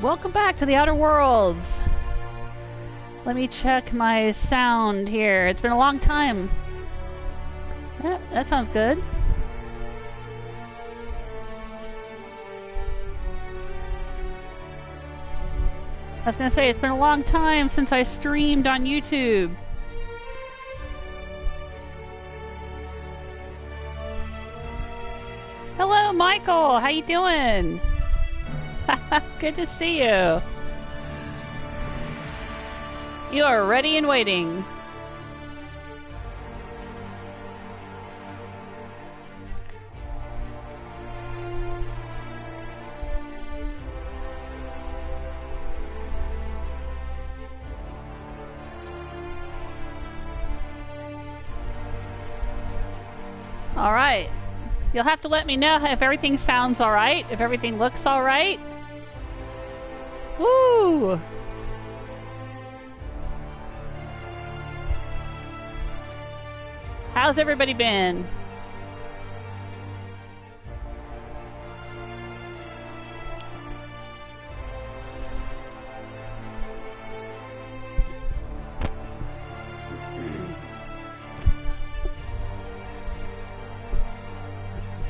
Welcome back to the Outer Worlds. Let me check my sound here. It's been a long time. Yeah, that sounds good. I was gonna say, it's been a long time since I streamed on YouTube. Hello, Michael. How you doing? Good to see you. You are ready and waiting. All right. You'll have to let me know if everything sounds all right, if everything looks all right. Woo! How's everybody been?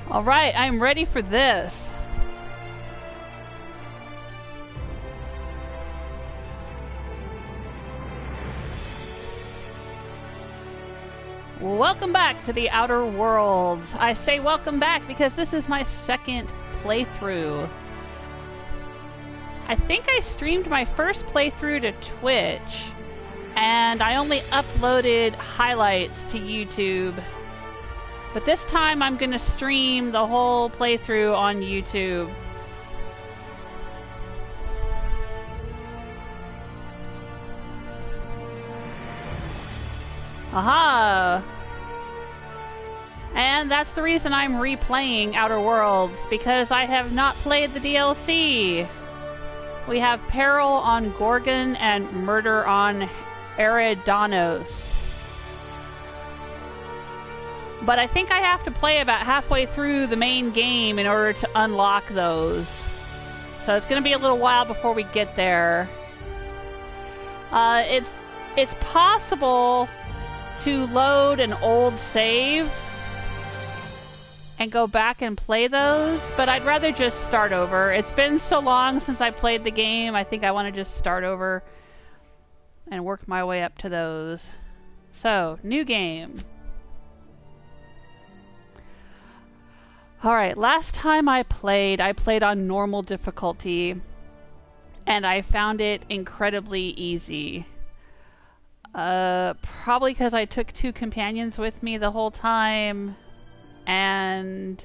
All right, I'm ready for this. Welcome back to the Outer Worlds. I say welcome back because this is my second playthrough. I think I streamed my first playthrough to Twitch, and I only uploaded highlights to YouTube. But this time I'm going to stream the whole playthrough on YouTube. Aha! And that's the reason I'm replaying Outer Worlds, because I have not played the DLC. We have Peril on Gorgon and Murder on Eridanos. But I think I have to play about halfway through the main game in order to unlock those. So it's going to be a little while before we get there. It's possible to load an old save and go back and play those, but I'd rather just start over. It's been so long since I played the game, I think I want to just start over and work my way up to those. So, new game. Alright, last time I played on normal difficulty, and I found it incredibly easy. Probably because I took 2 companions with me the whole time, and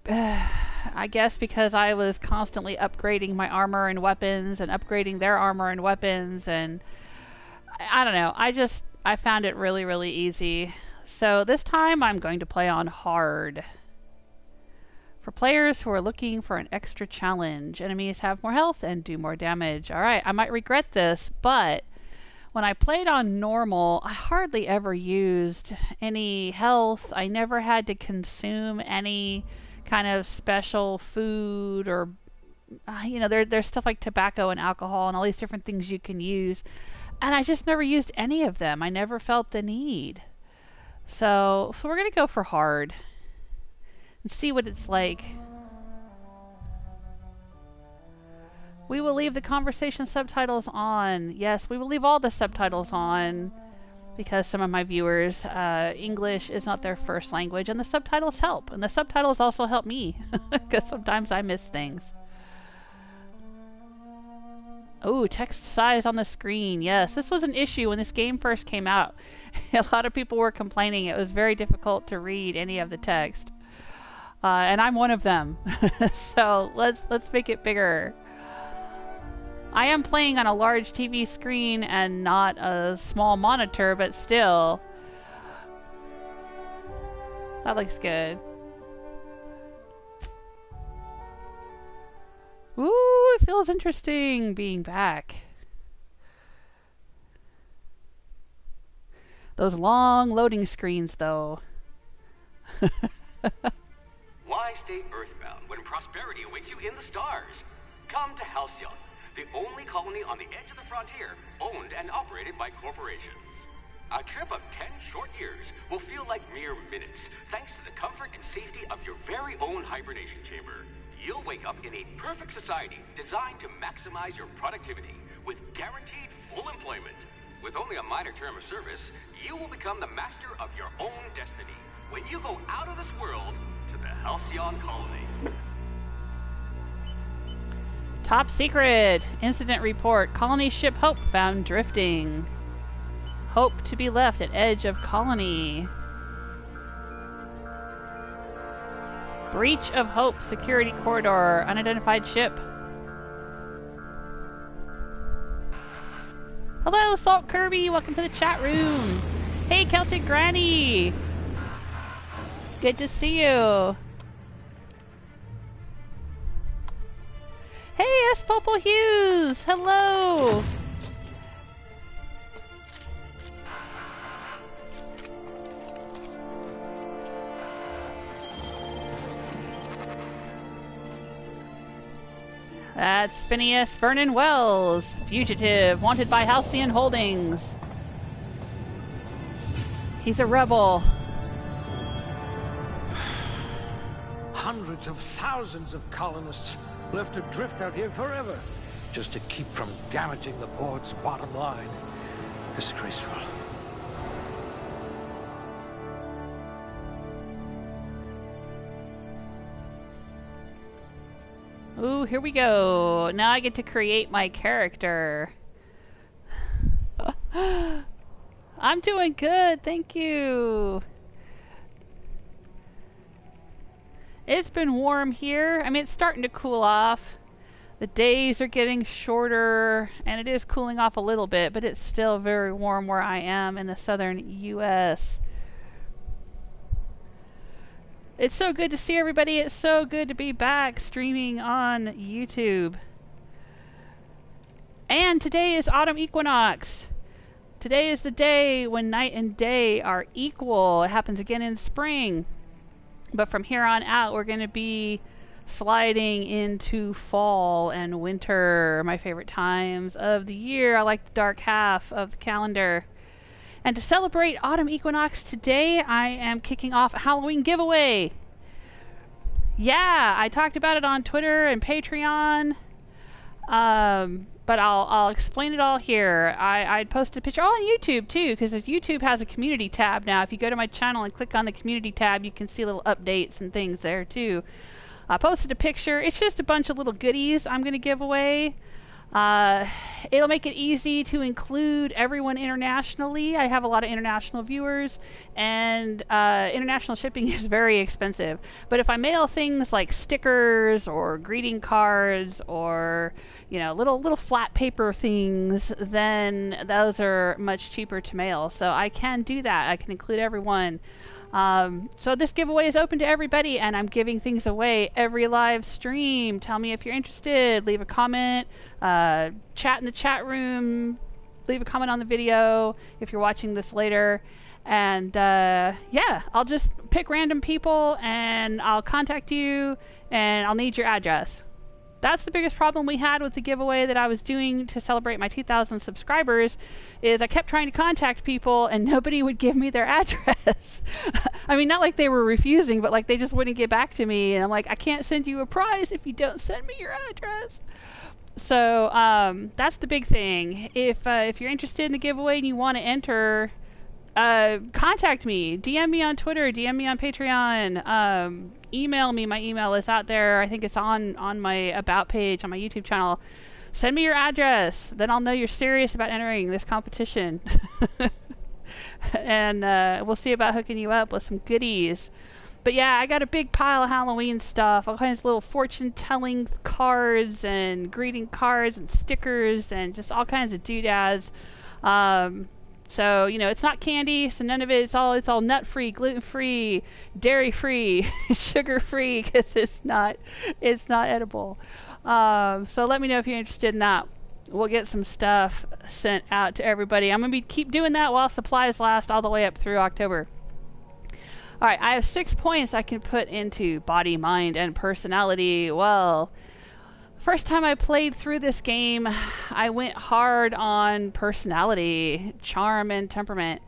I guess because I was constantly upgrading my armor and weapons and upgrading their armor and weapons, and I don't know, I found it really, really easy. So this time I'm going to play on hard. For players who are looking for an extra challenge, enemies have more health and do more damage. Alright, I might regret this, but when I played on normal, I hardly ever used any health. I never had to consume any kind of special food or, you know, there's stuff like tobacco and alcohol and all these different things you can use. And I just never used any of them. I never felt the need. So we're going to go for hard and see what it's like. We will leave the conversation subtitles on. Yes, we will leave all the subtitles on because some of my viewers, English is not their first language, and the subtitles help. And the subtitles also help me because sometimes I miss things. Oh, text size on the screen. Yes, this was an issue when this game first came out. A lot of people were complaining it was very difficult to read any of the text. And I'm one of them. So let's make it bigger. I am playing on a large TV screen and not a small monitor, but still. That looks good. Ooh, it feels interesting being back. Those long loading screens, though. Why stay earthbound when prosperity awaits you in the stars? Come to Halcyon, the only colony on the edge of the frontier, owned and operated by corporations. A trip of 10 short years will feel like mere minutes, thanks to the comfort and safety of your very own hibernation chamber. You'll wake up in a perfect society designed to maximize your productivity, with guaranteed full employment. With only a minor term of service, you will become the master of your own destiny when you go out of this world to the Halcyon colony. Top secret! Incident report. Colony ship Hope found drifting. Hope to be left at edge of colony. Breach of Hope security corridor. Unidentified ship. Hello, Salt Kirby. Welcome to the chat room. Hey, Celtic Granny. Good to see you. Hey, S. Popple Hughes! Hello! That's Phineas Vernon Wells, fugitive, wanted by Halcyon Holdings. He's a rebel. Hundreds of thousands of colonists left adrift out here forever, just to keep from damaging the board's bottom line. Disgraceful. Ooh, here we go. Now I get to create my character. I'm doing good, thank you. It's been warm here. I mean, it's starting to cool off. The days are getting shorter, and it is cooling off a little bit, but it's still very warm where I am in the southern U.S. It's so good to see everybody. It's so good to be back streaming on YouTube. And today is autumn equinox. Today is the day when night and day are equal. It happens again in spring. But from here on out, we're going to be sliding into fall and winter, my favorite times of the year. I like the dark half of the calendar. And to celebrate autumn equinox today, I am kicking off a Halloween giveaway. Yeah, I talked about it on Twitter and Patreon. But I'll explain it all here. I posted a picture on YouTube too, because YouTube has a community tab now. If you go to my channel and click on the community tab, you can see little updates and things there too. I posted a picture. It's just a bunch of little goodies I'm going to give away. It'll make it easy to include everyone internationally. I have a lot of international viewers, and international shipping is very expensive. But if I mail things like stickers or greeting cards or, you know, little flat paper things, then those are much cheaper to mail. So I can do that. I can include everyone. So this giveaway is open to everybody, and I'm giving things away every live stream. Tell me if you're interested. Leave a comment. Chat in the chat room. Leave a comment on the video if you're watching this later. And yeah, I'll just pick random people, and I'll contact you, and I'll need your address. That's the biggest problem we had with the giveaway that I was doing to celebrate my 2,000 subscribers, is I kept trying to contact people and nobody would give me their address. I mean, not like they were refusing, but like they just wouldn't get back to me. And I'm like, I can't send you a prize if you don't send me your address. So that's the big thing. If you're interested in the giveaway and you want to enter, contact me. DM me on Twitter. DM me on Patreon. Email me. My email is out there. I think it's on my About page on my YouTube channel. Send me your address. Then I'll know you're serious about entering this competition. And we'll see about hooking you up with some goodies. But yeah, I got a big pile of Halloween stuff. All kinds of little fortune-telling cards and greeting cards and stickers and just all kinds of doodads. So, you know, it's not candy, so none of it, it's all nut-free, gluten-free, dairy-free, sugar-free, because it's not edible. So let me know if you're interested in that. We'll get some stuff sent out to everybody. I'm going to keep doing that while supplies last all the way up through October. Alright, I have 6 points I can put into body, mind, and personality. Well, First time I played through this game, I went hard on personality, charm, and temperament.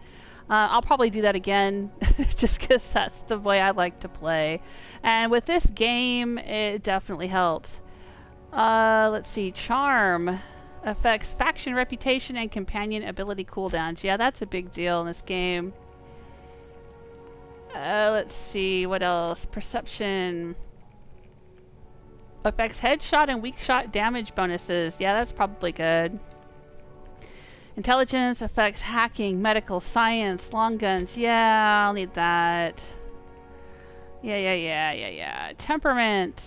I'll probably do that again, just because that's the way I like to play. And with this game, it definitely helps. Let's see, charm affects faction reputation and companion ability cooldowns. Yeah, that's a big deal in this game. Let's see, what else? Perception affects headshot and weak shot damage bonuses. Yeah, that's probably good. Intelligence affects hacking, medical, science, long guns. Yeah, I'll need that. Yeah. Temperament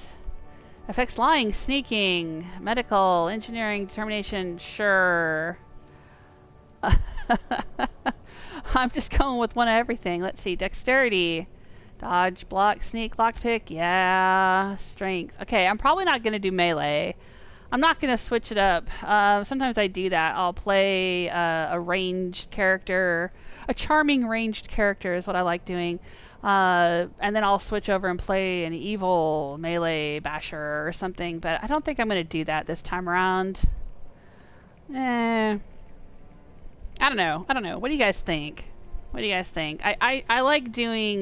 affects lying, sneaking, medical, engineering, determination. Sure. I'm just going with one of everything. Let's see. Dexterity. Dodge, block, sneak, lockpick. Yeah. Strength. Okay, I'm probably not going to do melee. I'm not going to switch it up. Sometimes I do that. I'll play a ranged character. A charming ranged character is what I like doing. And then I'll switch over and play an evil melee basher or something. But I don't think I'm going to do that this time around. I don't know. What do you guys think? I like doing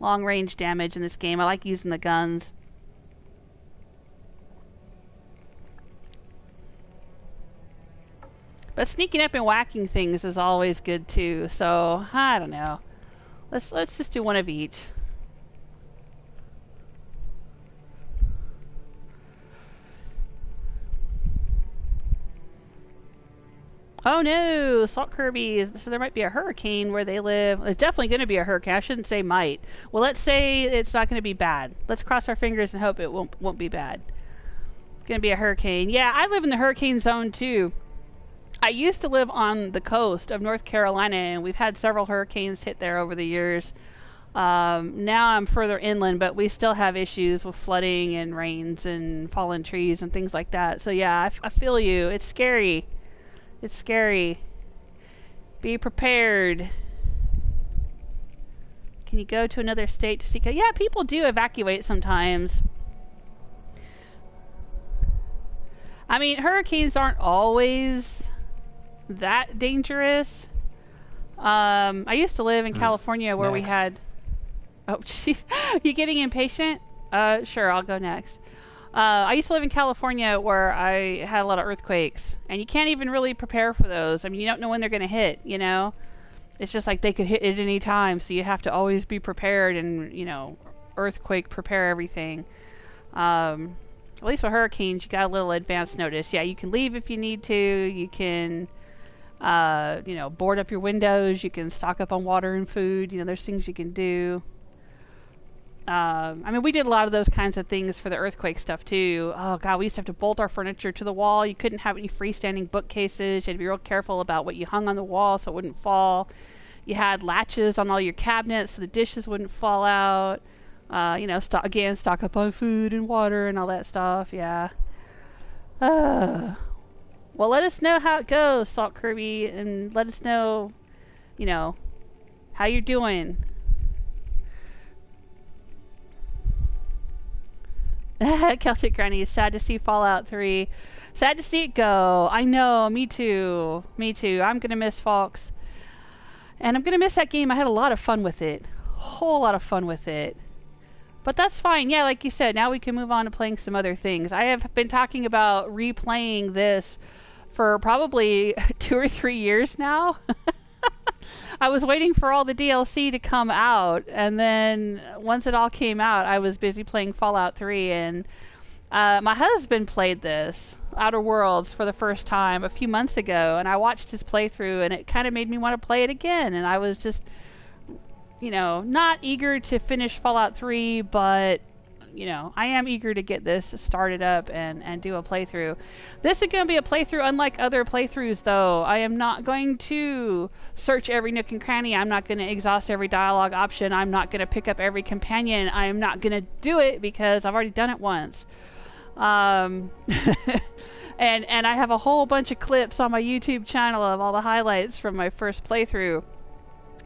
long range damage in this game. I like using the guns. But sneaking up and whacking things is always good too. So I don't know. Let's just do one of each. Oh no, Salt Kirby. So there might be a hurricane where they live. There's definitely going to be a hurricane. I shouldn't say might. Well, let's say it's not going to be bad. Let's cross our fingers and hope it won't be bad. It's going to be a hurricane. Yeah, I live in the hurricane zone too. I used to live on the coast of North Carolina, and we've had several hurricanes hit there over the years. Now I'm further inland, but we still have issues with flooding and rains and fallen trees and things like that. So yeah, I feel you. It's scary. It's scary. Be prepared. Can you go to another state to seek? Yeah, people do evacuate sometimes. I mean, hurricanes aren't always that dangerous. I used to live in California where we had... Oh, jeez. You getting impatient? Sure, I'll go next. I used to live in California where I had a lot of earthquakes, and you can't even really prepare for those. I mean, you don't know when they're going to hit, you know? It's just like they could hit at any time, so you have to always be prepared and, you know, earthquake prepare everything. At least with hurricanes, you got a little advance notice. Yeah, you can leave if you need to. You can, you know, board up your windows. You can stock up on water and food. You know, there's things you can do. I mean, we did a lot of those kinds of things for the earthquake stuff too. Oh god, we used to have to bolt our furniture to the wall. You couldn't have any freestanding bookcases. You had to be real careful about what you hung on the wall so it wouldn't fall. You had latches on all your cabinets so the dishes wouldn't fall out. You know, stock up on food and water and all that stuff. Yeah. Well, let us know how it goes, Salt Kirby, and let us know, you know, how you're doing. Celtic Granny is sad to see Fallout 3. Sad to see it go. I know, me too. I'm gonna miss Fox. And I'm gonna miss that game. I had a lot of fun with it. Whole lot of fun with it. But that's fine. Yeah, like you said, now we can move on to playing some other things. I have been talking about replaying this for probably 2 or 3 years now. I was waiting for all the DLC to come out, and then once it all came out, I was busy playing Fallout 3, and my husband played this, Outer Worlds, for the first time a few months ago, and I watched his playthrough, and it kind of made me want to play it again, and I was just, you know, not eager to finish Fallout 3, but, you know, I am eager to get this started up and do a playthrough. This is going to be a playthrough unlike other playthroughs, though. I am not going to search every nook and cranny. I'm not going to exhaust every dialogue option. I'm not going to pick up every companion. I am not going to do it because I've already done it once. And I have a whole bunch of clips on my YouTube channel of all the highlights from my first playthrough.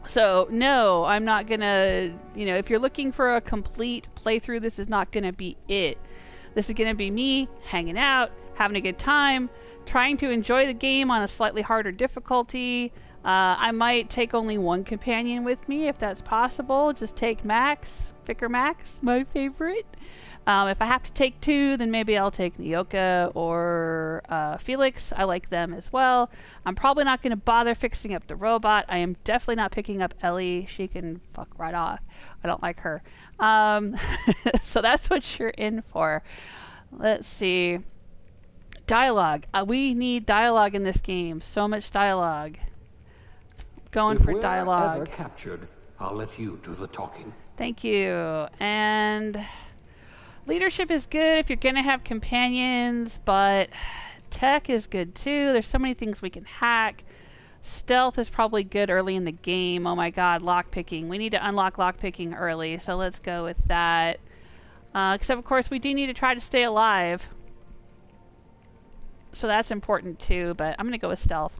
So, no, I'm not gonna, you know, if you're looking for a complete playthrough, this is not gonna be it. This is going to be me hanging out, having a good time, trying to enjoy the game on a slightly harder difficulty. I might take only one companion with me if that's possible. Just take Max, Vicar Max, my favorite. If I have to take two, then maybe I'll take Nyoka or Felix. I like them as well. I'm probably not going to bother fixing up the robot. I am definitely not picking up Ellie. She can fuck right off. I don't like her. So that's what you're in for. Let's see. Dialogue. We need dialogue in this game. So much dialogue. Going for dialogue. If we're ever captured, I'll let you do the talking. Thank you. And leadership is good if you're going to have companions, but tech is good too. There's so many things we can hack. Stealth is probably good early in the game. Oh my god, lockpicking. We need to unlock lockpicking early, so let's go with that. Except, of course, we do need to try to stay alive. So that's important too, but I'm going to go with stealth.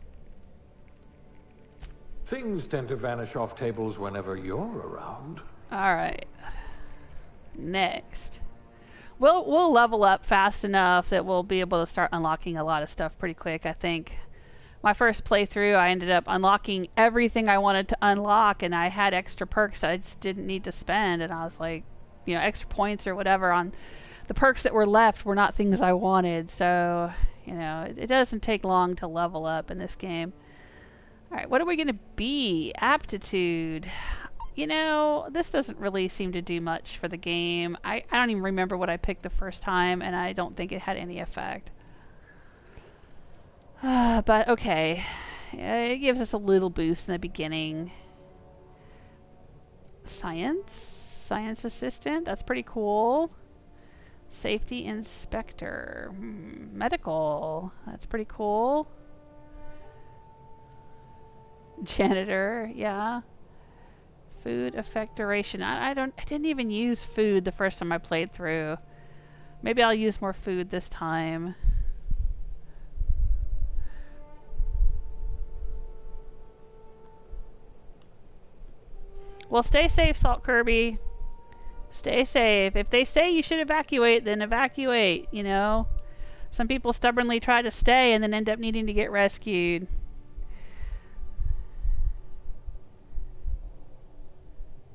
Things tend to vanish off tables whenever you're around. Alright. Next. We'll level up fast enough that we'll be able to start unlocking a lot of stuff pretty quick, I think. My first playthrough, I ended up unlocking everything I wanted to unlock, and I had extra perks that I just didn't need to spend, and I was like, you know, extra points or whatever on the perks that were left were not things I wanted, so, you know, it doesn't take long to level up in this game. Alright, what are we going to be? Aptitude. You know, this doesn't really seem to do much for the game. I don't even remember what I picked the first time, and I don't think it had any effect. But okay. It gives us a little boost in the beginning. Science assistant. That's pretty cool. Safety inspector. Medical. That's pretty cool. Janitor. Yeah. Food effect duration. I didn't even use food the first time I played through. Maybe I'll use more food this time. Well, stay safe, Salt Kirby. Stay safe. If they say you should evacuate, then evacuate, you know? Some people stubbornly try to stay and then end up needing to get rescued.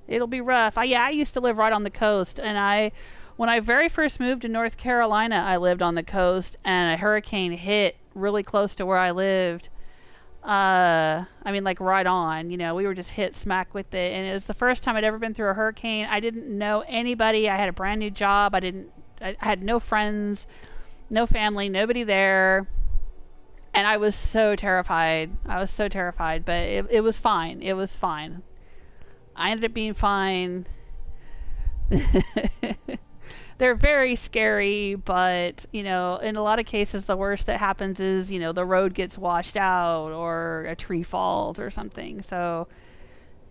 It'll be rough. I used to live right on the coast, and when I very first moved to North Carolina, I lived on the coast, and a hurricane hit really close to where I lived. I mean, like right on, you know, we were just hit smack with it, and it was the first time I'd ever been through a hurricane. I didn't know anybody. I had a brand new job. I had no friends, no family, nobody there, and I was so terrified. But it was fine. It was fine. I ended up being fine. They're very scary, but, you know, in a lot of cases, the worst that happens is, you know, the road gets washed out or a tree falls or something. So,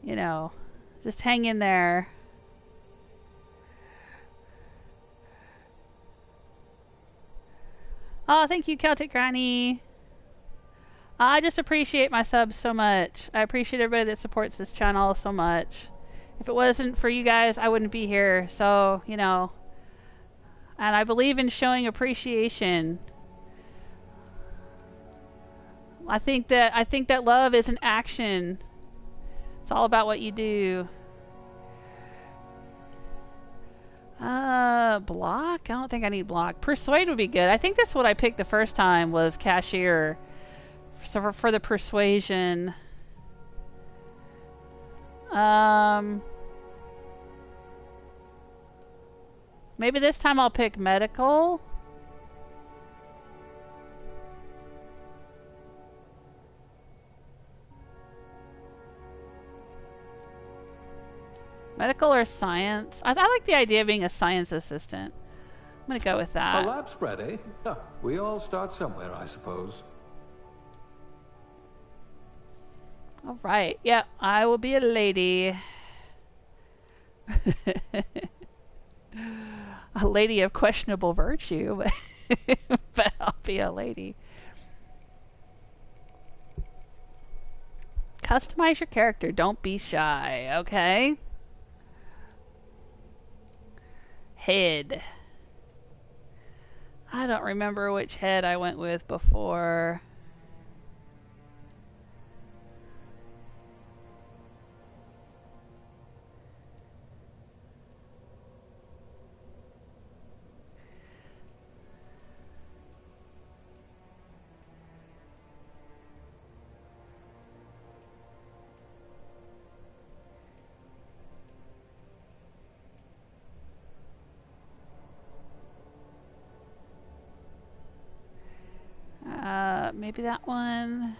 you know, just hang in there. Oh, thank you, Celtic Granny. I just appreciate my subs so much. I appreciate everybody that supports this channel so much. If it wasn't for you guys, I wouldn't be here. So, you know, and I believe in showing appreciation. I think that love is an action. It's all about what you do. Block? I don't think I need block. Persuade would be good. I think that's what I picked the first time was cashier. So for the persuasion. Maybe this time I'll pick medical. Medical or science? I like the idea of being a science assistant. I'm gonna go with that. A lab spread, eh? Huh. We all start somewhere, I suppose. All right. Yep, I will be a lady. A lady of questionable virtue, but I'll be a lady. Customize your character. Don't be shy, okay? Head. I don't remember which head I went with before. Maybe that one.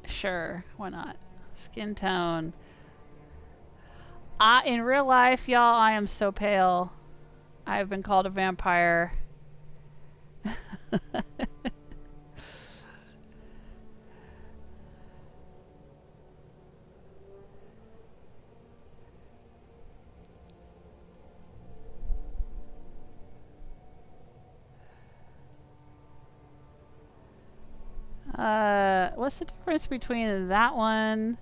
Sure, why not? Skin tone. In real life, y'all, I am so pale. I have been called a vampire. What's the difference between that one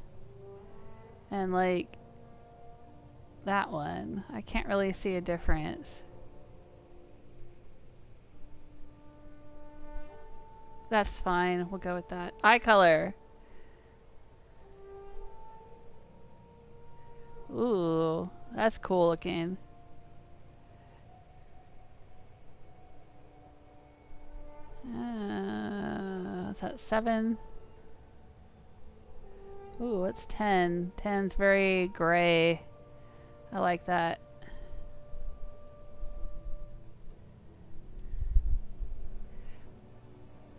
and like that one? I can't really see a difference. That's fine. We'll go with that. Eye color. Ooh, that's cool looking. Is that 7? Ooh, it's 10. 10's very gray. I like that.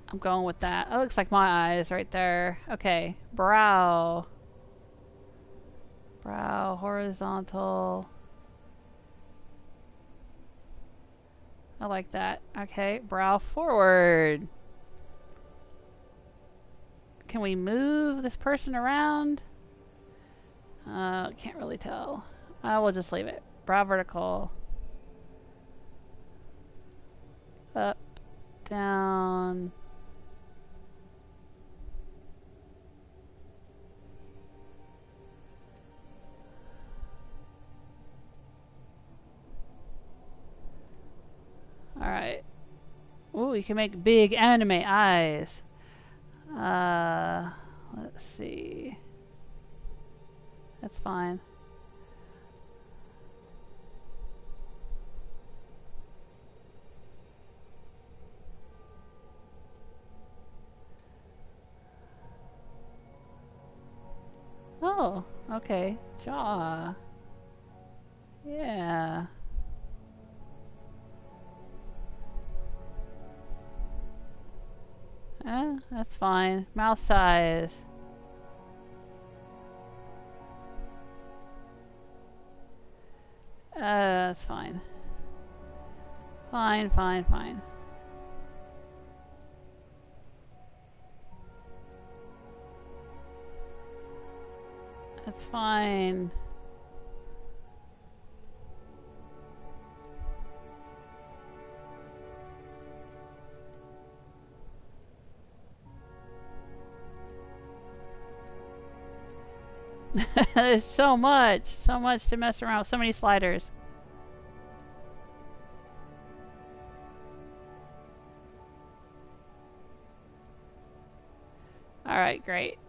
I'm going with that. That looks like my eyes right there. Okay, brow. Brow, horizontal. I like that. Okay, brow forward. Can we move this person around? Can't really tell. I will just leave it. Brow vertical. Up, down. Alright. Ooh, you can make big anime eyes. Let's see. That's fine. Oh, okay. Jaw. Yeah. That's fine. Mouth size. That's fine. Fine, fine, fine. That's fine. There's so much to mess around with, so many sliders. Alright, great.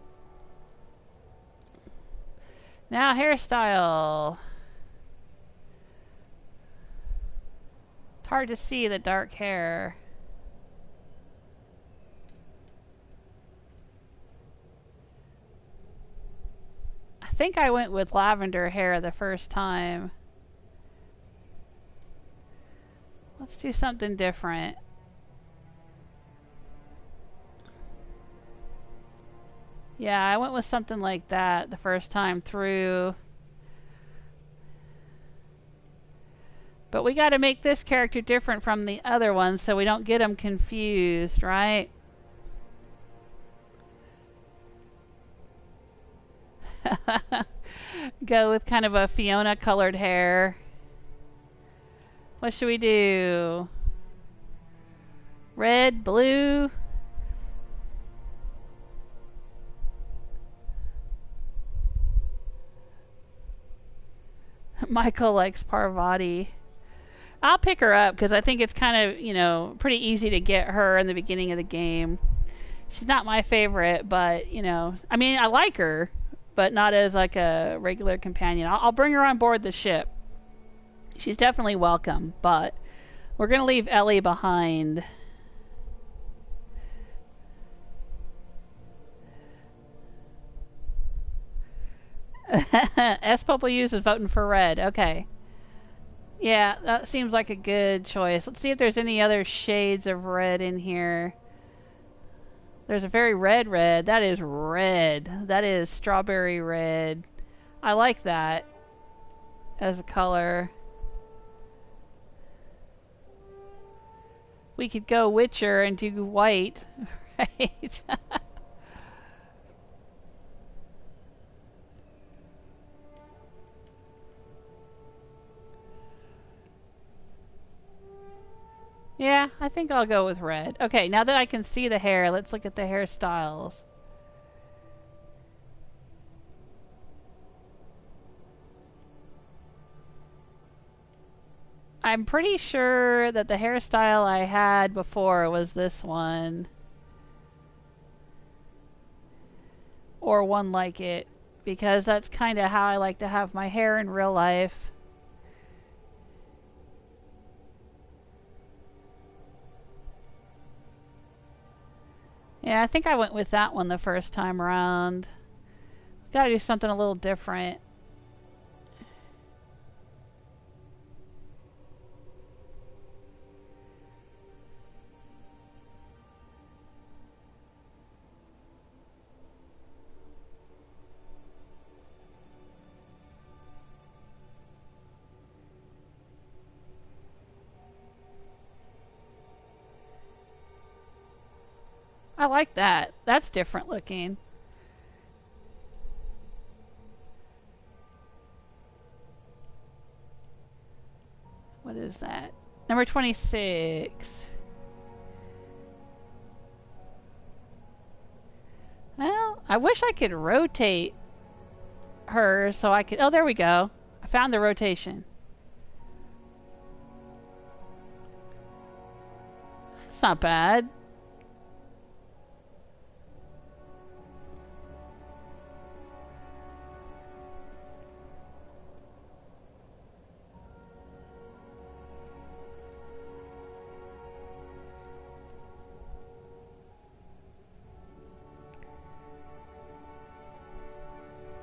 Now hairstyle. It's hard to see the dark hair. I think I went with lavender hair the first time. Let's do something different. Yeah, I went with something like that the first time through. But we got to make this character different from the other ones so we don't get them confused, right? Go with kind of a Fiona colored hair. What should we do? Red, blue? Michael likes Parvati. I'll pick her up because I think it's kind of, you know, pretty easy to get her in the beginning of the game. She's not my favorite, but, you know, I mean, I like her, but not as like a regular companion. I'll bring her on board the ship. She's definitely welcome, but we're going to leave Ellie behind. SWUs is voting for red. Okay. Yeah, that seems like a good choice. Let's see if there's any other shades of red in here. There's a very red. That is red. That is strawberry red. I like that as a color. We could go Witcher and do white, right? Yeah, I think I'll go with red. Okay, now that I can see the hair, let's look at the hairstyles. I'm pretty sure that the hairstyle I had before was this one. Or one like it. Because that's kind of how I like to have my hair in real life. Yeah, I think I went with that one the first time around. Gotta do something a little different. I like that. That's different looking. What is that? Number 26. Well, I wish I could rotate her so I could... Oh, there we go. I found the rotation. It's not bad.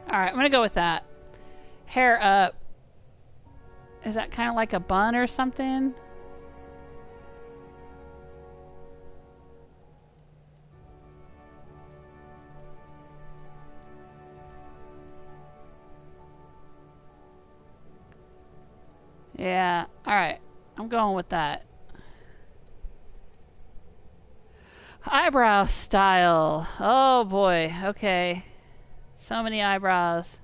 Alright, I'm gonna go with that. Hair up. Is that kind of like a bun or something? Yeah, alright. I'm going with that. Eyebrow style. Oh boy, okay. So many eyebrows.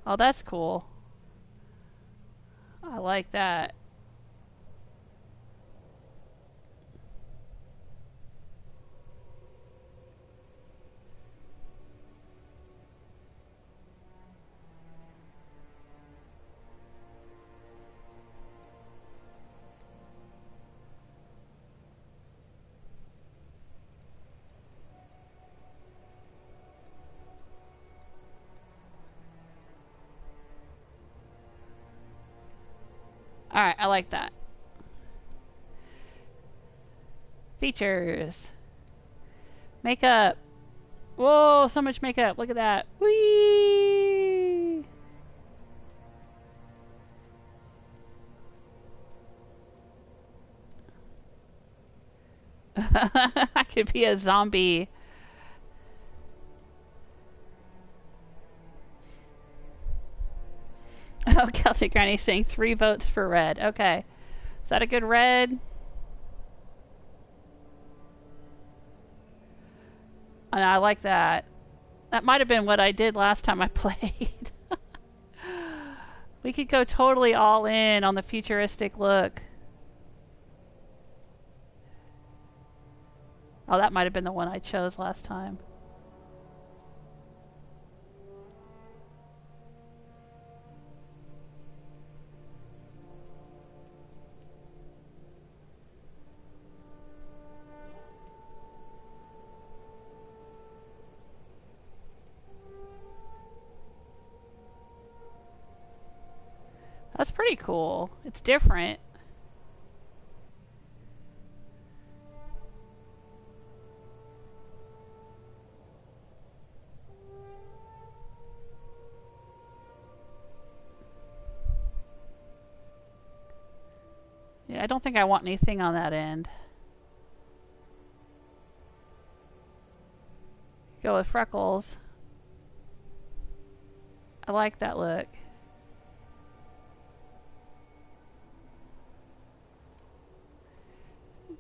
Oh, that's cool. I like that. Alright, I like that. Features. Makeup. Whoa, so much makeup. Look at that. Whee! I could be a zombie. Oh, Celtic Granny saying 3 votes for red. Okay. Is that a good red? Oh, I like that. That might have been what I did last time I played. We could go totally all in on the futuristic look. Oh, that might have been the one I chose last time. That's pretty cool. It's different. Yeah, I don't think I want anything on that end. Go with freckles. I like that look.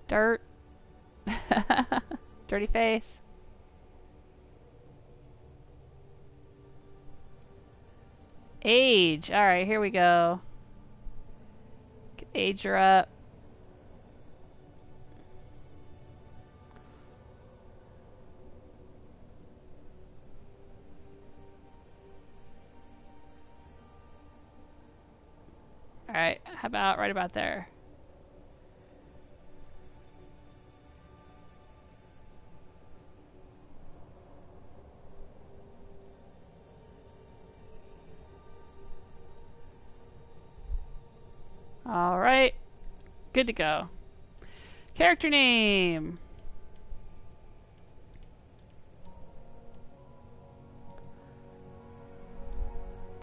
Dirt. Dirty face. Age. Alright, here we go. Age her up. Alright, how about right about there? Alright, good to go. Character name.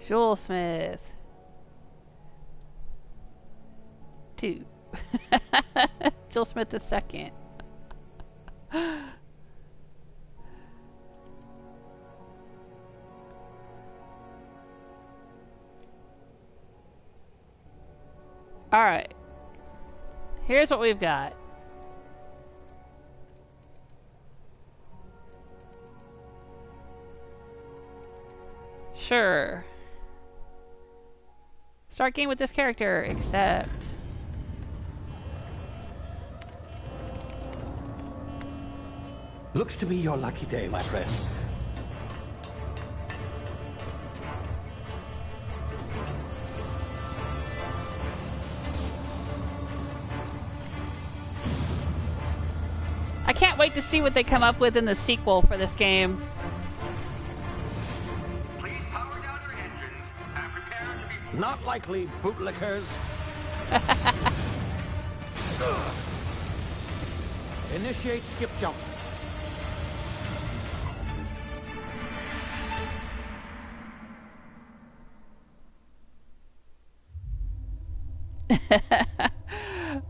Joel Smith. 2. Joel Smith the second. Alright. Here's what we've got. Sure. Start game with this character, except... Looks to be your lucky day, my friend. I can't wait to see what they come up with in the sequel for this game. Please power down your engines and prepare to be... Not likely, bootlickers. Initiate skip jump.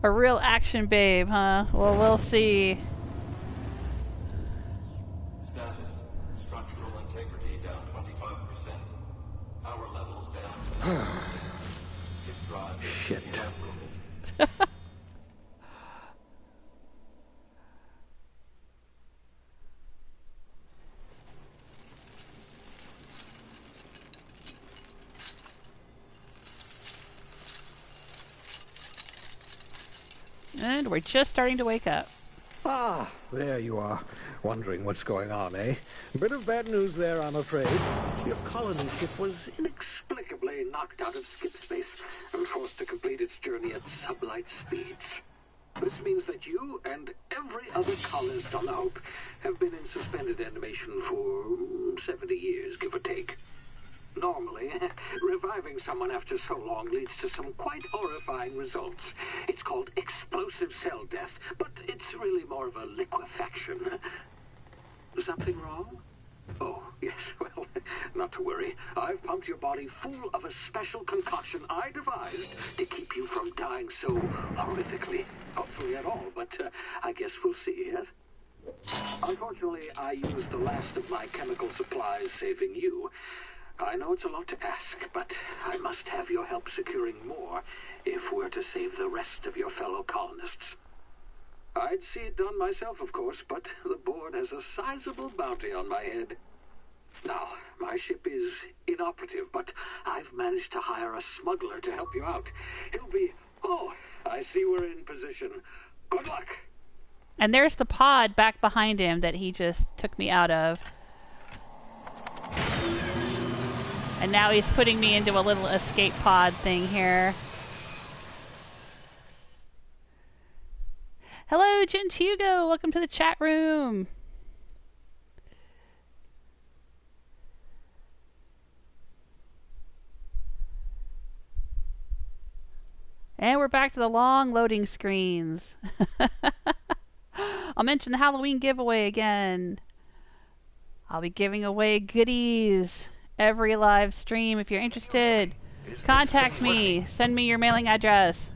A real action babe, huh? Well, we'll see. Status. Structural integrity down 25%. Power levels down. Skip drive. Shit. And we're just starting to wake up. Ah, there you are. Wondering what's going on, eh? Bit of bad news there, I'm afraid. Your colony ship was inexplicably knocked out of skip space and forced to complete its journey at sublight speeds. This means that you and every other colonist on the Hope have been in suspended animation for 70 years, give or take. Normally, reviving someone after so long leads to some quite horrifying results. It's called explosive cell death, but it's really more of a liquefaction. Something wrong? Oh, yes, well, not to worry. I've pumped your body full of a special concoction I devised to keep you from dying so horrifically. Hopefully at all, but I guess we'll see, yes? Unfortunately, I used the last of my chemical supplies saving you. I know it's a lot to ask, but I must have your help securing more if we're to save the rest of your fellow colonists. I'd see it done myself, of course, but the board has a sizable bounty on my head. Now, my ship is inoperative, but I've managed to hire a smuggler to help you out. He'll be... Oh, I see we're in position. Good luck! And there's the pod back behind him that he just took me out of. And now he's putting me into a little escape pod thing here. Hello, Gent Hugo. Welcome to the chat room. And we're back to the long loading screens. I'll mention the Halloween giveaway again. I'll be giving away goodies every live stream. If you're interested, contact me. Send me your mailing address.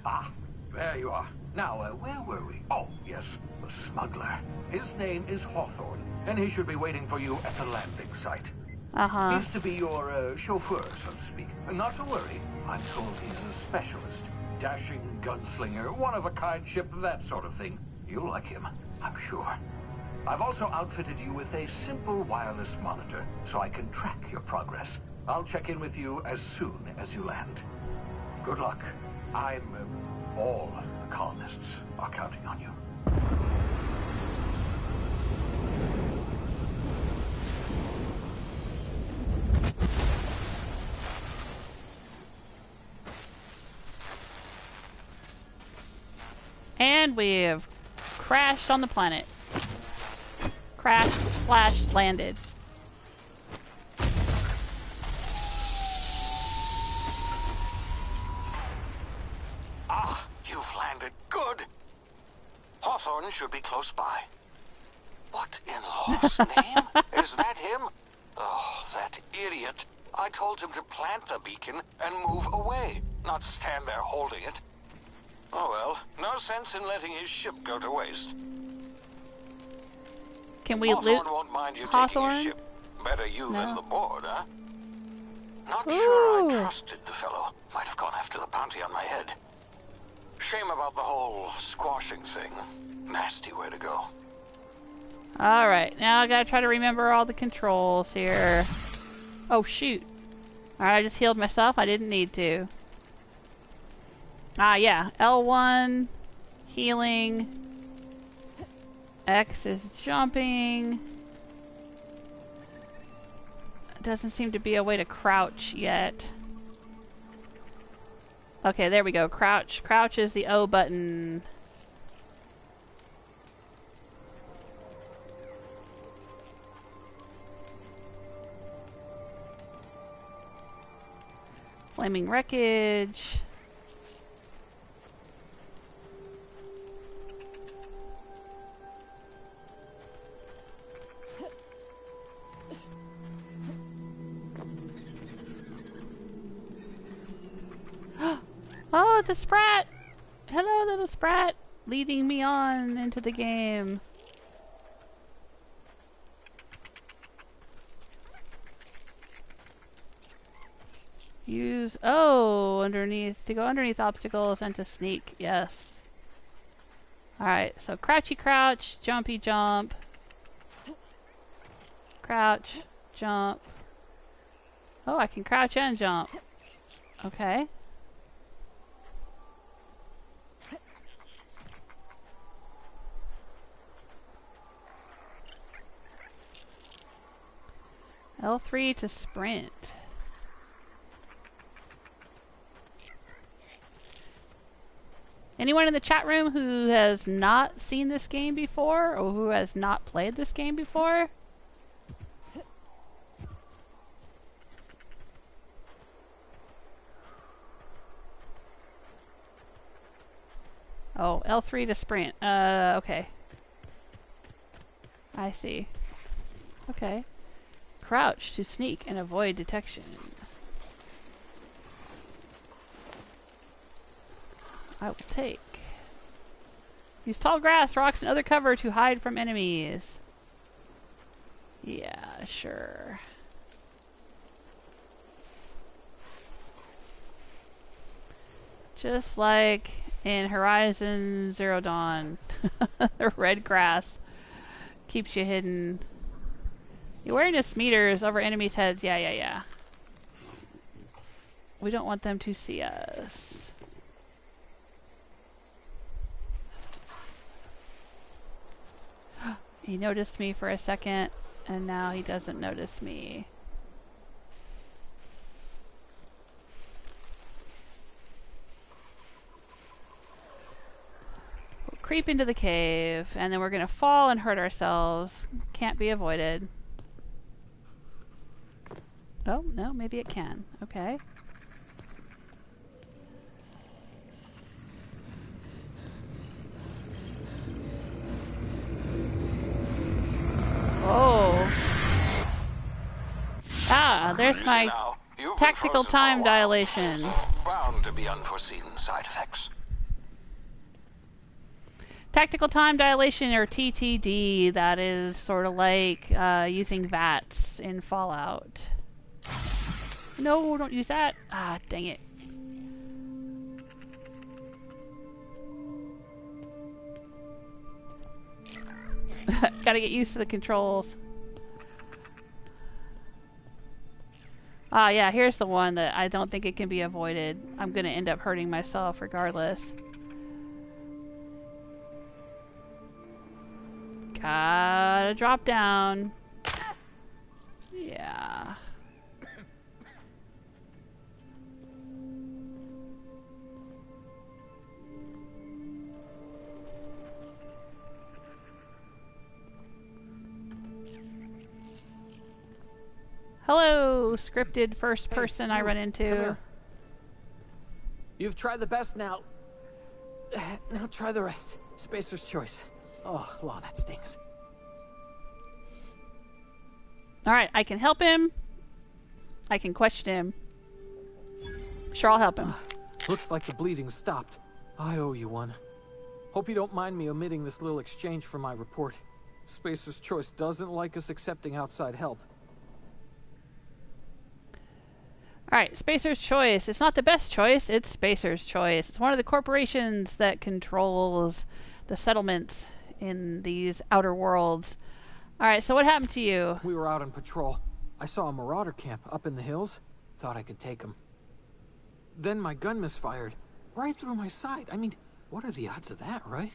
Ah, there you are. Now, where were we? Oh, yes, the smuggler. His name is Hawthorne, and he should be waiting for you at the landing site. Uh-huh. He's to be your chauffeur, so to speak. Not to worry. I'm told he's a specialist. Dashing gunslinger, one-of-a-kind ship, that sort of thing. You'll like him, I'm sure. I've also outfitted you with a simple wireless monitor, so I can track your progress. I'll check in with you as soon as you land. Good luck. All the colonists are counting on you. And we have crashed on the planet. Crashed / landed. Ah, you've landed. Good. Hawthorne should be close by. What in law's name? Is that him? Oh, that idiot. I told him to plant the beacon and move away, not stand there holding it. Oh well, no sense in letting his ship go to waste. Can we loot Hawthorne won't mind you Hawthorne? taking his ship. Better you than the board, huh? Not Ooh. sure I trusted the fellow. Might have gone after the bounty on my head. Shame about the whole squashing thing. Nasty way to go. Alright, now I gotta try to remember all the controls here. Oh shoot. Alright, I just healed myself. I didn't need to. Ah, yeah. L1, healing. X is jumping. Doesn't seem to be a way to crouch yet. Okay, there we go. Crouch. Crouch is the O button. Flaming wreckage. Oh, it's a sprat! Hello, little sprat! Leading me on into the game. Use... Oh, underneath... To go underneath obstacles and to sneak. Yes. Alright, so crouchy crouch, jumpy jump. Crouch, jump. Oh, I can crouch and jump. Okay. L3 to sprint. Anyone in the chat room who has not seen this game before, or who has not played this game before? Oh, L3 to sprint. Okay. I see. Okay. Crouch to sneak and avoid detection. I will take. Use tall grass, rocks, and other cover to hide from enemies. Yeah, sure. Just like in Horizon Zero Dawn. The red grass keeps you hidden. The awareness meters over enemies' heads. Yeah. We don't want them to see us. He noticed me for a second, and now he doesn't notice me. We'll creep into the cave, and then we're gonna fall and hurt ourselves. Can't be avoided. Oh, no, maybe it can. Okay. there's my Now, you've been tactical frozen for a time while. dilation. Bound to be unforeseen side effects. Tactical time dilation, or TTD, that is sort of like using VATS in Fallout. No, don't use that. Ah, dang it. Gotta get used to the controls. Ah, yeah, here's the one that I don't think it can be avoided. I'm gonna end up hurting myself regardless. Gotta drop down. Yeah. Hello, scripted first person I run Come into. here. You've tried the best now. Now try the rest. Spacer's choice. Oh, wow, that stings. Alright, I can help him. I can question him. Sure, I'll help him. Looks like the bleeding stopped. I owe you one. Hope you don't mind me omitting this little exchange from my report. Spacer's choice doesn't like us accepting outside help. Alright, Spacer's Choice. It's not the best choice, it's Spacer's Choice. It's one of the corporations that controls the settlements in these outer worlds. Alright, so what happened to you? We were out on patrol. I saw a marauder camp up in the hills. Thought I could take him. Then my gun misfired. Right through my side. I mean, what are the odds of that, right?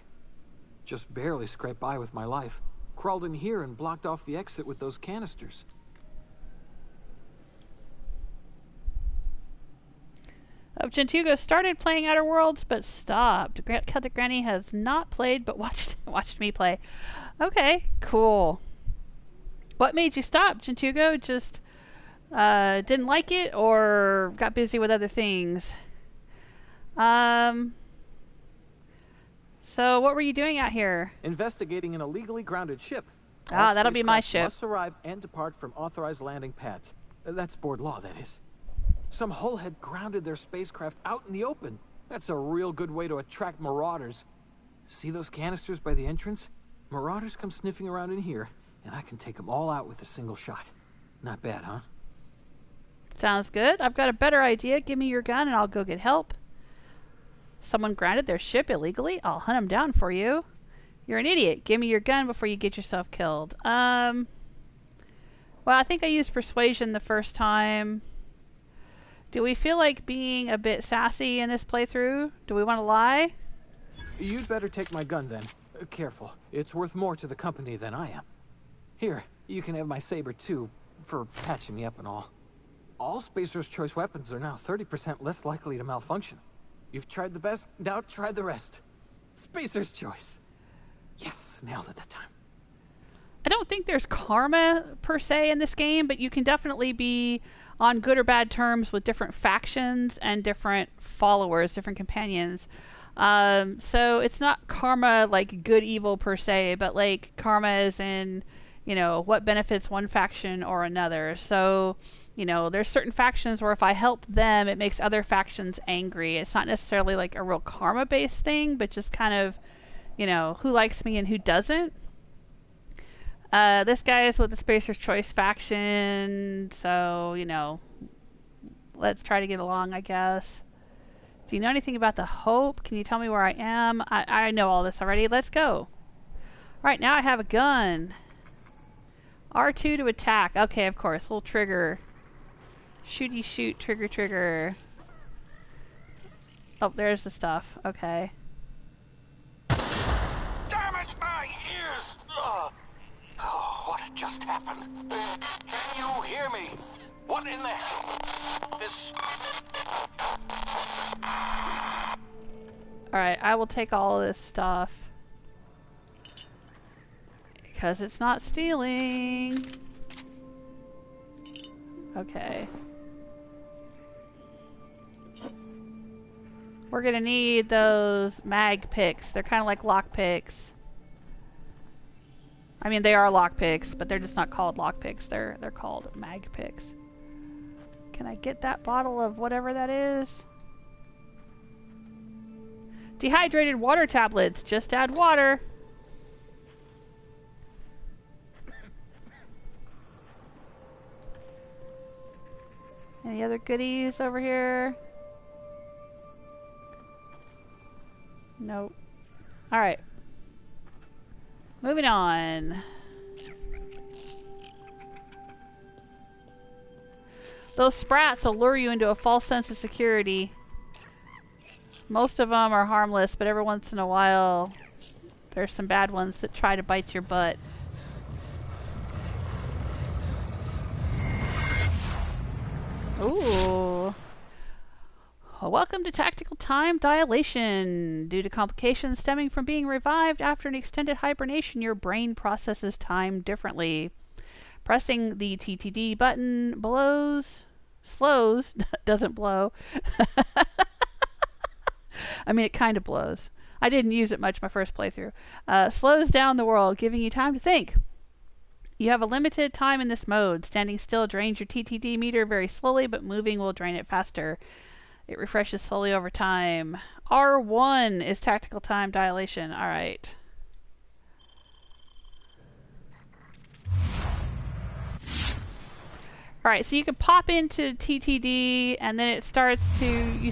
Just barely scraped by with my life. Crawled in here and blocked off the exit with those canisters. Gentugo started playing Outer Worlds, but stopped. Celtic Granny has not played, but watched me play. Okay, cool. What made you stop, Gentugo? Just didn't like it, or got busy with other things? So what were you doing out here? Investigating an illegally grounded ship. Ah, All that'll be my spacecraft ship. Must arrive and depart from authorized landing pads. That's board law, that is. Some hull had grounded their spacecraft out in the open. That's a real good way to attract marauders. See those canisters by the entrance? Marauders come sniffing around in here, and I can take them all out with a single shot. Not bad, huh? Sounds good. I've got a better idea. Give me your gun and I'll go get help. Someone grounded their ship illegally? I'll hunt them down for you. You're an idiot. Give me your gun before you get yourself killed. Well, I think I used persuasion the first time. Do we feel like being a bit sassy in this playthrough? Do we want to lie? You'd better take my gun then. Careful. It's worth more to the company than I am. Here, you can have my saber too, for patching me up and all. All Spacer's Choice weapons are now 30% less likely to malfunction. You've tried the best, now try the rest. Spacer's Choice. Yes, nailed it that time. I don't think there's karma per se in this game, but you can definitely be on good or bad terms with different factions and different followers, different companions. So it's not karma like good evil per se, but like karma as in, you know, what benefits one faction or another. So, you know, there's certain factions where if I help them, it makes other factions angry. It's not necessarily like a real karma based thing, but just kind of, you know, who likes me and who doesn't. This guy is with the Spacer's Choice faction, so, you know, let's try to get along, I guess. Do you know anything about the Hope? Can you tell me where I am? I know all this already. Let's go. Right, now I have a gun. R2 to attack. Okay, of course. Little trigger. Shooty shoot, trigger, trigger. Oh, there's the stuff. Okay. Damn it, my ears! Oh, what just happened? Can you hear me? What in the hell? This... Alright, I will take all of this stuff. Because it's not stealing. Okay. We're gonna need those mag picks. They're kind of like lock picks. I mean, they are lock picks, but they're just not called lock picks. They're called mag picks. Can I get that bottle of whatever that is? Dehydrated water tablets. Just add water. Any other goodies over here? Nope. Alright. Moving on. Those sprats will lure you into a false sense of security. Most of them are harmless, but every once in a while there's some bad ones that try to bite your butt. Ooh. Welcome to Tactical Time Dilation. Due to complications stemming from being revived after an extended hibernation, your brain processes time differently. Pressing the TTD button slows, doesn't blow. I mean, it kind of blows. I didn't use it much my first playthrough. Slows down the world, giving you time to think. You have a limited time in this mode. Standing still drains your TTD meter very slowly, but moving will drain it faster. It refreshes slowly over time. R1 is Tactical Time Dilation. Alright. Alright, so you can pop into TTD and then you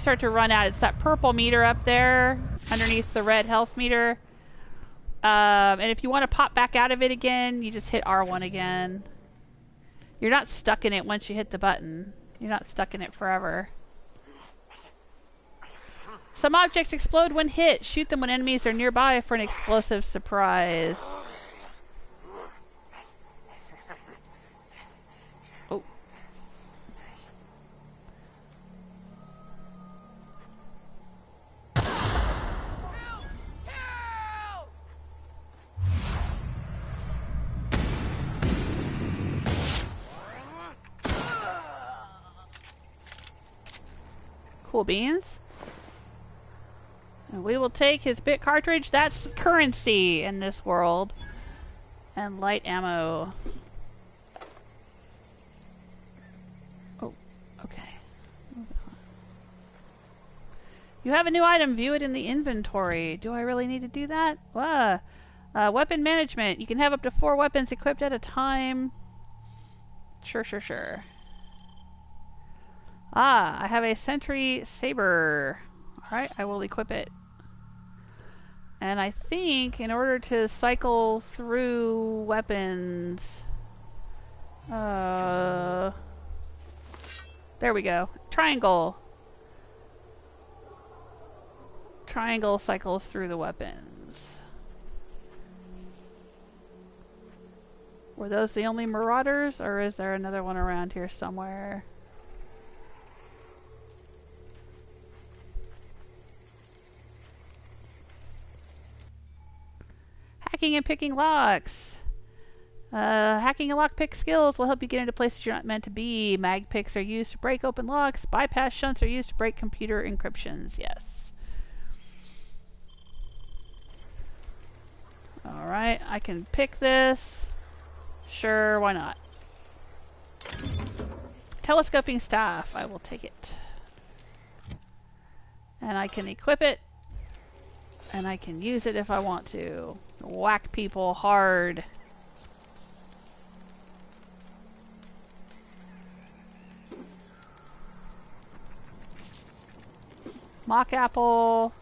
start to run out. It's that purple meter up there underneath the red health meter. And if you want to pop back out of it again, you just hit R1 again. You're not stuck in it once you hit the button. You're not stuck in it forever. Some objects explode when hit. Shoot them when enemies are nearby for an explosive surprise. Oh. Cool beans. And we will take his bit cartridge. That's currency in this world. And light ammo. Oh, okay. Moving on. You have a new item. View it in the inventory. Do I really need to do that? Weapon management. You can have up to 4 weapons equipped at a time. Sure. I have a sentry saber. Alright, I will equip it. And I think in order to cycle through weapons... there we go. Triangle. Triangle cycles through the weapons. Were those the only marauders, or is there another one around here somewhere? Hacking and picking locks. Hacking and lockpick skills will help you get into places you're not meant to be. Mag picks are used to break open locks. Bypass shunts are used to break computer encryptions. Yes. Alright, I can pick this. Sure, why not? Telescoping staff. I will take it. And I can equip it. And I can use it if I want to. Whack people hard. Mock apple.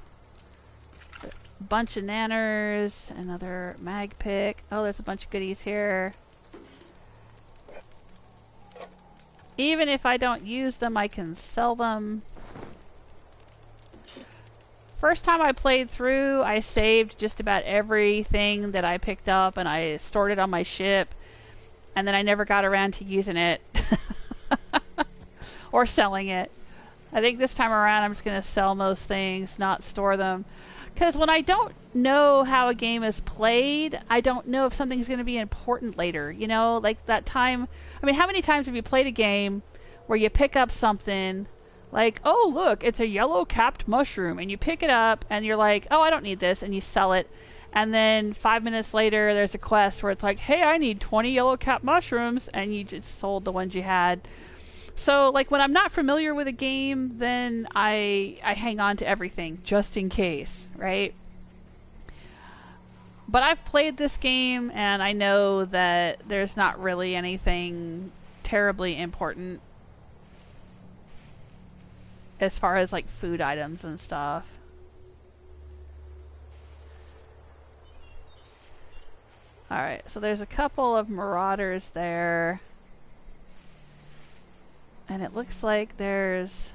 Bunch of nanners. Another mag pick. Oh, there's a bunch of goodies here. Even if I don't use them, I can sell them. First time I played through, I saved just about everything that I picked up and I stored it on my ship, and then I never got around to using it or selling it. I think this time around I'm just going to sell most things, not store them, because when I don't know how a game is played, I don't know if something's going to be important later, you know, like that time. I mean, how many times have you played a game where you pick up something like, oh look, it's a yellow capped mushroom, and you pick it up and you're like, oh, I don't need this, and you sell it, and then 5 minutes later there's a quest where it's like, hey, I need 20 yellow capped mushrooms, and you just sold the ones you had. So, like, when I'm not familiar with a game, then I hang on to everything, just in case, right? But I've played this game, and I know that there's not really anything terribly important as far as, like, food items and stuff. Alright, so there's a couple of marauders there. And it looks like there's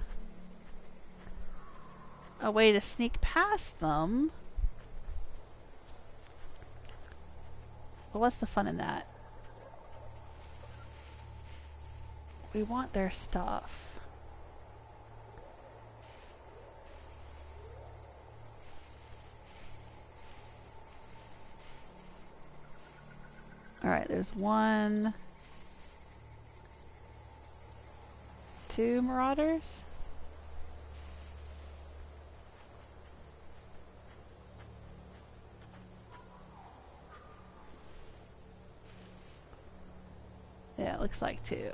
a way to sneak past them. But what's the fun in that? We want their stuff. Alright, there's 1, 2 marauders. Yeah, it looks like 2.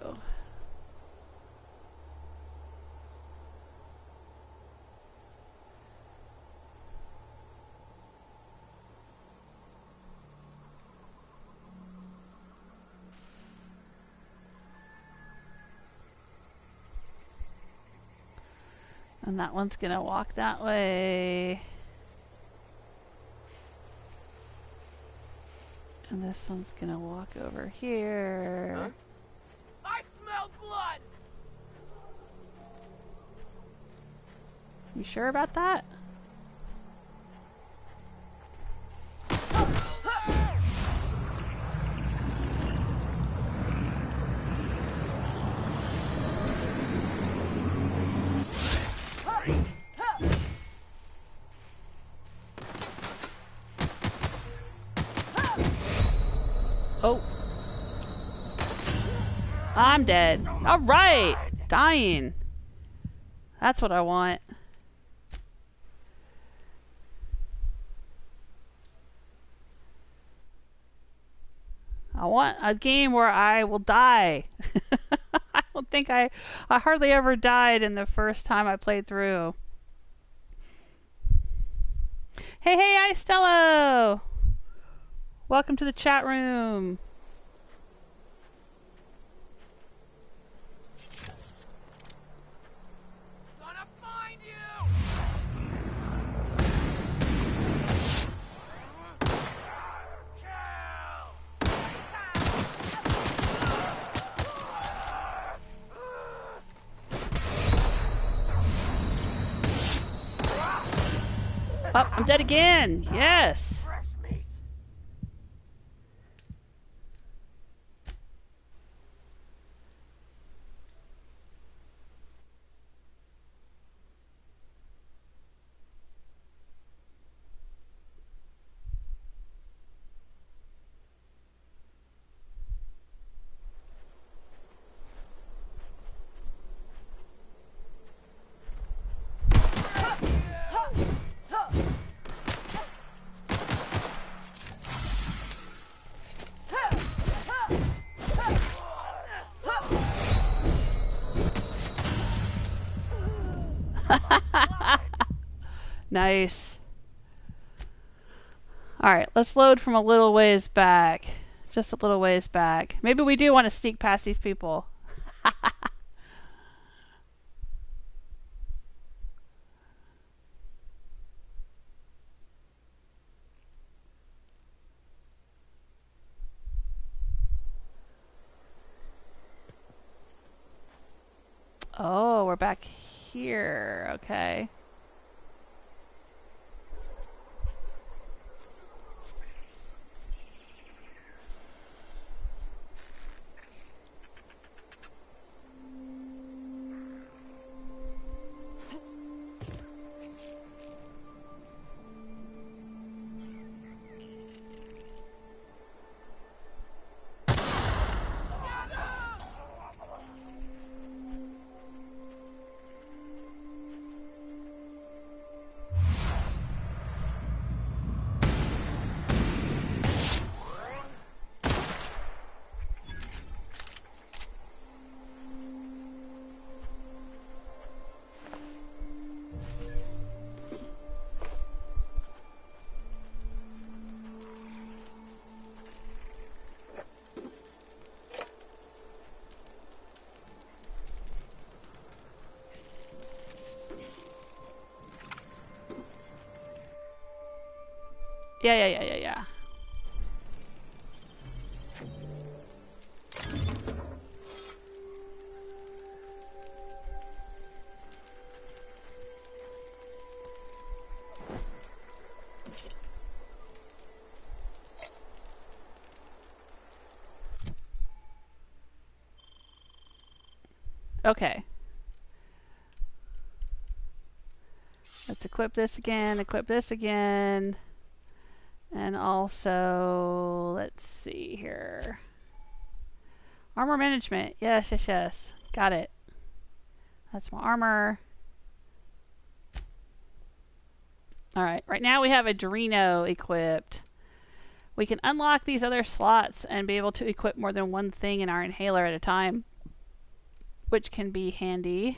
And that one's gonna walk that way. And this one's gonna walk over here. Huh? I smell blood! You sure about that? Oh. I'm dead. Alright! Dying. That's what I want. I want a game where I will die. I don't think I hardly ever died in the first time I played through. Hey, Istello! Welcome to the chat room. Gonna find you! Oh, I'm dead again. Yes. Nice. Alright, let's load from a little ways back. Just a little ways back. Maybe we do want to sneak past these people. Oh, we're back here. Okay. Yeah. Okay. Let's equip this again, and also, let's see here. Armor management, yes. Got it. That's my armor. Alright, right now we have Edgewater equipped. We can unlock these other slots and be able to equip more than one thing in our inhaler at a time, which can be handy.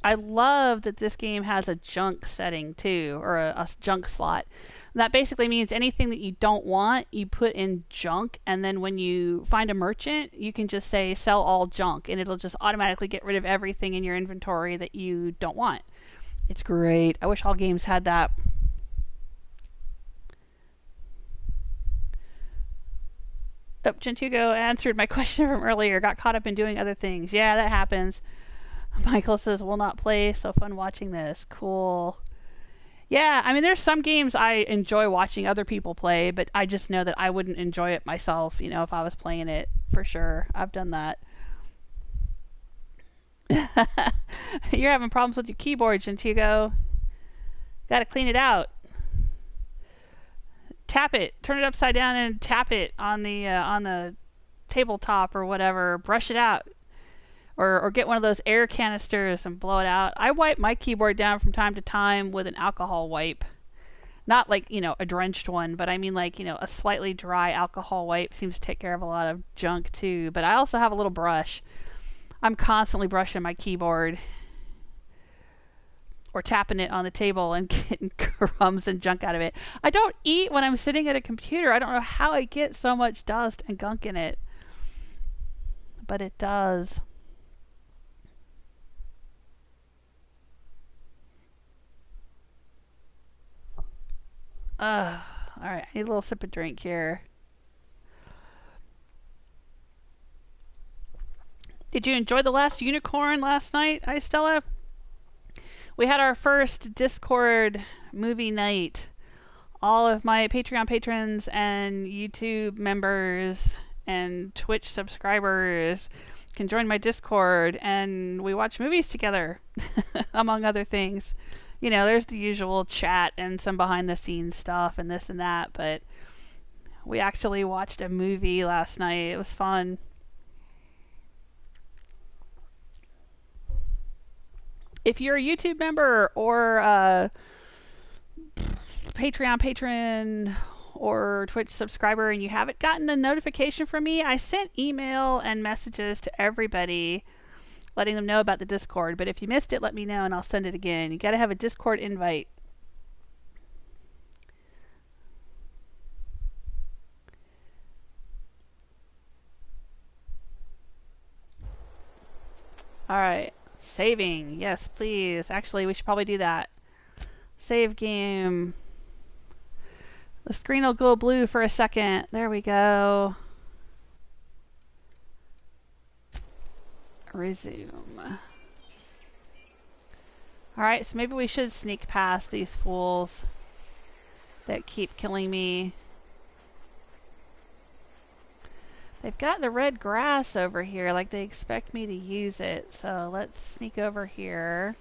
I love that this game has a junk setting too, or a junk slot. That basically means anything that you don't want, you put in junk, and then when you find a merchant, you can just say sell all junk, and it'll just automatically get rid of everything in your inventory that you don't want. It's great. I wish all games had that. Oh, Gentugo answered my question from earlier. Got caught up in doing other things. Yeah, that happens. Michael says, will not play, so fun watching this. Cool. Yeah, I mean, there's some games I enjoy watching other people play, but I just know that I wouldn't enjoy it myself, you know, if I was playing it, for sure. I've done that. You're having problems with your keyboard, Gentugo. Gotta clean it out. Tap it. Turn it upside down and tap it on the tabletop or whatever. Brush it out. Or get one of those air canisters and blow it out. I wipe my keyboard down from time to time with an alcohol wipe. Not like, you know, a drenched one, but I mean like, you know, a slightly dry alcohol wipe seems to take care of a lot of junk too. But I also have a little brush. I'm constantly brushing my keyboard. Or tapping it on the table and getting crumbs and junk out of it. I don't eat when I'm sitting at a computer. I don't know how I get so much dust and gunk in it. But it does. Alright, I need a little sip of drink here. Did you enjoy The Last Unicorn last night, Stella? We had our first Discord movie night. All of my Patreon patrons and YouTube members and Twitch subscribers can join my Discord, and we watch movies together, among other things. You know, there's the usual chat and some behind the scenes stuff and this and that, but we actually watched a movie last night. It was fun. If you're a YouTube member or a Patreon patron or Twitch subscriber and you haven't gotten a notification from me, I sent email and messages to everybody letting them know about the Discord. But if you missed it, let me know and I'll send it again. You gotta have a Discord invite. Alright. Saving. Yes, please. Actually, we should probably do that. Save game. The screen will go blue for a second. There we go. Resume. Alright, so maybe we should sneak past these fools that keep killing me. They've got the red grass over here, like they expect me to use it. So let's sneak over here.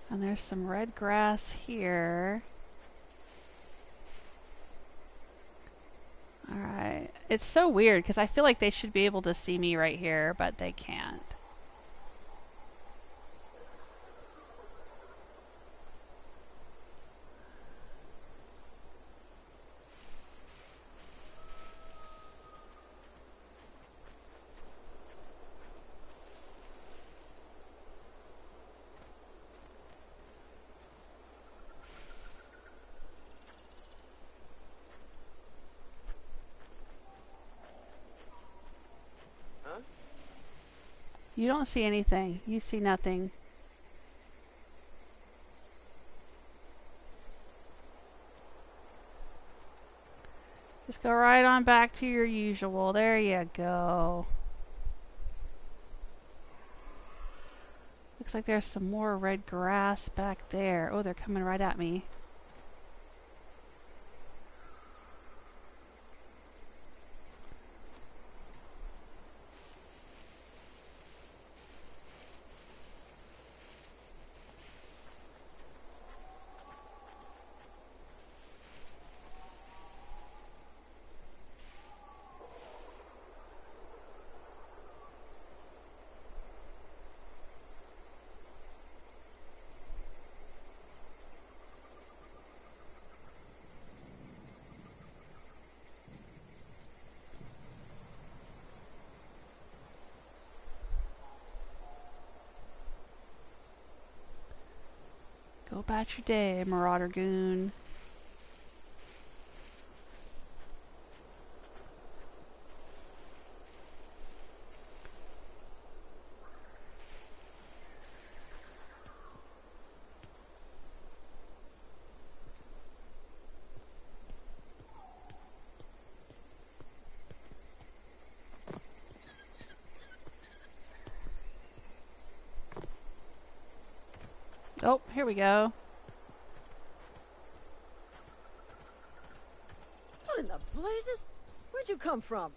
And there's some red grass here. Alright. It's so weird because I feel like they should be able to see me right here, but they can't. You don't see anything. You see nothing. Just go right on back to your usual. There you go. Looks like there's some more red grass back there. Oh, they're coming right at me. Go about your day, Marauder Goon. Oh, here we go. What in the blazes? Where'd you come from?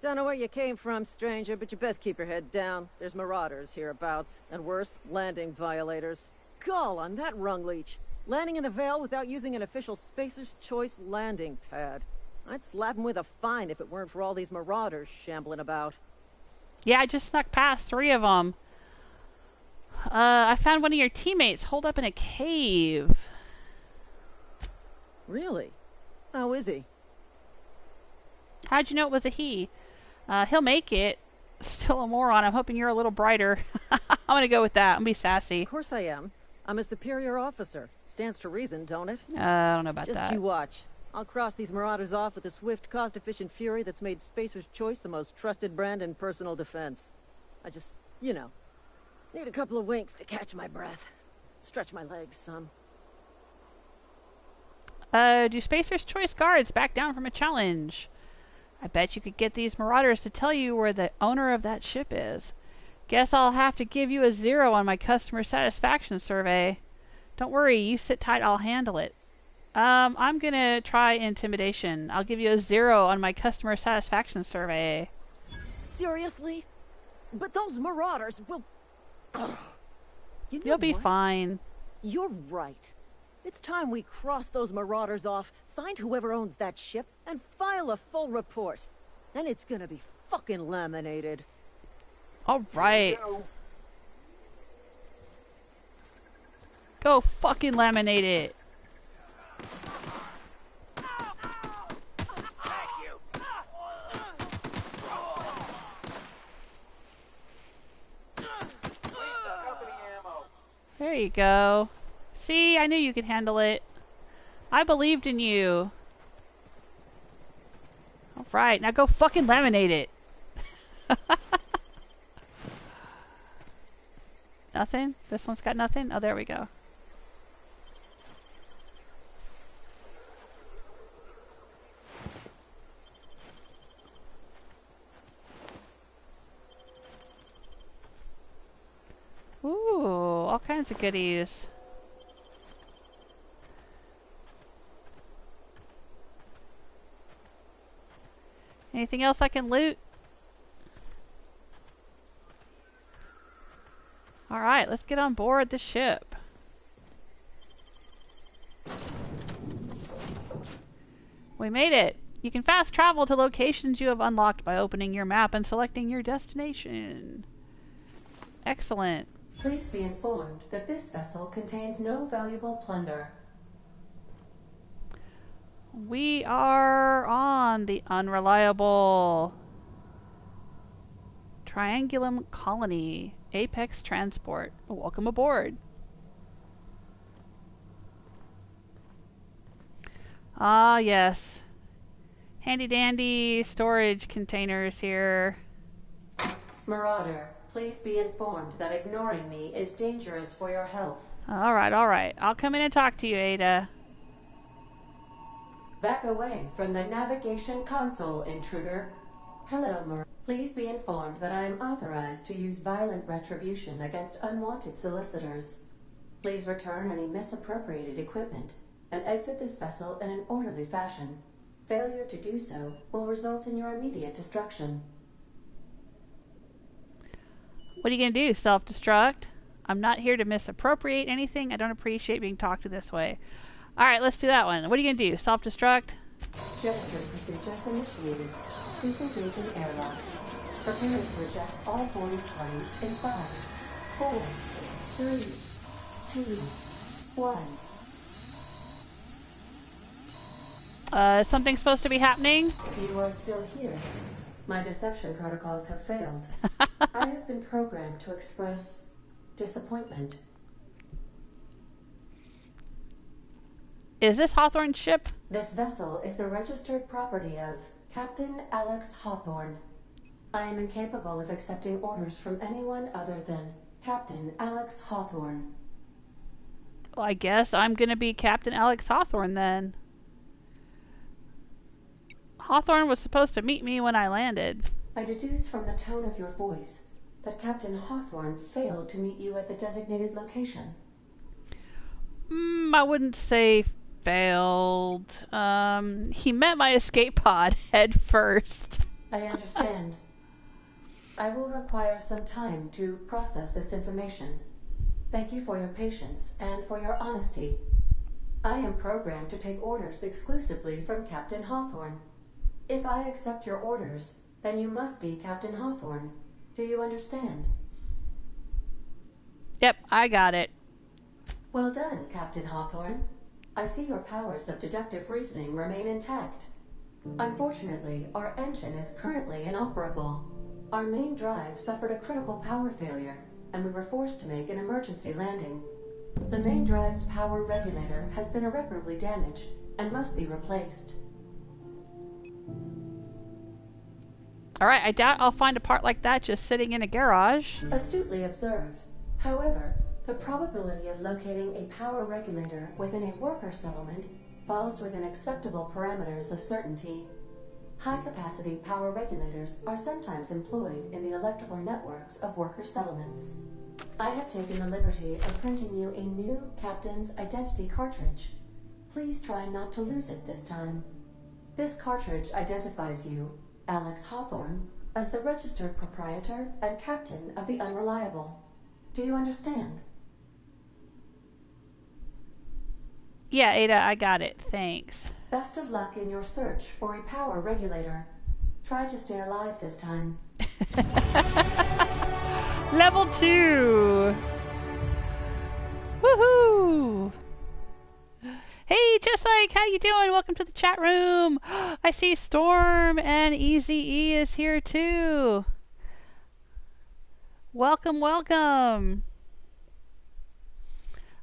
Don't know where you came from, stranger, but you best keep your head down. There's marauders hereabouts, and worse, landing violators. Gall on that rung leech. Landing in the Vale without using an official Spacer's Choice landing pad. I'd slap him with a fine if it weren't for all these marauders shambling about. Yeah, I just snuck past 3 of them. I found one of your teammates holed up in a cave. Really? How is he? How'd you know it was a he? He'll make it. Still a moron. I'm hoping you're a little brighter. I'm gonna go with that. I'm gonna be sassy. Of course I am. I'm a superior officer. Stands to reason, don't it? I don't know about Just that. you watch. I'll cross these marauders off with a swift, cost-efficient fury that's made Spacer's Choice the most trusted brand in personal defense. I just, you know, need a couple of winks to catch my breath. Stretch my legs some. Do Spacer's Choice guards back down from a challenge? I bet you could get these marauders to tell you where the owner of that ship is. Guess I'll have to give you a 0 on my customer satisfaction survey. Don't worry, you sit tight, I'll handle it. I'm gonna try intimidation. I'll give you a 0 on my customer satisfaction survey. Seriously? But those marauders will... Ugh. You know You'll be what? fine. You're right. It's time we cross those marauders off, find whoever owns that ship, and file a full report. Then it's gonna be fucking laminated. Alright. Go fucking laminate it. There you go. See, I knew you could handle it. I believed in you. Alright, now go fucking laminate it. Nothing? This one's got nothing? Oh, there we go. Ooh, all kinds of goodies. Anything else I can loot? Alright, let's get on board the ship. We made it! You can fast travel to locations you have unlocked by opening your map and selecting your destination. Excellent. Please be informed that this vessel contains no valuable plunder. We are on the unreliable Triangulum Colony, Apex Transport. Welcome aboard. Ah, yes. Handy dandy storage containers here. Marauder, please be informed that ignoring me is dangerous for your health. Alright, alright. I'll come in and talk to you, Ada. Back away from the navigation console, intruder. Hello, Marauder. Please be informed that I am authorized to use violent retribution against unwanted solicitors. Please return any misappropriated equipment and exit this vessel in an orderly fashion. Failure to do so will result in your immediate destruction. What are you going to do? Self-destruct? I'm not here to misappropriate anything. I don't appreciate being talked to this way. Alright, let's do that one. What are you going to do? Self-destruct? Gesture procedures initiated. Disengaging airlocks. Preparing to eject all boarding parties in 5, 4, 3, 2, 1. Is something supposed to be happening? You are still here. My deception protocols have failed. I have been programmed to express disappointment. Is this Hawthorne's ship? This vessel is the registered property of Captain Alex Hawthorne. I am incapable of accepting orders from anyone other than Captain Alex Hawthorne. Well, I guess I'm gonna be Captain Alex Hawthorne then. Hawthorne was supposed to meet me when I landed. I deduce from the tone of your voice that Captain Hawthorne failed to meet you at the designated location. I wouldn't say failed. He met my escape pod head first. I understand. I will require some time to process this information. Thank you for your patience and for your honesty. I am programmed to take orders exclusively from Captain Hawthorne. If I accept your orders, then you must be Captain Hawthorne. Do you understand? Yep, I got it. Well done, Captain Hawthorne. I see your powers of deductive reasoning remain intact. Unfortunately, our engine is currently inoperable. Our main drive suffered a critical power failure, and we were forced to make an emergency landing. The main drive's power regulator has been irreparably damaged and must be replaced. Alright, I doubt I'll find a part like that just sitting in a garage. Astutely observed. However, the probability of locating a power regulator within a worker settlement falls within acceptable parameters of certainty. High-capacity power regulators are sometimes employed in the electrical networks of worker settlements. I have taken the liberty of printing you a new Captain's Identity cartridge. Please try not to lose it this time. This cartridge identifies you, Alex Hawthorne, as the registered proprietor and captain of the Unreliable. Do you understand? Yeah, Ada, I got it. Thanks. Best of luck in your search for a power regulator. Try to stay alive this time. Level 2! Woohoo! Hey, Jessike, how you doing? Welcome to the chat room. I see Storm and EZE is here too. Welcome, welcome.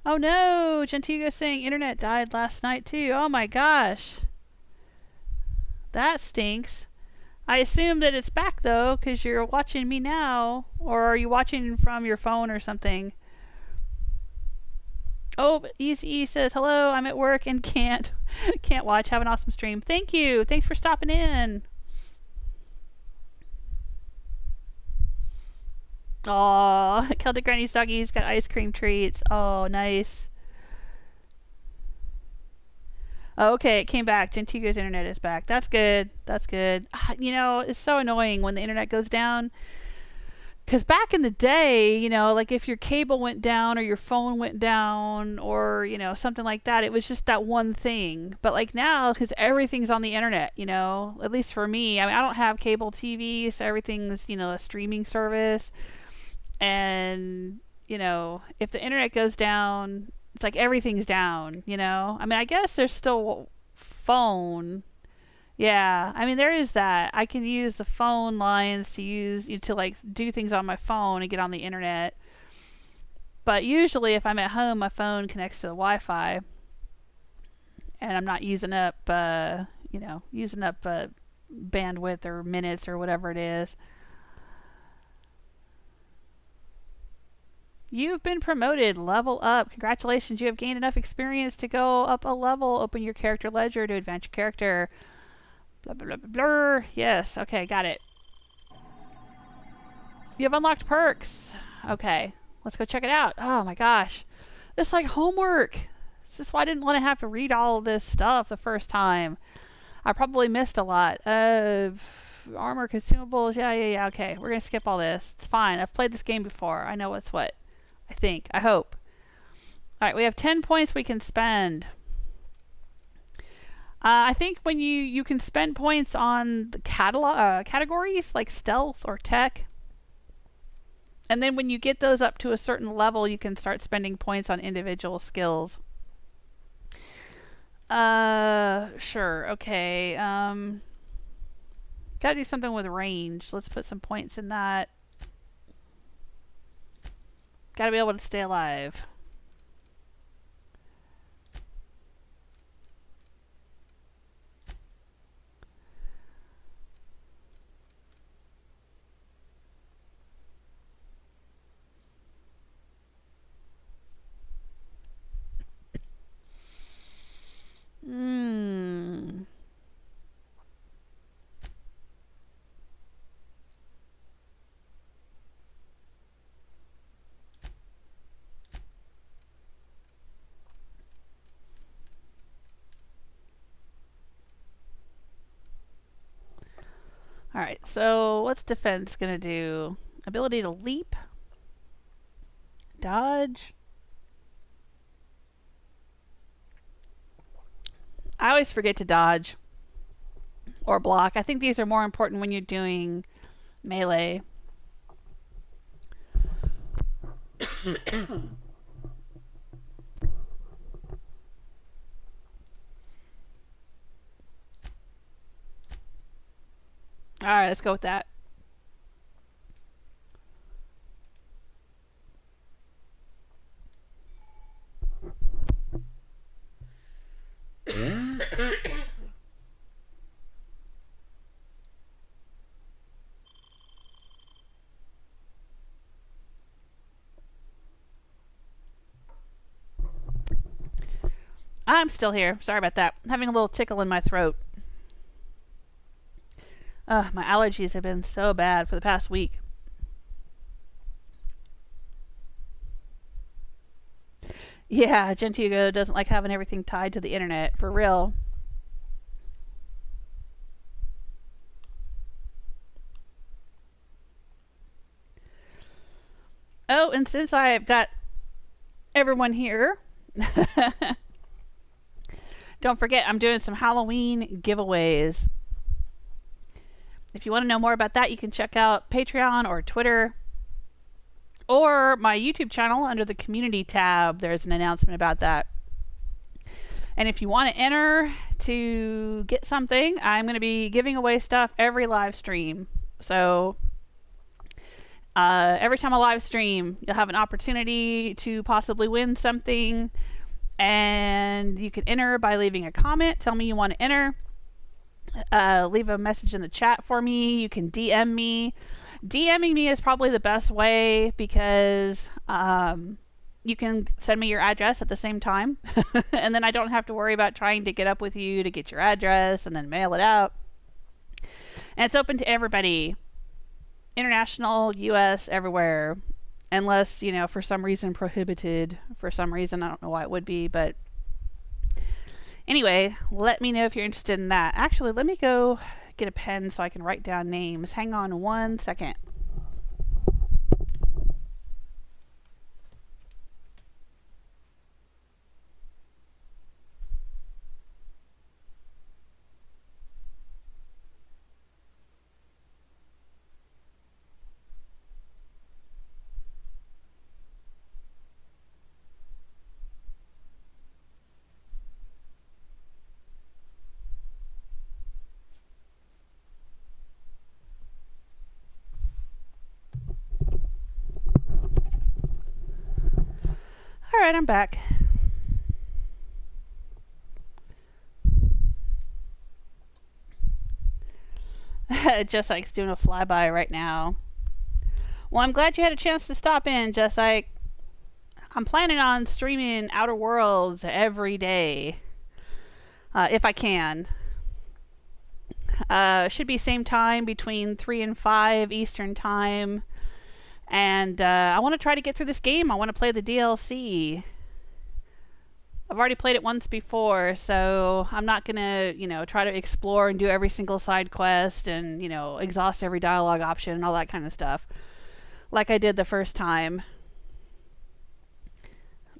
Oh no, Gentigo's saying internet died last night too. Oh my gosh. That stinks. I assume that it's back though, because you're watching me now. Or are you watching from your phone or something? Oh, Easy says, hello, I'm at work and can't watch. Have an awesome stream. Thank you. Thanks for stopping in. Aw, Celtic Granny's doggy's got ice cream treats. Oh, nice. Oh, okay, it came back. Gentigo's internet is back. That's good. That's good. You know, it's so annoying when the internet goes down. Because back in the day, you know, like if your cable went down or your phone went down or, you know, something like that, it was just that one thing. But like now, because everything's on the internet, you know, at least for me. I mean, I don't have cable TV, so everything's, you know, a streaming service. And, you know, if the internet goes down, it's like everything's down, you know? I mean, I guess there's still phone. Yeah, I mean, there is that. I can use the phone lines to like do things on my phone and get on the internet. But usually if I'm at home, my phone connects to the Wi-Fi. And I'm not using up, bandwidth or minutes or whatever it is. You've been promoted. Level up. Congratulations. You have gained enough experience to go up a level. Open your character ledger to advance your character. Blah, blah, blah, blah, blah. Yes. Okay, got it. You have unlocked perks. Okay. Let's go check it out. Oh my gosh. It's like homework. This is why I didn't want to have to read all of this stuff the first time. I probably missed a lot. Armor, consumables. Yeah. Okay. We're going to skip all this. It's fine. I've played this game before. I know what's what. I think. I hope. Alright, we have 10 points we can spend. I think when you can spend points on the categories, like stealth or tech. And then when you get those up to a certain level, you can start spending points on individual skills. Sure. Okay. Gotta do something with range. Let's put some points in that. Gotta be able to stay alive. Alright, so what's defense gonna do? Ability to leap? Dodge? I always forget to dodge. Or block. I think these are more important when you're doing melee. Alright, let's go with that. I'm still here. Sorry about that. I'm having a little tickle in my throat. My allergies have been so bad for the past week. Yeah, Genthugo doesn't like having everything tied to the internet, for real. Oh, and since I've got everyone here, don't forget I'm doing some Halloween giveaways. If you want to know more about that, you can check out Patreon or Twitter or my YouTube channel under the community tab. There's an announcement about that. And if you want to enter to get something, I'm going to be giving away stuff every live stream. So every time I live stream, you'll have an opportunity to possibly win something. And you can enter by leaving a comment. Tell me you want to enter. Leave a message in the chat for me. You can DM me. DMing me is probably the best way because you can send me your address at the same time. And then I don't have to worry about trying to get up with you to get your address and then mail it out. And it's open to everybody. International, US, everywhere. Unless, for some reason prohibited. For some reason, I don't know why it would be, but anyway, let me know if you're interested in that. Actually, let me go get a pen so I can write down names. Hang on one second. Alright, I'm back. Just Ike's doing a flyby right now. Well, I'm glad you had a chance to stop in, Just Ike. I'm planning on streaming Outer Worlds every day, if I can. Should be same time, between 3 and 5 Eastern time. And I want to try to get through this game. I want to play the DLC. I've already played it once before, so I'm not going to, try to explore and do every single side quest and, exhaust every dialogue option and all that kind of stuff, like I did the first time.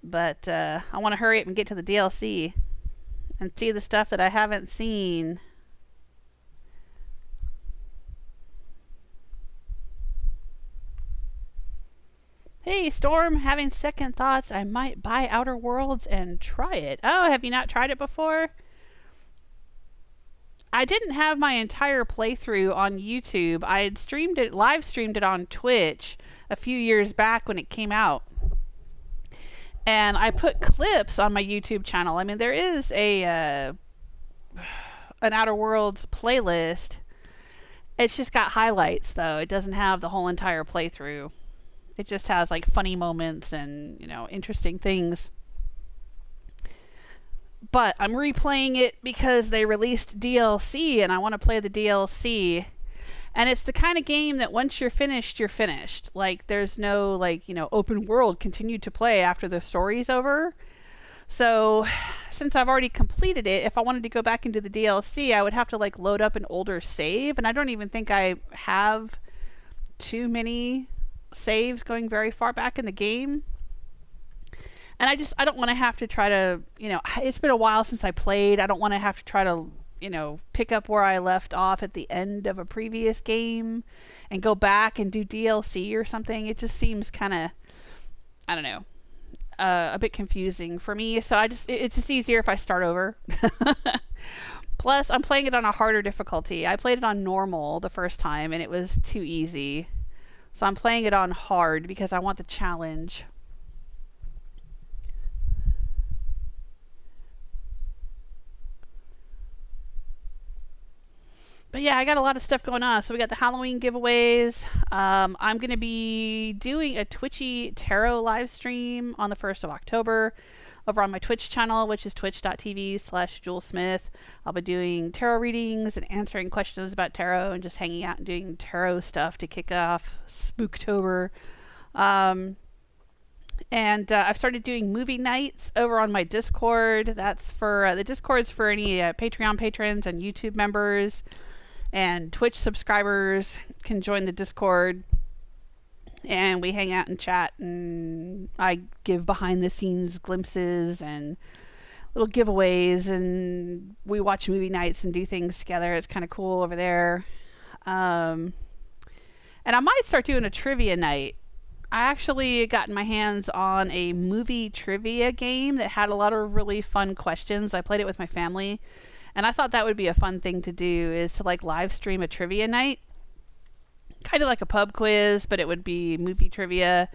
But I want to hurry up and get to the DLC and see the stuff that I haven't seen. Hey, Storm, having second thoughts. I might buy Outer Worlds and try it. Oh, have you not tried it before? I didn't have my entire playthrough on YouTube. I had live streamed it on Twitch a few years back when it came out. And I put clips on my YouTube channel. I mean, there is an Outer Worlds playlist. It's just got highlights, though. It doesn't have the whole entire playthrough. It just has, like, funny moments and, interesting things. But I'm replaying it because they released DLC, and I want to play the DLC. And it's the kind of game that once you're finished, you're finished. Like, there's no, open world continue to play after the story's over. So, since I've already completed it, if I wanted to go back into the DLC, I would have to, load up an older save. And I don't even think I have too many saves going very far back in the game. And I don't want to have to try to, it's been a while since I played. I don't want to have to try to, pick up where I left off at the end of a previous game and go back and do DLC or something. It just seems kind of, I don't know, a bit confusing for me. So it's just easier if I start over. Plus, I'm playing it on a harder difficulty. I played it on normal the first time and it was too easy. So I'm playing it on hard because I want the challenge. But yeah, I got a lot of stuff going on. So we got the Halloween giveaways. I'm going to be doing a Twitchy Tarot live stream on the 1st of October over on my Twitch channel, which is twitch.tv/JewelSmith. I'll be doing tarot readings and answering questions about tarot and just hanging out and doing tarot stuff to kick off Spooktober. And I've started doing movie nights over on my Discord. That's for the Discord's for any Patreon patrons and YouTube members. And Twitch subscribers can join the Discord. And we hang out and chat. And I give behind the scenes glimpses and little giveaways. And we watch movie nights and do things together. It's kind of cool over there. And I might start doing a trivia night. I actually gotten my hands on a movie trivia game that had a lot of really fun questions. I played it with my family, and I thought that would be a fun thing to do, is to live stream a trivia night. Kind of like a pub quiz, but it would be movie trivia,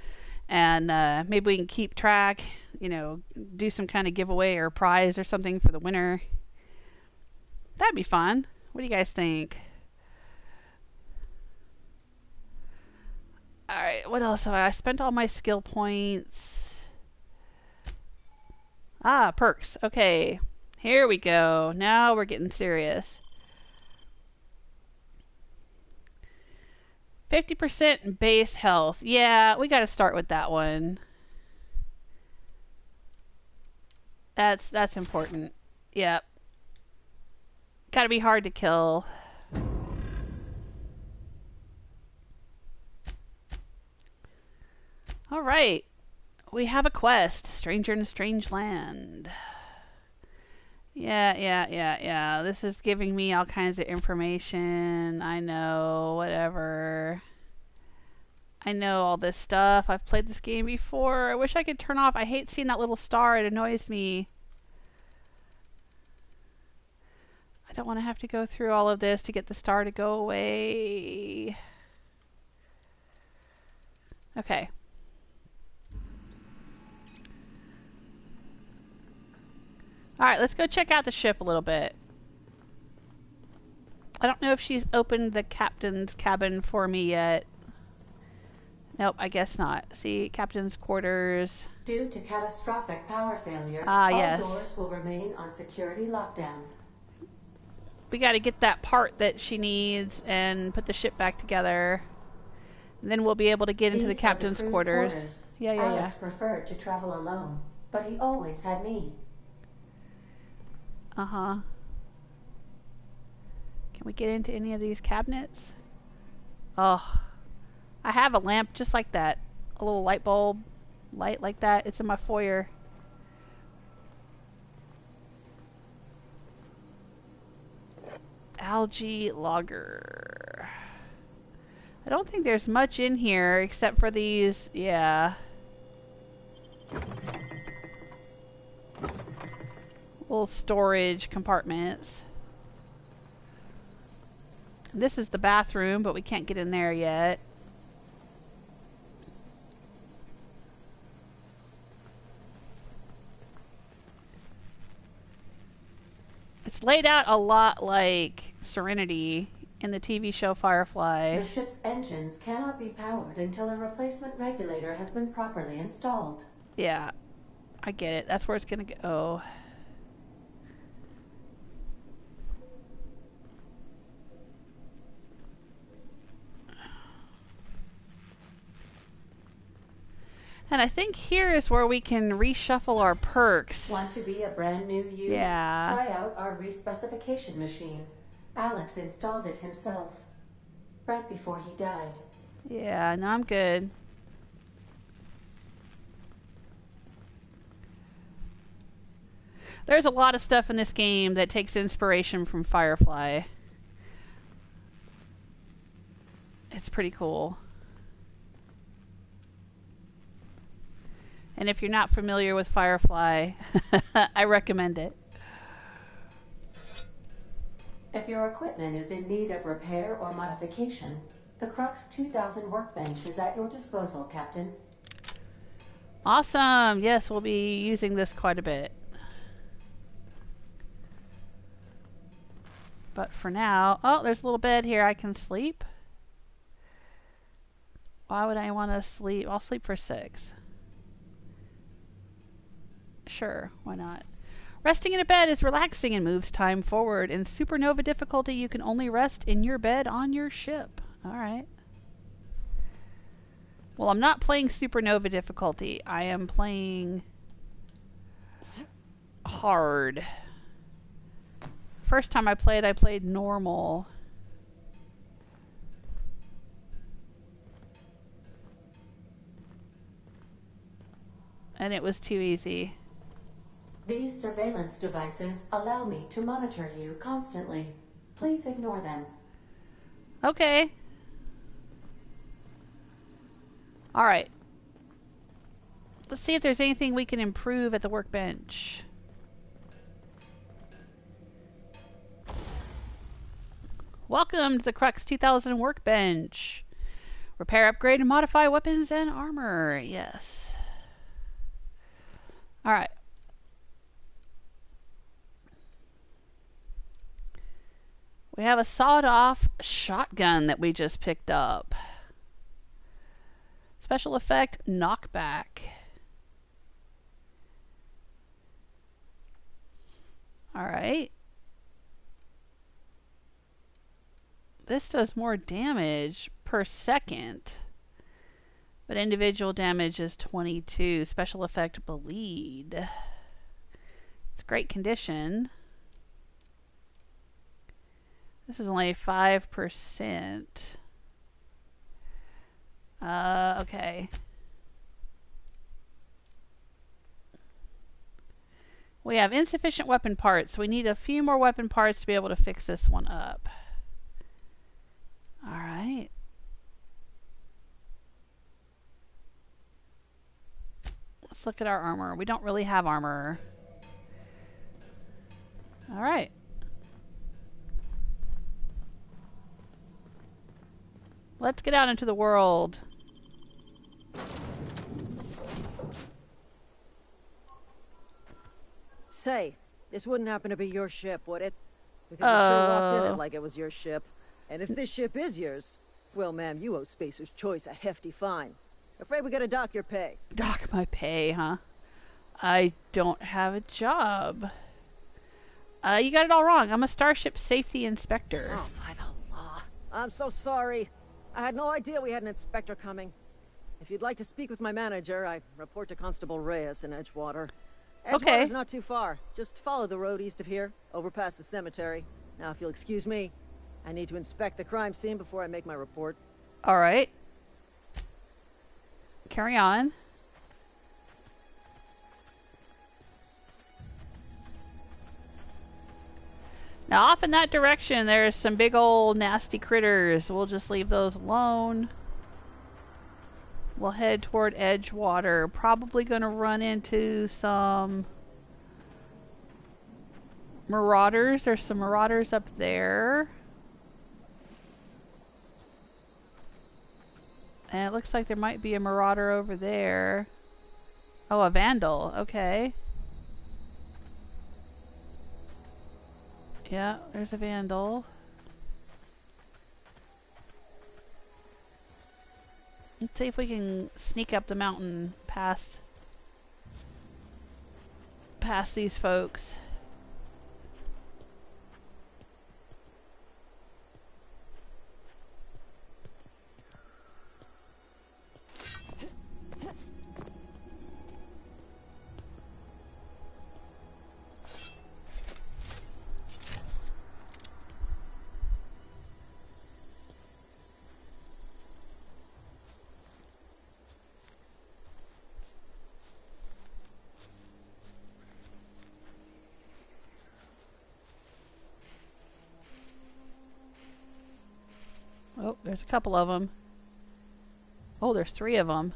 and maybe we can keep track, do some kind of giveaway or prize or something for the winner. That'd be fun. What do you guys think? Alright, what else have I spent all my skill points? Ah, perks. Okay, here we go. Now we're getting serious. 50% base health. Yeah, we gotta start with that one. That's important. Yep. Gotta be hard to kill. Alright, we have a quest. Stranger in a Strange Land. Yeah. This is giving me all kinds of information. I know, whatever. I know all this stuff. I've played this game before. I wish I could turn off. I hate seeing that little star. It annoys me. I don't want to have to go through all of this to get the star to go away. Okay. Alright, let's go check out the ship a little bit. I don't know if she's opened the captain's cabin for me yet. Nope, I guess not. See, captain's quarters. Due to catastrophic power failure, Ah, all yes. doors will remain on security lockdown. We gotta get that part that she needs and put the ship back together. And then we'll be able to get into the These are captain's crew's quarters. Yeah. Alex preferred to travel alone, but he always had me. Uh-huh. Can we get into any of these cabinets? Oh, I have a lamp just like that. A little light bulb light like that. It's in my foyer. Algae logger. I don't think there's much in here except for these, yeah. Little storage compartments. This is the bathroom, but we can't get in there yet. It's laid out a lot like Serenity in the TV show Firefly. The ship's engines cannot be powered until a replacement regulator has been properly installed. Yeah, I get it. That's where it's gonna go. And I think here is where we can reshuffle our perks. Want to be a brand new you? Yeah. Try out our respecification machine. Alex installed it himself, right before he died. Yeah, no, I'm good. There's a lot of stuff in this game that takes inspiration from Firefly. It's pretty cool. And if you're not familiar with Firefly, I recommend it. If your equipment is in need of repair or modification, the Crux 2000 workbench is at your disposal, Captain. Awesome! Yes, we'll be using this quite a bit. But for now... Oh, there's a little bed here I can sleep. Why would I want to sleep? I'll sleep for 6. Sure, why not? Resting in a bed is relaxing and moves time forward. In supernova difficulty, you can only rest in your bed on your ship. Alright. Well, I'm not playing supernova difficulty. I am playing hard. First time I played normal. And it was too easy. These surveillance devices allow me to monitor you constantly. Please ignore them. Okay. Alright. Let's see if there's anything we can improve at the workbench. Welcome to the Crux 2000 workbench. Repair, upgrade, and modify weapons and armor. Yes. Alright. We have a sawed-off shotgun that we just picked up. Special effect, knockback. Alright. This does more damage per second. But individual damage is 22. Special effect, bleed. It's great condition. This is only 5%. Okay. We have insufficient weapon parts. We need a few more weapon parts to be able to fix this one up. Alright. Let's look at our armor. We don't really have armor. Alright. Let's get out into the world. Say, this wouldn't happen to be your ship, would it? Because you sure walked in it like it was your ship. And if this ship is yours, well, ma'am, you owe Spacer's Choice a hefty fine. Afraid we gotta dock your pay. Dock my pay, huh? I don't have a job. You got it all wrong. I'm a Starship Safety Inspector. Oh, by the law. I'm so sorry. I had no idea we had an inspector coming. If you'd like to speak with my manager, I report to Constable Reyes in Edgewater. Edgewater's not too far. Just follow the road east of here, over past the cemetery. Now, if you'll excuse me, I need to inspect the crime scene before I make my report. All right. Carry on. Now, off in that direction, there's some big old nasty critters. We'll just leave those alone. We'll head toward Edgewater. Probably going to run into some marauders. There's some marauders up there. And it looks like there might be a marauder over there. Oh, a vandal. Okay. Yeah, there's a vandal. Let's see if we can sneak up the mountain past these folks. Oh, there's a couple of them. Oh, there's 3 of them.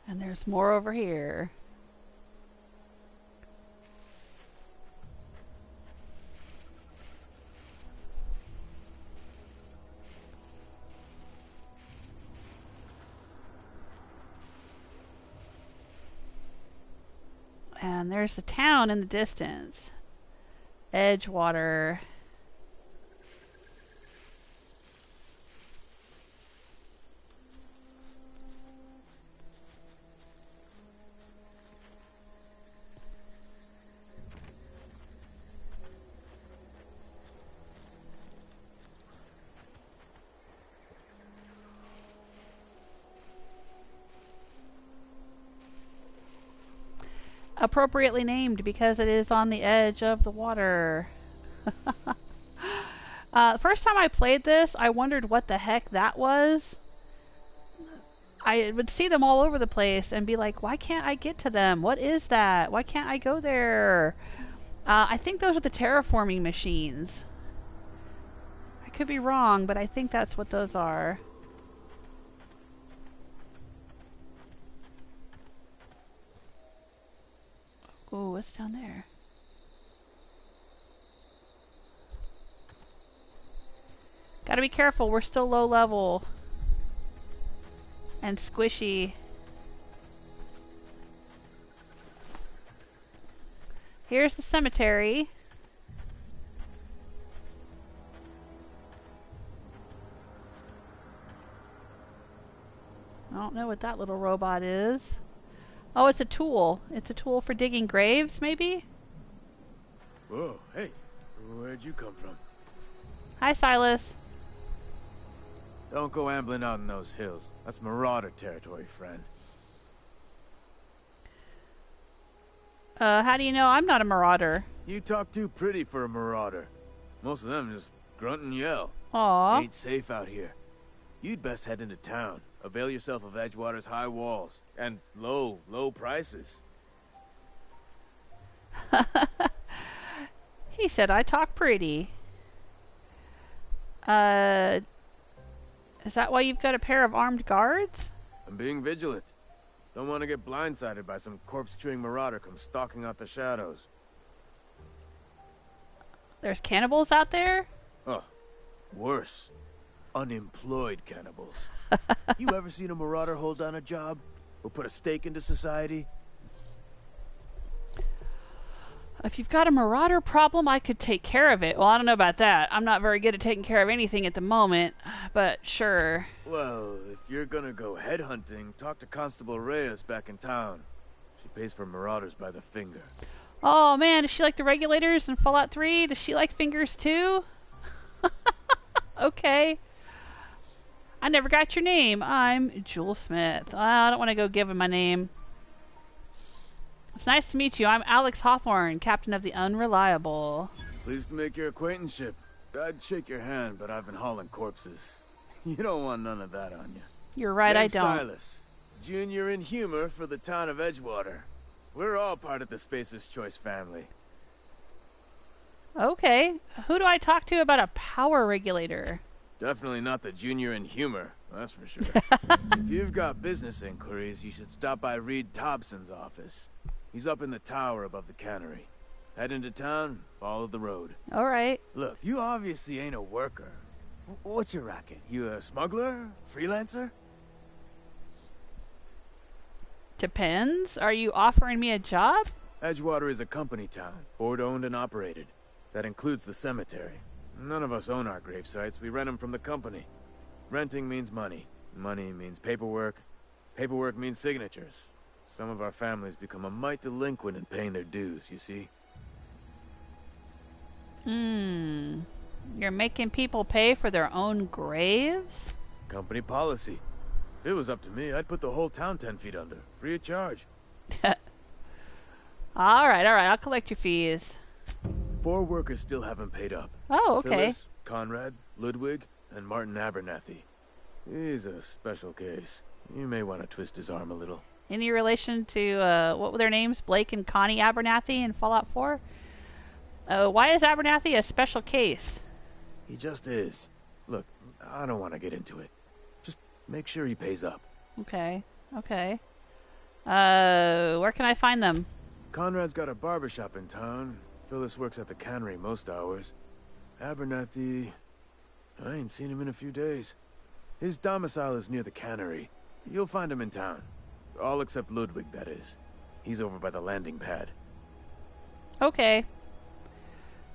And there's more over here. And there's the town in the distance. Edgewater. Appropriately named because it is on the edge of the water. First time I played this, I wondered what the heck that was. I would see them all over the place and be like, why can't I get to them? What is that? Why can't I go there? I think those are the terraforming machines. I could be wrong, but I think that's what those are. Ooh, what's down there? Gotta be careful, we're still low level. And squishy. Here's the cemetery. I don't know what that little robot is. Oh, it's a tool. It's a tool for digging graves, maybe? Whoa, hey. Where'd you come from? Hi, Silas. Don't go ambling out in those hills. That's marauder territory, friend. How do you know I'm not a marauder? You talk too pretty for a marauder. Most of them just grunt and yell. Aww. Ain't safe out here. You'd best head into town. Avail yourself of Edgewater's high walls and low prices. He said I talk pretty. Is that why you've got a pair of armed guards? I'm being vigilant. Don't want to get blindsided by some corpse-chewing marauder come stalking out the shadows. There's cannibals out there? Oh, worse. unemployed cannibals. You ever seen a marauder hold down a job? Or put a stake into society? If you've got a marauder problem, I could take care of it. Well, I don't know about that. I'm not very good at taking care of anything at the moment, but sure. Well, if you're gonna go headhunting, talk to Constable Reyes back in town. She pays for marauders by the finger. Oh man, does she like the regulators in Fallout 3? Does she like fingers too? Okay. I never got your name. I'm Jewel Smith. I don't want to go give him my name. It's nice to meet you. I'm Alex Hawthorne, captain of the Unreliable. Pleased to make your acquaintanceship. I'd shake your hand, but I've been hauling corpses. You don't want none of that on you. You're right, Name's I don't. Silas, junior in humor for the town of Edgewater. We're all part of the Spacer's Choice family. Okay. Who do I talk to about a power regulator? Definitely not the junior in humor, that's for sure. If you've got business inquiries, you should stop by Reed Thompson's office. He's up in the tower above the cannery. Head into town, follow the road. All right. Look, you obviously ain't a worker. What's your racket? You a smuggler? Freelancer? Depends. Are you offering me a job? Edgewater is a company town, board-owned and operated. That includes the cemetery. None of us own our grave sites. We rent them from the company. Renting means money. Money means paperwork. Paperwork means signatures. Some of our families become a mite delinquent in paying their dues, you see? You're making people pay for their own graves? Company policy. If it was up to me, I'd put the whole town 10 feet under, free of charge. Alright, I'll collect your fees. 4 workers still haven't paid up. Oh, okay. Phyllis, Conrad, Ludwig, and Martin Abernathy. He's a special case. You may want to twist his arm a little. Any relation to, what were their names? Blake and Connie Abernathy in Fallout 4? Why is Abernathy a special case? He just is. Look, I don't want to get into it. Just make sure he pays up. Okay. Where can I find them? Conrad's got a barbershop in town. Phyllis works at the cannery most hours. Abernathy... I ain't seen him in a few days. His domicile is near the cannery. You'll find him in town. All except Ludwig, that is. He's over by the landing pad. Okay.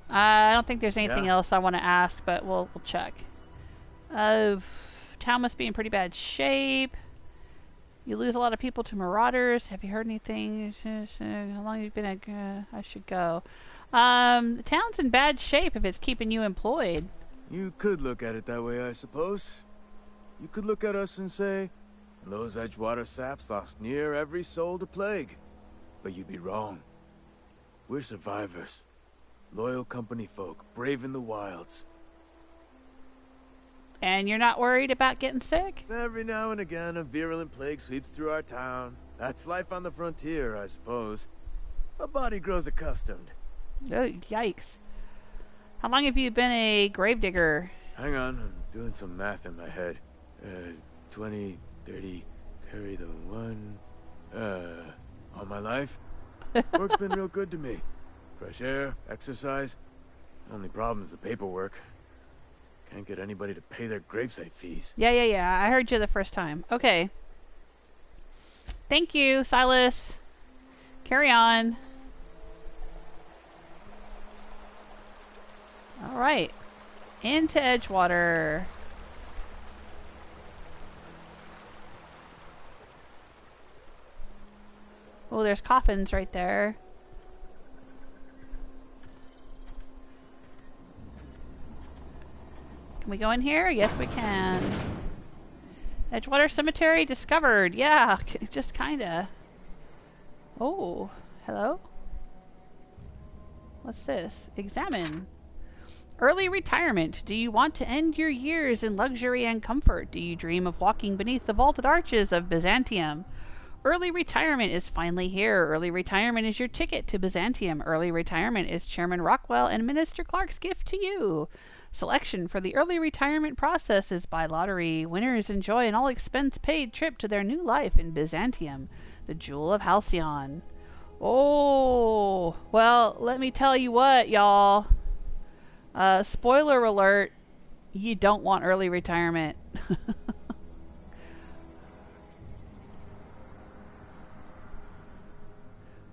I don't think there's anything else I want to ask, but we'll check. Town must be in pretty bad shape. You lose a lot of people to marauders. Have you heard anything? How long have you been I should go. The town's in bad shape if it's keeping you employed. You could look at it that way, I suppose. You could look at us and say, those Edgewater saps lost near every soul to plague. But you'd be wrong. We're survivors. Loyal company folk, brave in the wilds. And you're not worried about getting sick? Every now and again, a virulent plague sweeps through our town. That's life on the frontier, I suppose. A body grows accustomed. Oh, yikes. How long have you been a gravedigger? Hang on, I'm doing some math in my head. 20, 30, carry the 1... all my life? Work's been real good to me. Fresh air, exercise. Only problem is the paperwork. Can't get anybody to pay their gravesite fees. Yeah. I heard you the first time. Okay. Thank you, Silas. Carry on. Alright. Into Edgewater. Oh, there's coffins right there. Can we go in here? Yes, we can. Edgewater Cemetery discovered. Yeah, just kinda. Oh, hello? What's this? Examine. Early retirement. Do you want to end your years in luxury and comfort? Do you dream of walking beneath the vaulted arches of Byzantium? Early retirement is finally here. Early retirement is your ticket to Byzantium. Early retirement is Chairman Rockwell and Minister Clark's gift to you. Selection for the early retirement process is by lottery. Winners enjoy an all-expense-paid trip to their new life in Byzantium, the Jewel of Halcyon. Oh, well, let me tell you what, y'all. Spoiler alert. You don't want early retirement.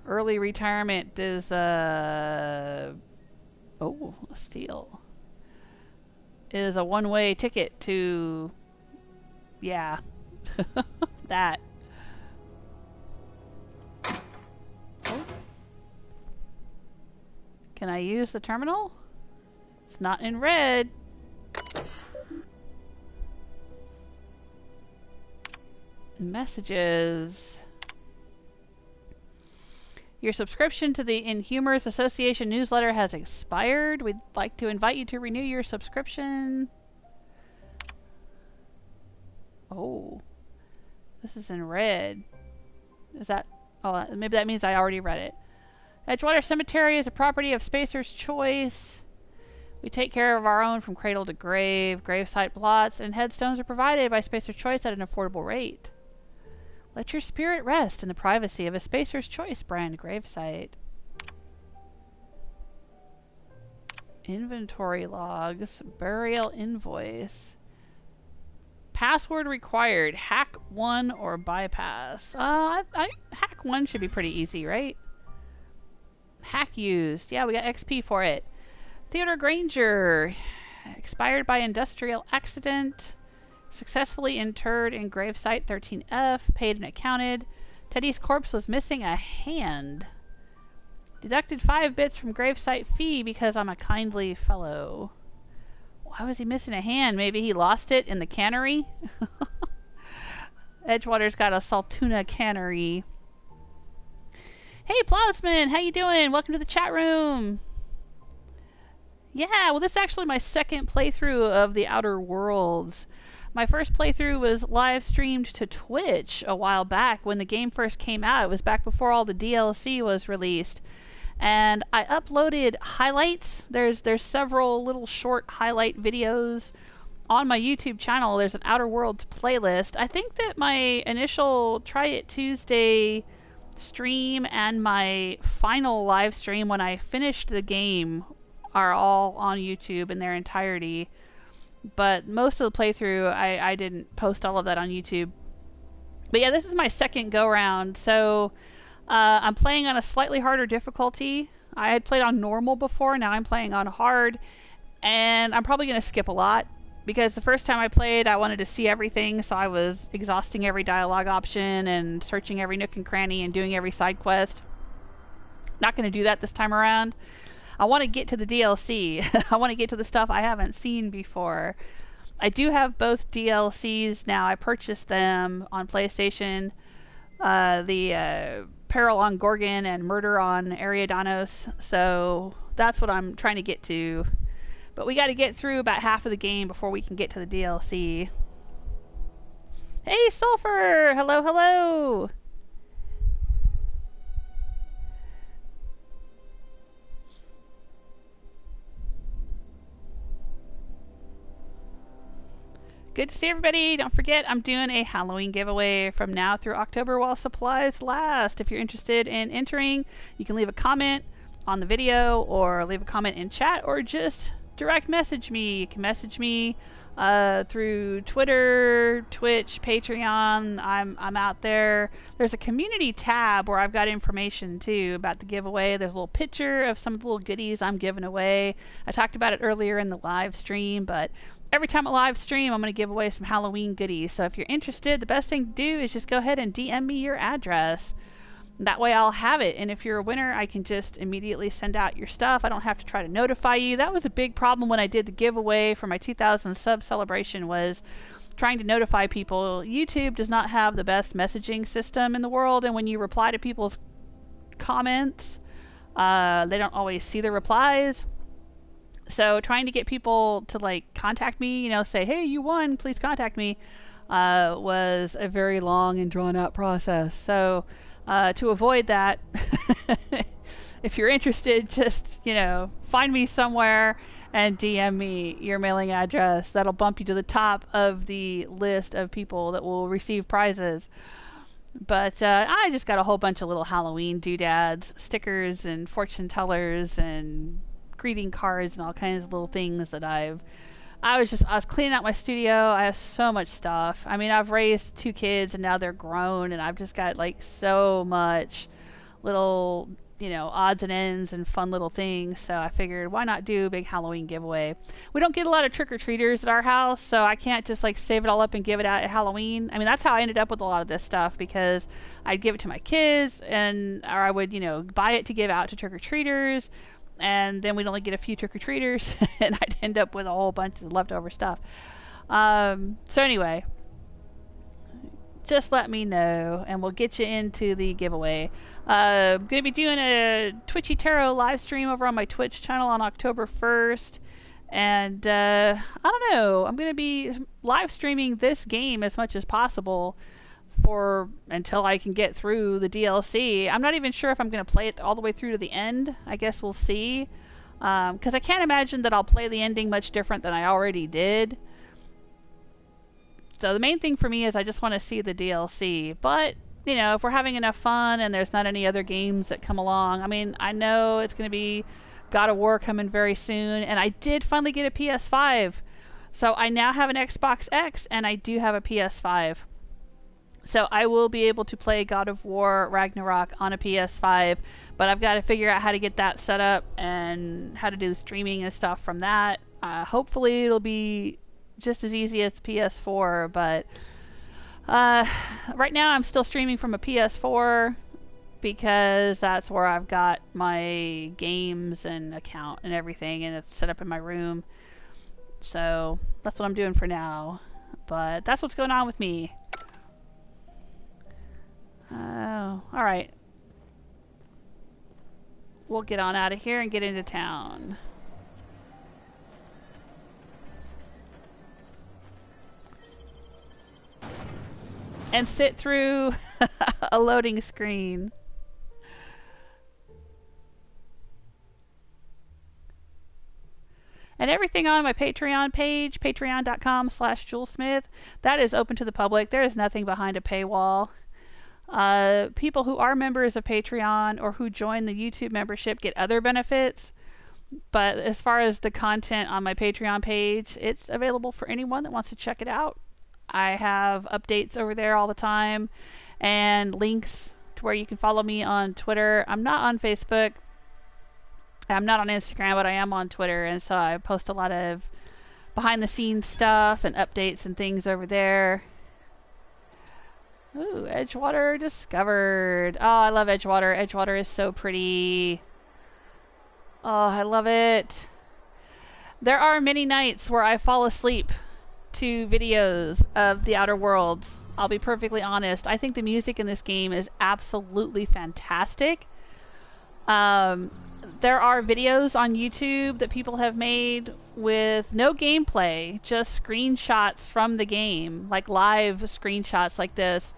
Early retirement is steal. Is a one-way ticket to, yeah, that. Oh. Can I use the terminal? It's not in red. Messages. Your subscription to the Inhumers Association newsletter has expired. We'd like to invite you to renew your subscription. Oh. This is in red. Is that... Oh, maybe that means I already read it. Edgewater Cemetery is a property of Spacer's Choice. We take care of our own from cradle to grave. Gravesite plots and headstones are provided by Spacer's Choice at an affordable rate. Let your spirit rest in the privacy of a Spacer's Choice brand gravesite. Inventory logs. Burial invoice. Password required. Hack 1 or bypass. Hack 1 should be pretty easy, right? Hack used. Yeah, we got XP for it. Theodore Granger. Expired by industrial accident. Successfully interred in gravesite 13F. Paid and accounted. Teddy's corpse was missing a hand. Deducted 5 bits from gravesite fee because I'm a kindly fellow. Why was he missing a hand? Maybe he lost it in the cannery? Edgewater's got a Saltuna cannery. Hey, Plasman! How you doing? Welcome to the chat room! Yeah, well, this is actually my second playthrough of The Outer Worlds. My first playthrough was live streamed to Twitch a while back when the game first came out. It was back before all the DLC was released. And I uploaded highlights. There's several little short highlight videos on my YouTube channel. There's an Outer Worlds playlist. I think that my initial Try It Tuesday stream and my final live stream when I finished the game are all on YouTube in their entirety. But most of the playthrough, I didn't post all of that on YouTube. But yeah, this is my second go-round, so I'm playing on a slightly harder difficulty. I had played on normal before, now I'm playing on hard, and I'm probably going to skip a lot, because the first time I played, I wanted to see everything, so I was exhausting every dialogue option, and searching every nook and cranny, and doing every side quest. Not going to do that this time around. I want to get to the DLC. I want to get to the stuff I haven't seen before. I do have both DLCs now. I purchased them on PlayStation. The Peril on Gorgon and Murder on Eridanos. So that's what I'm trying to get to. But we got to get through about half of the game before we can get to the DLC. Hey, Sulfur! Hello, hello! Good to see everybody. Don't forget, I'm doing a Halloween giveaway from now through October while supplies last. If you're interested in entering, you can leave a comment on the video or leave a comment in chat or just direct message me. You can message me through Twitter, Twitch, Patreon. I'm out there. There's a community tab where I've got information too about the giveaway. There's a little picture of some of the little goodies I'm giving away. I talked about it earlier in the live stream, but every time I live stream, I'm going to give away some Halloween goodies. So if you're interested, the best thing to do is just go ahead and DM me your address. That way I'll have it. And if you're a winner, I can just immediately send out your stuff. I don't have to try to notify you. That was a big problem when I did the giveaway for my 2000 sub celebration, was trying to notify people. YouTube does not have the best messaging system in the world. And when you reply to people's comments, they don't always see the replies. So trying to get people to contact me, say, hey, you won, please contact me, was a very long and drawn out process. So to avoid that, if you're interested, just, find me somewhere and DM me your mailing address. That'll bump you to the top of the list of people that will receive prizes. But I just got a whole bunch of little Halloween doodads, stickers and fortune tellers and greeting cards and all kinds of little things that I've I was cleaning out my studio. I have so much stuff. I mean, I've raised 2 kids and now they're grown, and I've just got like so much little, odds and ends and fun little things. So I figured, why not do a big Halloween giveaway? We don't get a lot of trick-or-treaters at our house, so I can't just like save it all up and give it out at Halloween. I mean, that's how I ended up with a lot of this stuff, because I'd give it to my kids, or I would, buy it to give out to trick-or-treaters, and then we'd only get a few trick-or-treaters, and I'd end up with a whole bunch of leftover stuff. So anyway, just let me know, and we'll get you into the giveaway. I'm going to be doing a Twitchy Tarot live stream over on my Twitch channel on October 1st, and I don't know, I'm going to be live streaming this game as much as possible until I can get through the DLC. I'm not even sure if I'm going to play it all the way through to the end. I guess we'll see. Because I can't imagine that I'll play the ending much different than I already did. So the main thing for me is I just want to see the DLC. But, if we're having enough fun and there's not any other games that come along. I mean, I know it's going to be God of War coming very soon. And I did finally get a PS5. So I now have an Xbox X and I do have a PS5. So I will be able to play God of War Ragnarok on a PS5, but I've got to figure out how to get that set up and how to do the streaming and stuff from that. Hopefully it'll be just as easy as the PS4, but right now I'm still streaming from a PS4 because that's where I've got my games and account and everything, and it's set up in my room. So that's what I'm doing for now, but that's what's going on with me. Oh, alright. We'll get on out of here and get into town. And sit through a loading screen. And everything on my Patreon page, patreon.com/JewelSmith, that is open to the public. There is nothing behind a paywall. People who are members of Patreon or who join the YouTube membership get other benefits, but as far as the content on my Patreon page, it's available for anyone that wants to check it out. I have updates over there all the time and links to where you can follow me on Twitter. I'm not on Facebook. I'm not on Instagram, but I am on Twitter, and so I post a lot of behind the scenes stuff and updates and things over there. Ooh, Edgewater discovered. Oh, I love Edgewater. Edgewater is so pretty. Oh, I love it. There are many nights where I fall asleep to videos of the Outer Worlds. I'll be perfectly honest. I think the music in this game is absolutely fantastic. There are videos on YouTube that people have made with no gameplay, just screenshots from the game, like live screenshots like this,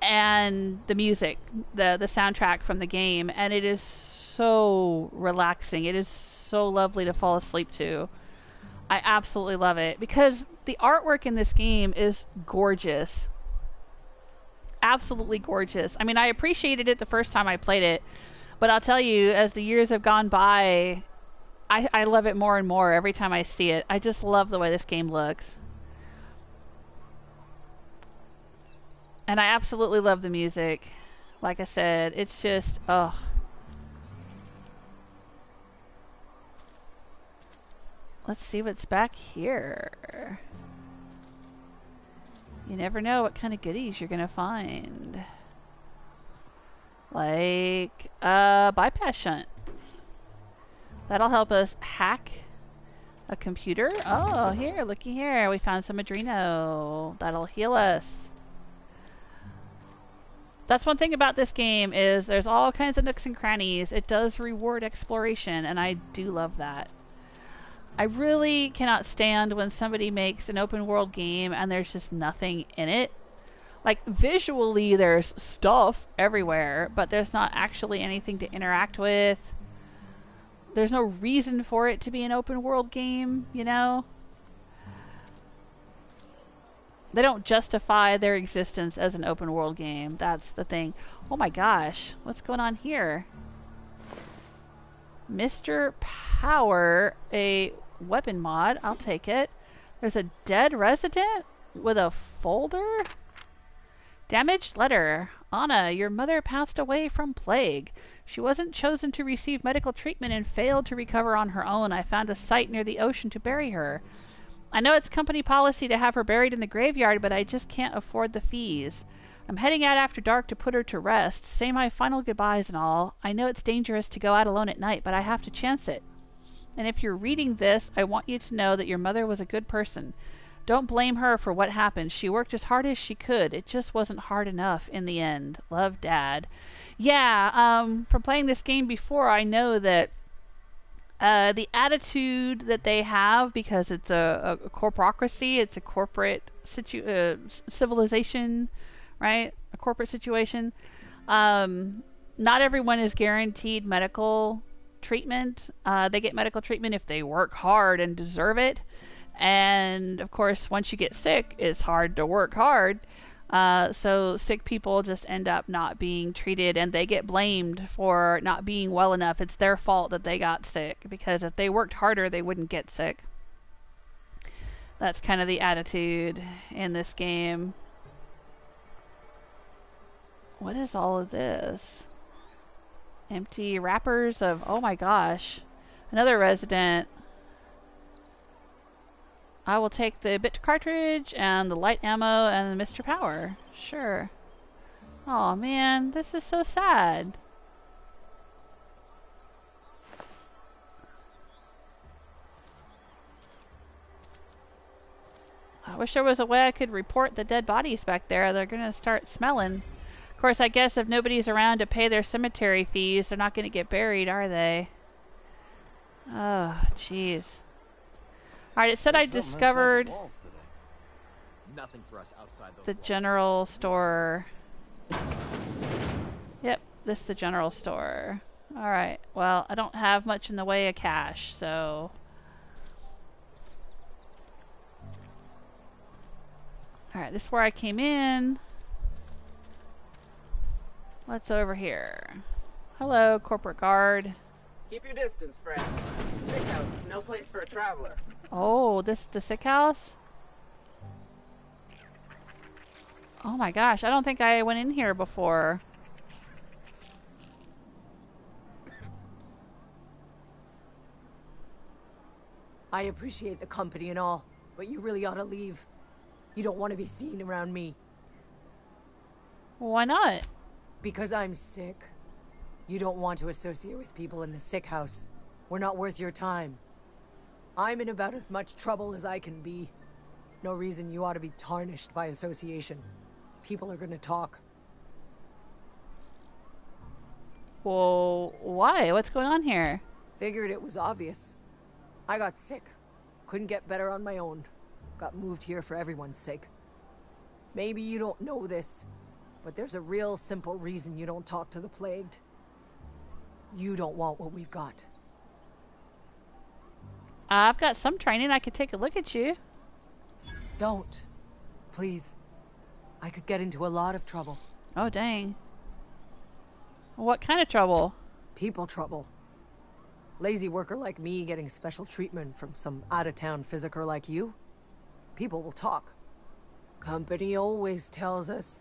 and the music, the soundtrack from the game, and it is so relaxing. It is so lovely to fall asleep to. I absolutely love it because the artwork in this game is gorgeous. Absolutely gorgeous. I mean, I appreciated it the first time I played it, but I'll tell you, as the years have gone by, I love it more and more every time I see it. I just love the way this game looks. And I absolutely love the music. Like I said, it's just, oh. Let's see what's back here. You never know what kind of goodies you're gonna find. Like a bypass shunt. That'll help us hack a computer. Oh, here, looky here. We found some Adreno. That'll heal us. That's one thing about this game is there's all kinds of nooks and crannies. It does reward exploration, and I do love that. I really cannot stand when somebody makes an open world game and there's just nothing in it. Like, visually there's stuff everywhere, but there's not actually anything to interact with. There's no reason for it to be an open world game, you know? They don't justify their existence as an open world game. That's the thing. Oh my gosh, what's going on here? Mr. Power, a weapon mod. I'll take it. There's a dead resident with a folder? Damaged letter. Anna, your mother passed away from plague. She wasn't chosen to receive medical treatment and failed to recover on her own. I found a site near the ocean to bury her. I know it's company policy to have her buried in the graveyard, but I just can't afford the fees. I'm heading out after dark to put her to rest, say my final goodbyes and all. I know it's dangerous to go out alone at night, but I have to chance it. And if you're reading this, I want you to know that your mother was a good person. Don't blame her for what happened. She worked as hard as she could. It just wasn't hard enough in the end. Love, Dad. Yeah, from playing this game before, I know that the attitude that they have, because it's a corporocracy, it's a corporate civilization, right? A corporate situation. Not everyone is guaranteed medical treatment. They get medical treatment if they work hard and deserve it. And of course, once you get sick, it's hard to work hard. So sick people just end up not being treated, and they get blamed for not being well enough. It's their fault that they got sick, because if they worked harder, they wouldn't get sick. That's kind of the attitude in this game. What is all of this? Empty wrappers of... Oh my gosh. Another resident. I will take the bit cartridge and the light ammo and the Mr. Power. Sure. Oh man, this is so sad. I wish there was a way I could report the dead bodies back there. They're gonna start smelling. Of course, I guess if nobody's around to pay their cemetery fees, they're not gonna get buried, are they? Oh, jeez. Alright, it said I discovered Nothing for us outside those the walls. general store. Yep, this is the general store. Alright, well, I don't have much in the way of cash, so... Alright, this is where I came in. What's over here? Hello, corporate guard. Keep your distance, friend. Sick house, no place for a traveler. Oh, this is the sick house? Oh my gosh, I don't think I went in here before. I appreciate the company and all, but you really ought to leave. You don't want to be seen around me. Why not? Because I'm sick. You don't want to associate with people in the sick house. We're not worth your time. I'm in about as much trouble as I can be. No reason you ought to be tarnished by association. People are gonna talk. Well, why? What's going on here? Figured it was obvious. I got sick. Couldn't get better on my own. Got moved here for everyone's sake. Maybe you don't know this, but there's a real simple reason you don't talk to the plagued. You don't want what we've got. I've got some training. I could take a look at you. Don't. Please. I could get into a lot of trouble. Oh, dang. What kind of trouble? People trouble. Lazy worker like me getting special treatment from some out-of-town physiker like you. People will talk. Company always tells us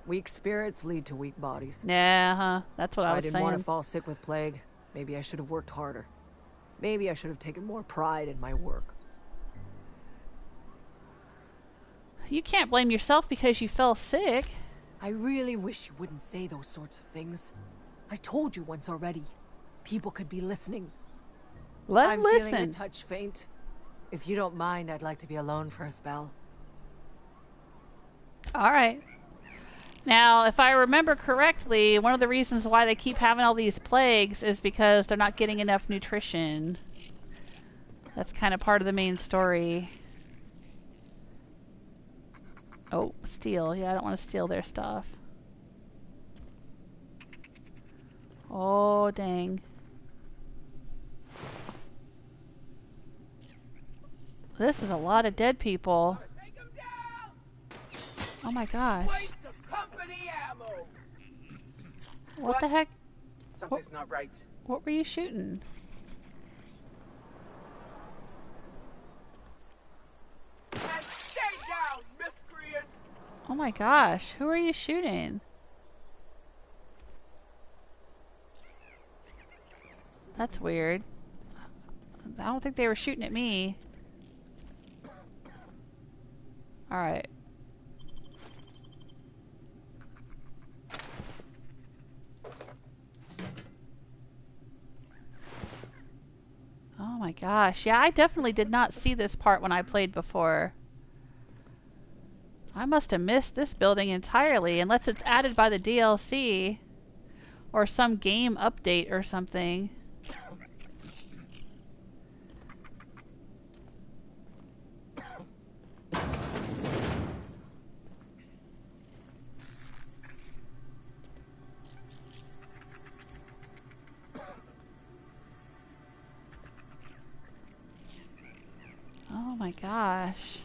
weak spirits lead to weak bodies. Yeah, huh? That's what I was saying. I didn't want to fall sick with plague. Maybe I should have worked harder. Maybe I should have taken more pride in my work. You can't blame yourself because you fell sick. I really wish you wouldn't say those sorts of things. I told you once already. People could be listening. I'm feeling a touch faint. If you don't mind, I'd like to be alone for a spell. Alright. Now, if I remember correctly, one of the reasons why they keep having all these plagues is because they're not getting enough nutrition. That's kind of part of the main story. Oh, steal. Yeah, I don't want to steal their stuff. Oh, dang. This is a lot of dead people. Oh my gosh. Waste of company ammo. What the heck? Something's not right. What were you shooting? Oh my gosh, who are you shooting? That's weird. I don't think they were shooting at me. Alright. Oh my gosh. Yeah, I definitely did not see this part when I played before. I must have missed this building entirely, unless it's added by the DLC. Or some game update or something. Oh my gosh.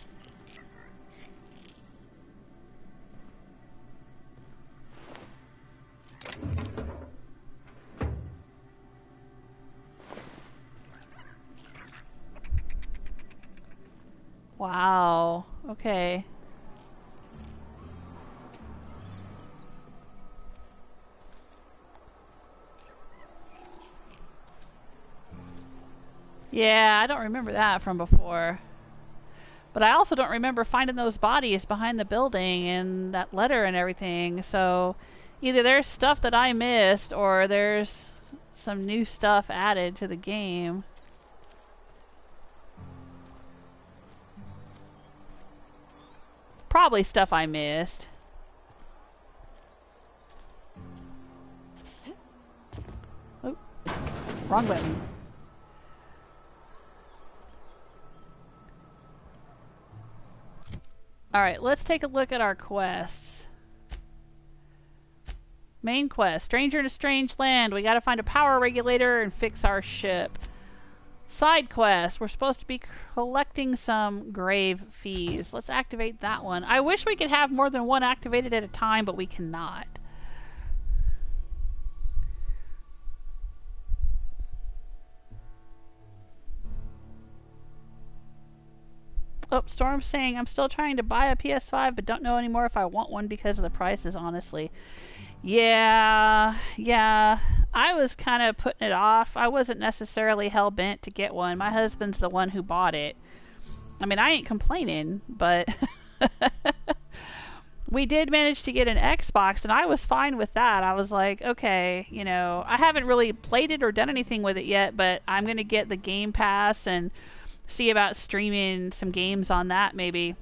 Wow. Okay. Yeah, I don't remember that from before. But I also don't remember finding those bodies behind the building and that letter and everything. So either there's stuff that I missed or there's some new stuff added to the game. Probably stuff I missed. Oh, wrong button. Alright, let's take a look at our quests. Main quest, Stranger in a Strange Land. We gotta find a power regulator and fix our ship. Side quest, we're supposed to be collecting some grave fees. Let's activate that one. I wish we could have more than one activated at a time, but we cannot. Oh, Storm's saying, I'm still trying to buy a PS5, but don't know anymore if I want one because of the prices, honestly. Yeah. I was kind of putting it off. I wasn't necessarily hell-bent to get one. My husband's the one who bought it. I mean, I ain't complaining, but we did manage to get an Xbox, and I was fine with that. I was like, okay, you know, I haven't really played it or done anything with it yet, but I'm going to get the Game Pass and see about streaming some games on that maybe.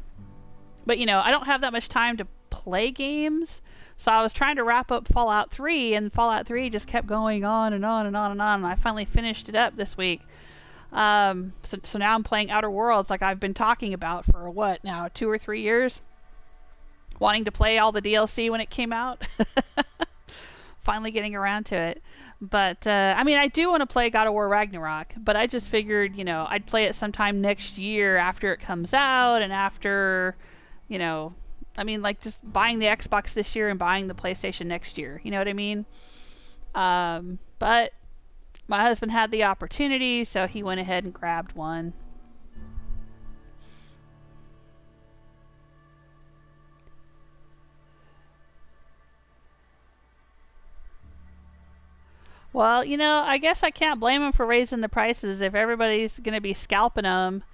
But you know, I don't have that much time to play games, so I was trying to wrap up Fallout 3, and Fallout 3 just kept going on and on and on and on, and I finally finished it up this week. So now I'm playing Outer Worlds, like I've been talking about for what now, 2 or 3 years, wanting to play all the DLC when it came out. Finally getting around to it. But, I mean, I do want to play God of War Ragnarok, but I just figured, you know, I'd play it sometime next year after it comes out, and after, you know, I mean, like, just buying the Xbox this year and buying the PlayStation next year, you know what I mean? But my husband had the opportunity, so he went ahead and grabbed one. Well, you know, I guess I can't blame them for raising the prices if everybody's going to be scalping them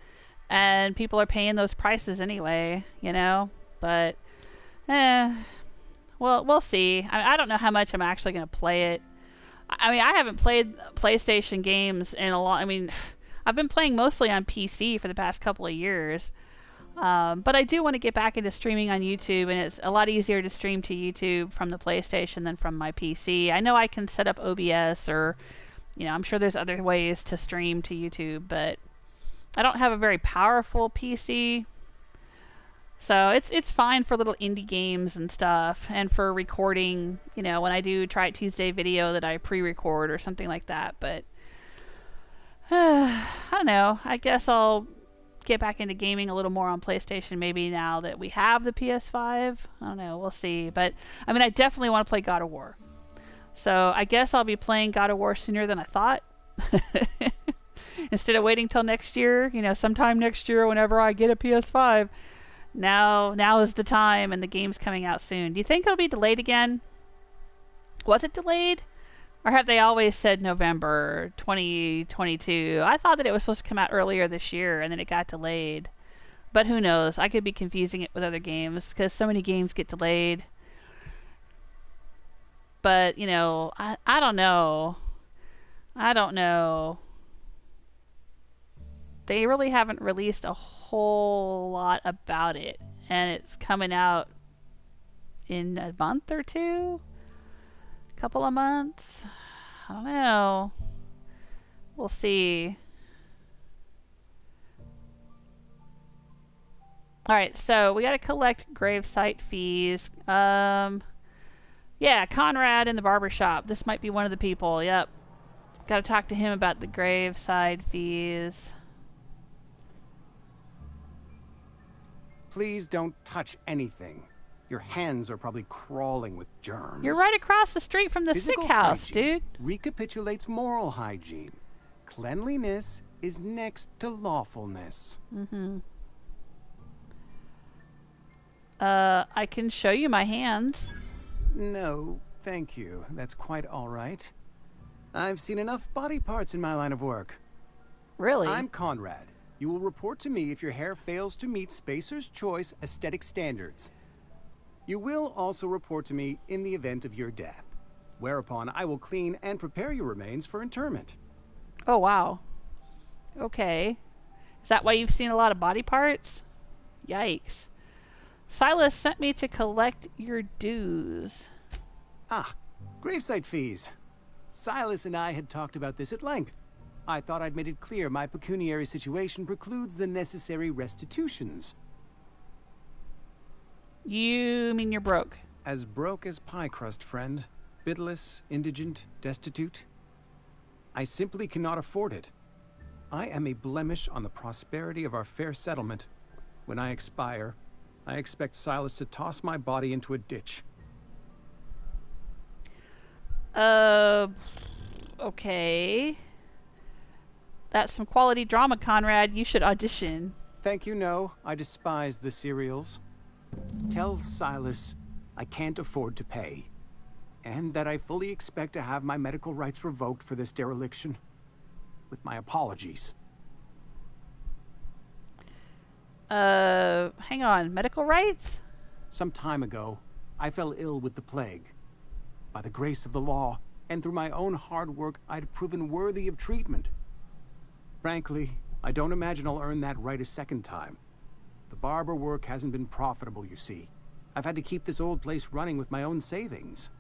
and people are paying those prices anyway, you know? But, well, we'll see. I don't know how much I'm actually going to play it. I mean, I haven't played PlayStation games in a long... I mean, I've been playing mostly on PC for the past couple of years. But I do want to get back into streaming on YouTube, and it's a lot easier to stream to YouTube from the PlayStation than from my PC. I know I can set up OBS, or, you know, I'm sure there's other ways to stream to YouTube, but I don't have a very powerful PC. So it's fine for little indie games and stuff, and for recording, you know, when I do Try It Tuesday video that I pre-record or something like that. But I don't know. I guess I'll get back into gaming a little more on PlayStation maybe now that we have the PS5. I don't know. We'll see. But I mean, I definitely want to play God of War. So I guess I'll be playing God of War sooner than I thought. Instead of waiting till next year, you know, sometime next year whenever I get a PS5. Now is the time, and the game's coming out soon. Do you think it'll be delayed again? Was it delayed? Or have they always said November 2022? I thought that it was supposed to come out earlier this year, and then it got delayed. But who knows? I could be confusing it with other games, because so many games get delayed. But, you know, I don't know. I don't know. They really haven't released a whole lot about it. And it's coming out in a month or two? A couple of months? I don't know. We'll see. Alright, so we gotta collect gravesite fees. Yeah, Conrad in the barber shop. This might be one of the people, yep. Gotta talk to him about the graveside fees. Please don't touch anything. Your hands are probably crawling with germs. You're right across the street from the Physical sick house, hygiene dude. Recapitulates moral hygiene. Cleanliness is next to lawfulness. Mm-hmm. I can show you my hands. No, thank you. That's quite all right. I've seen enough body parts in my line of work. Really? I'm Conrad. You will report to me if your hair fails to meet Spacer's Choice aesthetic standards. You will also report to me in the event of your death, whereupon I will clean and prepare your remains for interment. Oh, wow. Okay. Is that why you've seen a lot of body parts? Yikes. Silas sent me to collect your dues. Ah, gravesite fees. Silas and I had talked about this at length. I thought I'd made it clear my pecuniary situation precludes the necessary restitutions. You mean you're broke? As broke as pie crust, friend. Bidless, indigent, destitute. I simply cannot afford it. I am a blemish on the prosperity of our fair settlement. When I expire, I expect Silas to toss my body into a ditch. Okay. That's some quality drama, Conrad. You should audition. Thank you, no. I despise the serials. Tell Silas I can't afford to pay. And that I fully expect to have my medical rights revoked for this dereliction. With my apologies. Hang on. Medical rights? Some time ago, I fell ill with the plague. By the grace of the law, and through my own hard work, I'd proven worthy of treatment. Frankly, I don't imagine I'll earn that right a second time. The barber work hasn't been profitable, you see. I've had to keep this old place running with my own savings.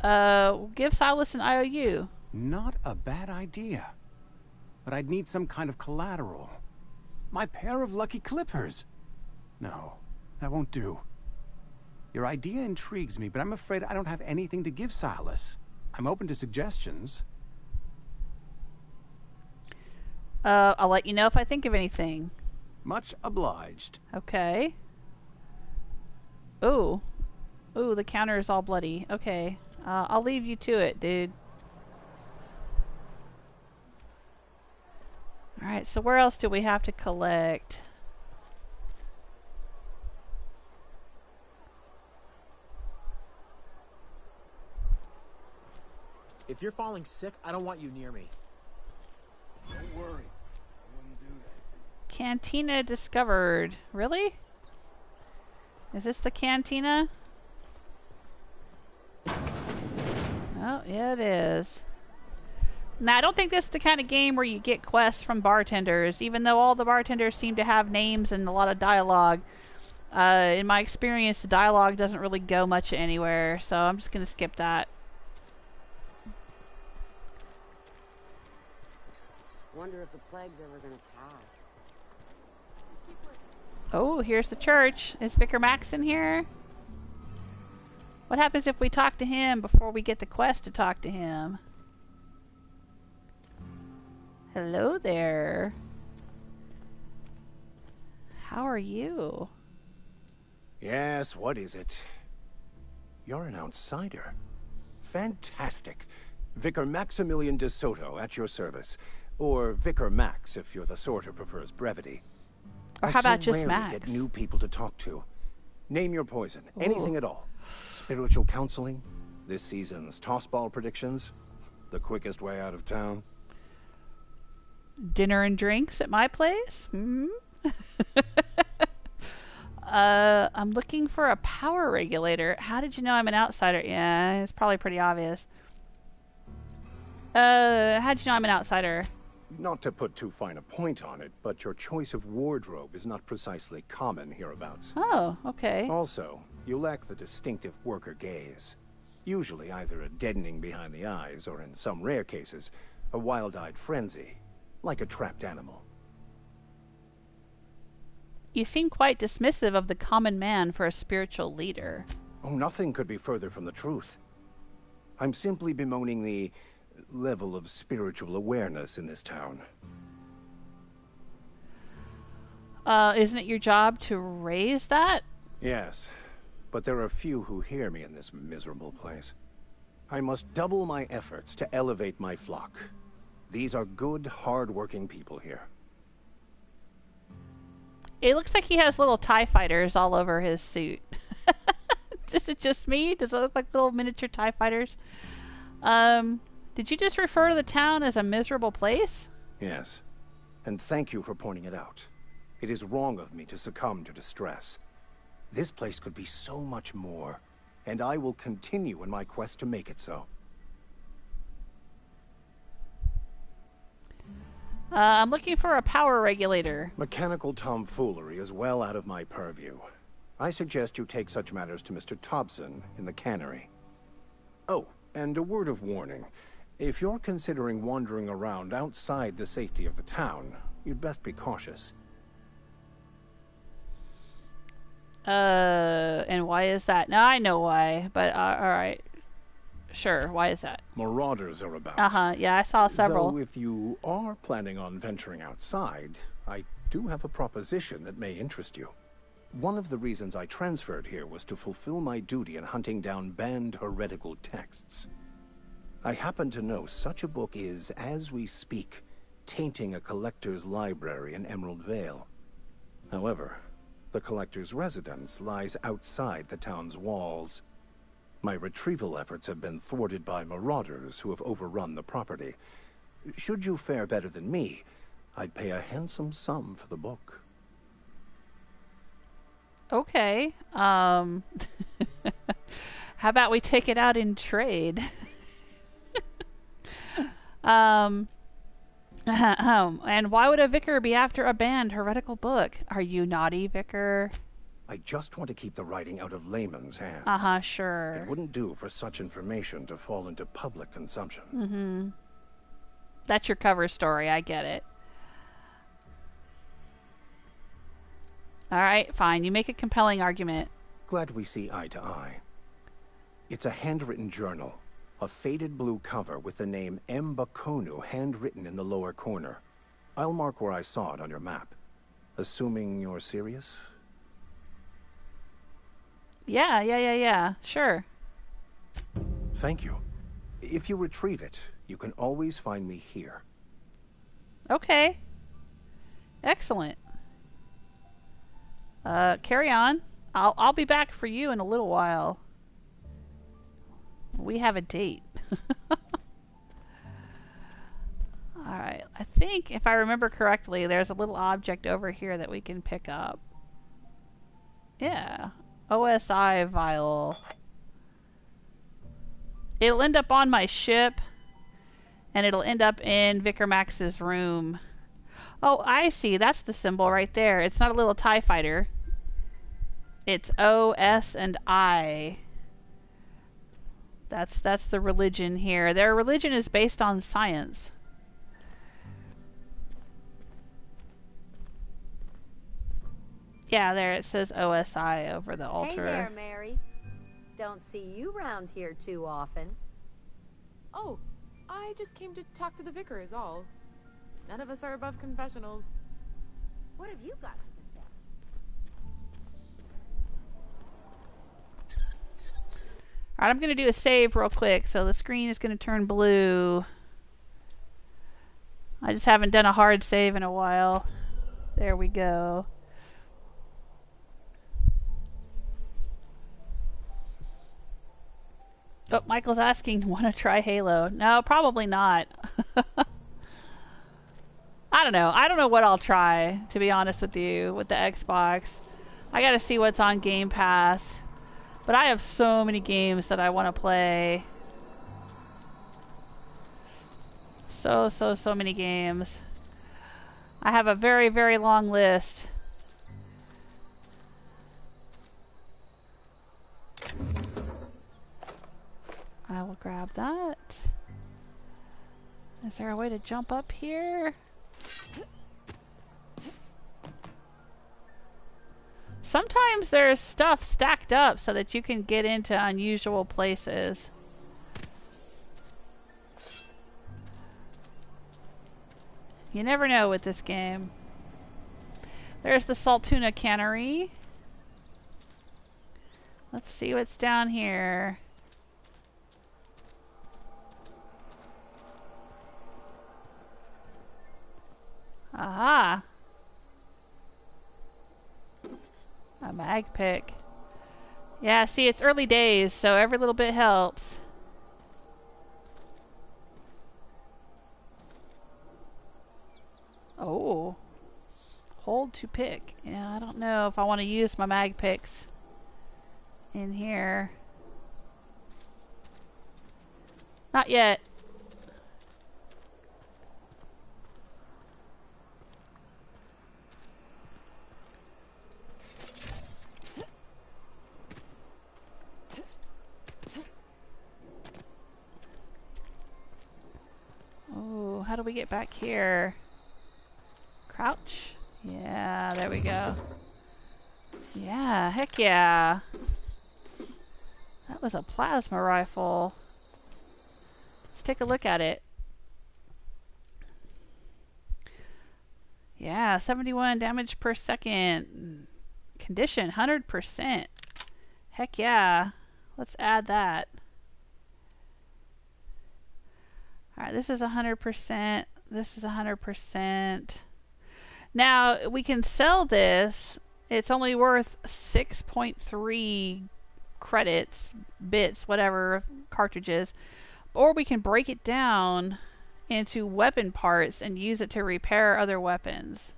Give Silas an IOU. Not a bad idea. But I'd need some kind of collateral. My pair of lucky clippers. No, that won't do. Your idea intrigues me, but I'm afraid I don't have anything to give Silas. I'm open to suggestions. I'll let you know if I think of anything. Much obliged. Okay. Ooh. Ooh, the counter is all bloody. Okay. I'll leave you to it, dude. Alright, so where else do we have to collect? If you're falling sick, I don't want you near me. Don't worry. I wouldn't do that. Cantina discovered. Really? Is this the cantina? Oh, yeah, it is. Now, I don't think this is the kind of game where you get quests from bartenders, even though all the bartenders seem to have names and a lot of dialogue. In my experience, the dialogue doesn't really go much anywhere, so I'm just going to skip that. Wonder if the plague's ever gonna pass. Oh, here's the church. Is Vicar Max in here? What happens if we talk to him before we get the quest to talk to him? Hello there. How are you? Yes, what is it? You're an outsider. Fantastic. Vicar Maximilian de Soto at your service. Or Vicar Max, if you're the sort who prefers brevity. Or how about just rarely Max? Get new people to talk to. Name your poison. Ooh. Anything at all. Spiritual counseling, this season's tossball predictions, the quickest way out of town. Dinner and drinks at my place? I'm looking for a power regulator. How did you know I'm an outsider? Yeah, it's probably pretty obvious. How'd you know I'm an outsider? Not to put too fine a point on it, but your choice of wardrobe is not precisely common hereabouts. Oh, okay. Also, you lack the distinctive worker gaze. Usually either a deadening behind the eyes, or in some rare cases, a wild-eyed frenzy, like a trapped animal. You seem quite dismissive of the common man for a spiritual leader. Oh, nothing could be further from the truth. I'm simply bemoaning the level of spiritual awareness in this town. Isn't it your job to raise that? Yes, but there are few who hear me in this miserable place. I must double my efforts to elevate my flock. These are good, hard-working people here. It looks like he has little TIE fighters all over his suit. Is it just me? Does it look like little miniature TIE fighters? Did you just refer to the town as a miserable place? Yes, and thank you for pointing it out. It is wrong of me to succumb to distress. This place could be so much more, and I will continue in my quest to make it so. I'm looking for a power regulator. Mechanical tomfoolery is well out of my purview. I suggest you take such matters to Mr. Thompson in the cannery. Oh, and a word of warning. If you're considering wandering around outside the safety of the town, you'd best be cautious. And why is that? Now I know why, but alright. Sure, why is that? Marauders are about. Uh-huh, yeah, I saw several. Though if you are planning on venturing outside, I do have a proposition that may interest you. One of the reasons I transferred here was to fulfill my duty in hunting down banned heretical texts. I happen to know such a book is, as we speak, tainting a collector's library in Emerald Vale. However, the collector's residence lies outside the town's walls. My retrieval efforts have been thwarted by marauders who have overrun the property. Should you fare better than me, I'd pay a handsome sum for the book. Okay. How about we take it out in trade? And why would a vicar be after a banned heretical book? Are you naughty, Vicar? I just want to keep the writing out of layman's hands. Uh-huh, sure. It wouldn't do for such information to fall into public consumption. Mm-hmm. That's your cover story, I get it. Alright, fine. You make a compelling argument. Glad we see eye to eye. It's a handwritten journal. A faded blue cover with the name M. Bakonu handwritten in the lower corner. I'll mark where I saw it on your map. Assuming you're serious? Yeah. Sure. Thank you. If you retrieve it, you can always find me here. Okay. Excellent. Carry on. I'll be back for you in a little while. We have a date. Alright, I think if I remember correctly, there's a little object over here that we can pick up. Yeah. OSI vial. It'll end up on my ship, and it'll end up in Vicar Max's room. Oh, I see. That's the symbol right there. It's not a little TIE fighter. It's O, S, and I. That's the religion here. Their religion is based on science. Yeah, there it says OSI over the altar. Hey there, Mary. Don't see you round here too often. Oh, I just came to talk to the vicar is all. None of us are above confessionals. What have you got to confess? Alright, I'm going to do a save real quick, so the screen is going to turn blue. I just haven't done a hard save in a while. There we go. Oh, Michael's asking, want to try Halo? No, probably not. I don't know. I don't know what I'll try, to be honest with you, with the Xbox. I gotta see what's on Game Pass. But I have so many games that I want to play. So many games. I have a very, very long list. I will grab that. Is there a way to jump up here? Sometimes there's stuff stacked up so that you can get into unusual places. You never know with this game. There's the Saltuna Cannery. Let's see what's down here. Aha! A mag pick. Yeah, see, it's early days, so every little bit helps. Oh. Hold to pick. Yeah, I don't know if I want to use my mag picks in here. Not yet. Oh, how do we get back here? Crouch? Yeah, there we go. Yeah, heck yeah. That was a plasma rifle. Let's take a look at it. Yeah, 71 damage per second. Condition, 100%. Heck yeah. Let's add that. Alright, this is 100%. This is 100%. Now, we can sell this. It's only worth 6.3 credits, bits, whatever, cartridges. Or we can break it down into weapon parts and use it to repair other weapons.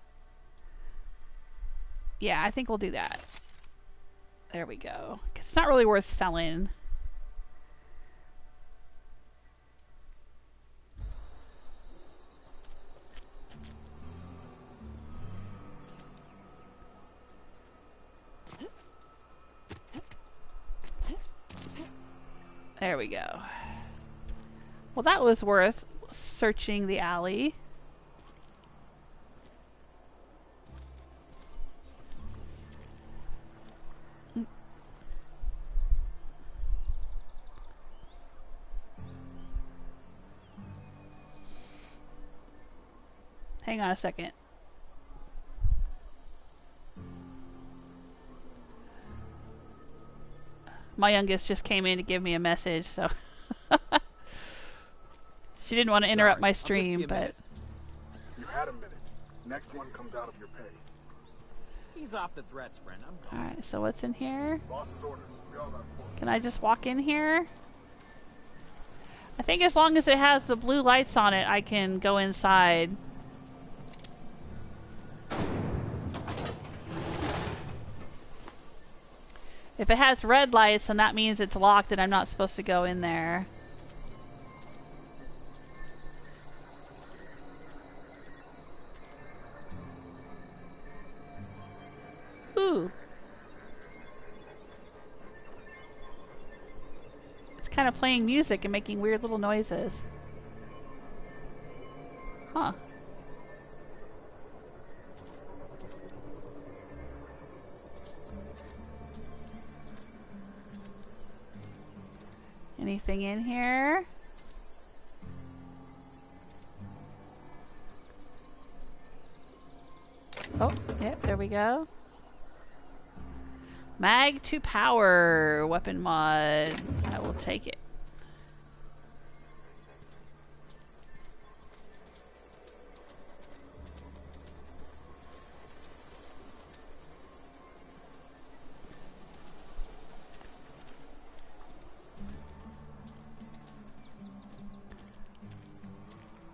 Yeah, I think we'll do that. There we go. It's not really worth selling. There we go. Well, that was worth searching the alley. Hang on a second. My youngest just came in to give me a message, so she didn't want to interrupt my stream, but You had a minute. Next one comes out of your pay. He's off the threats, friend. I'm going. alright, so what's in here? Boss's orders. We all got orders. Can I just walk in here? I think as long as it has the blue lights on it, I can go inside. If it has red lights, then that means it's locked and I'm not supposed to go in there. Ooh. It's kind of playing music and making weird little noises. Huh. Anything in here? Oh, yep, there we go. Mag to power weapon mod. I will take it.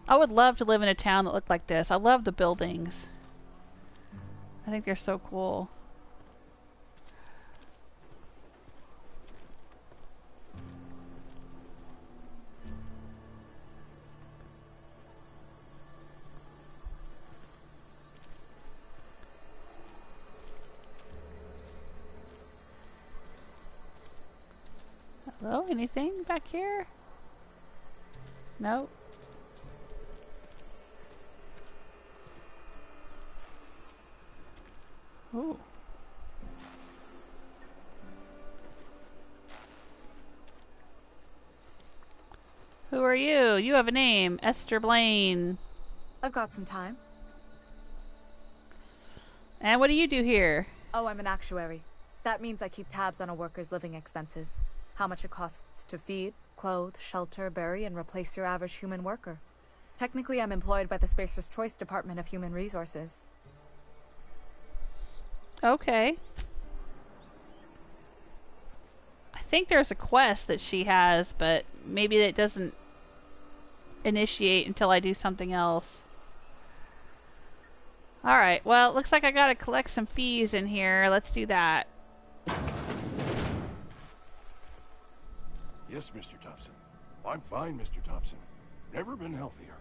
I would love to live in a town that looked like this. I love the buildings. I think they're so cool. Hello? Anything back here? Nope. Ooh. Who are you? You have a name. Esther Blaine. I've got some time. And what do you do here? Oh, I'm an actuary. That means I keep tabs on a worker's living expenses. How much it costs to feed, clothe, shelter, bury, and replace your average human worker. Technically, I'm employed by the Spacer's Choice Department of Human Resources. Okay. I think there's a quest that she has, but maybe it doesn't initiate until I do something else. Alright, well, it looks like I gotta collect some fees in here. Let's do that. Yes, Mr. Thompson. I'm fine, Mr. Thompson. Never been healthier.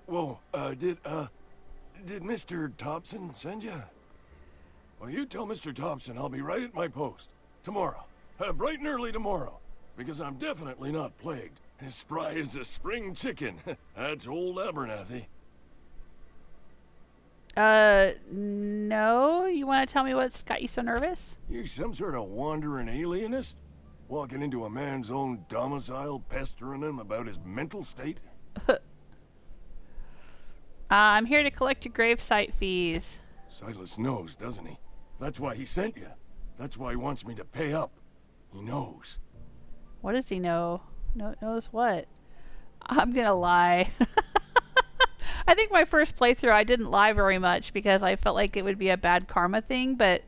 Whoa, did Mr. Thompson send you? Well, you tell Mr. Thompson I'll be right at my post. Tomorrow. Bright and early tomorrow. Because I'm definitely not plagued. As spry as a spring chicken. That's old Abernathy. No? You want to tell me what's got you so nervous? You some sort of wandering alienist? Walking into a man's own domicile, pestering him about his mental state? I'm here to collect your gravesite fees. Silas knows, doesn't he? That's why he sent you. That's why he wants me to pay up. He knows. What does he know? Knows what? I'm gonna lie. I think my first playthrough I didn't lie very much because I felt like it would be a bad karma thing, but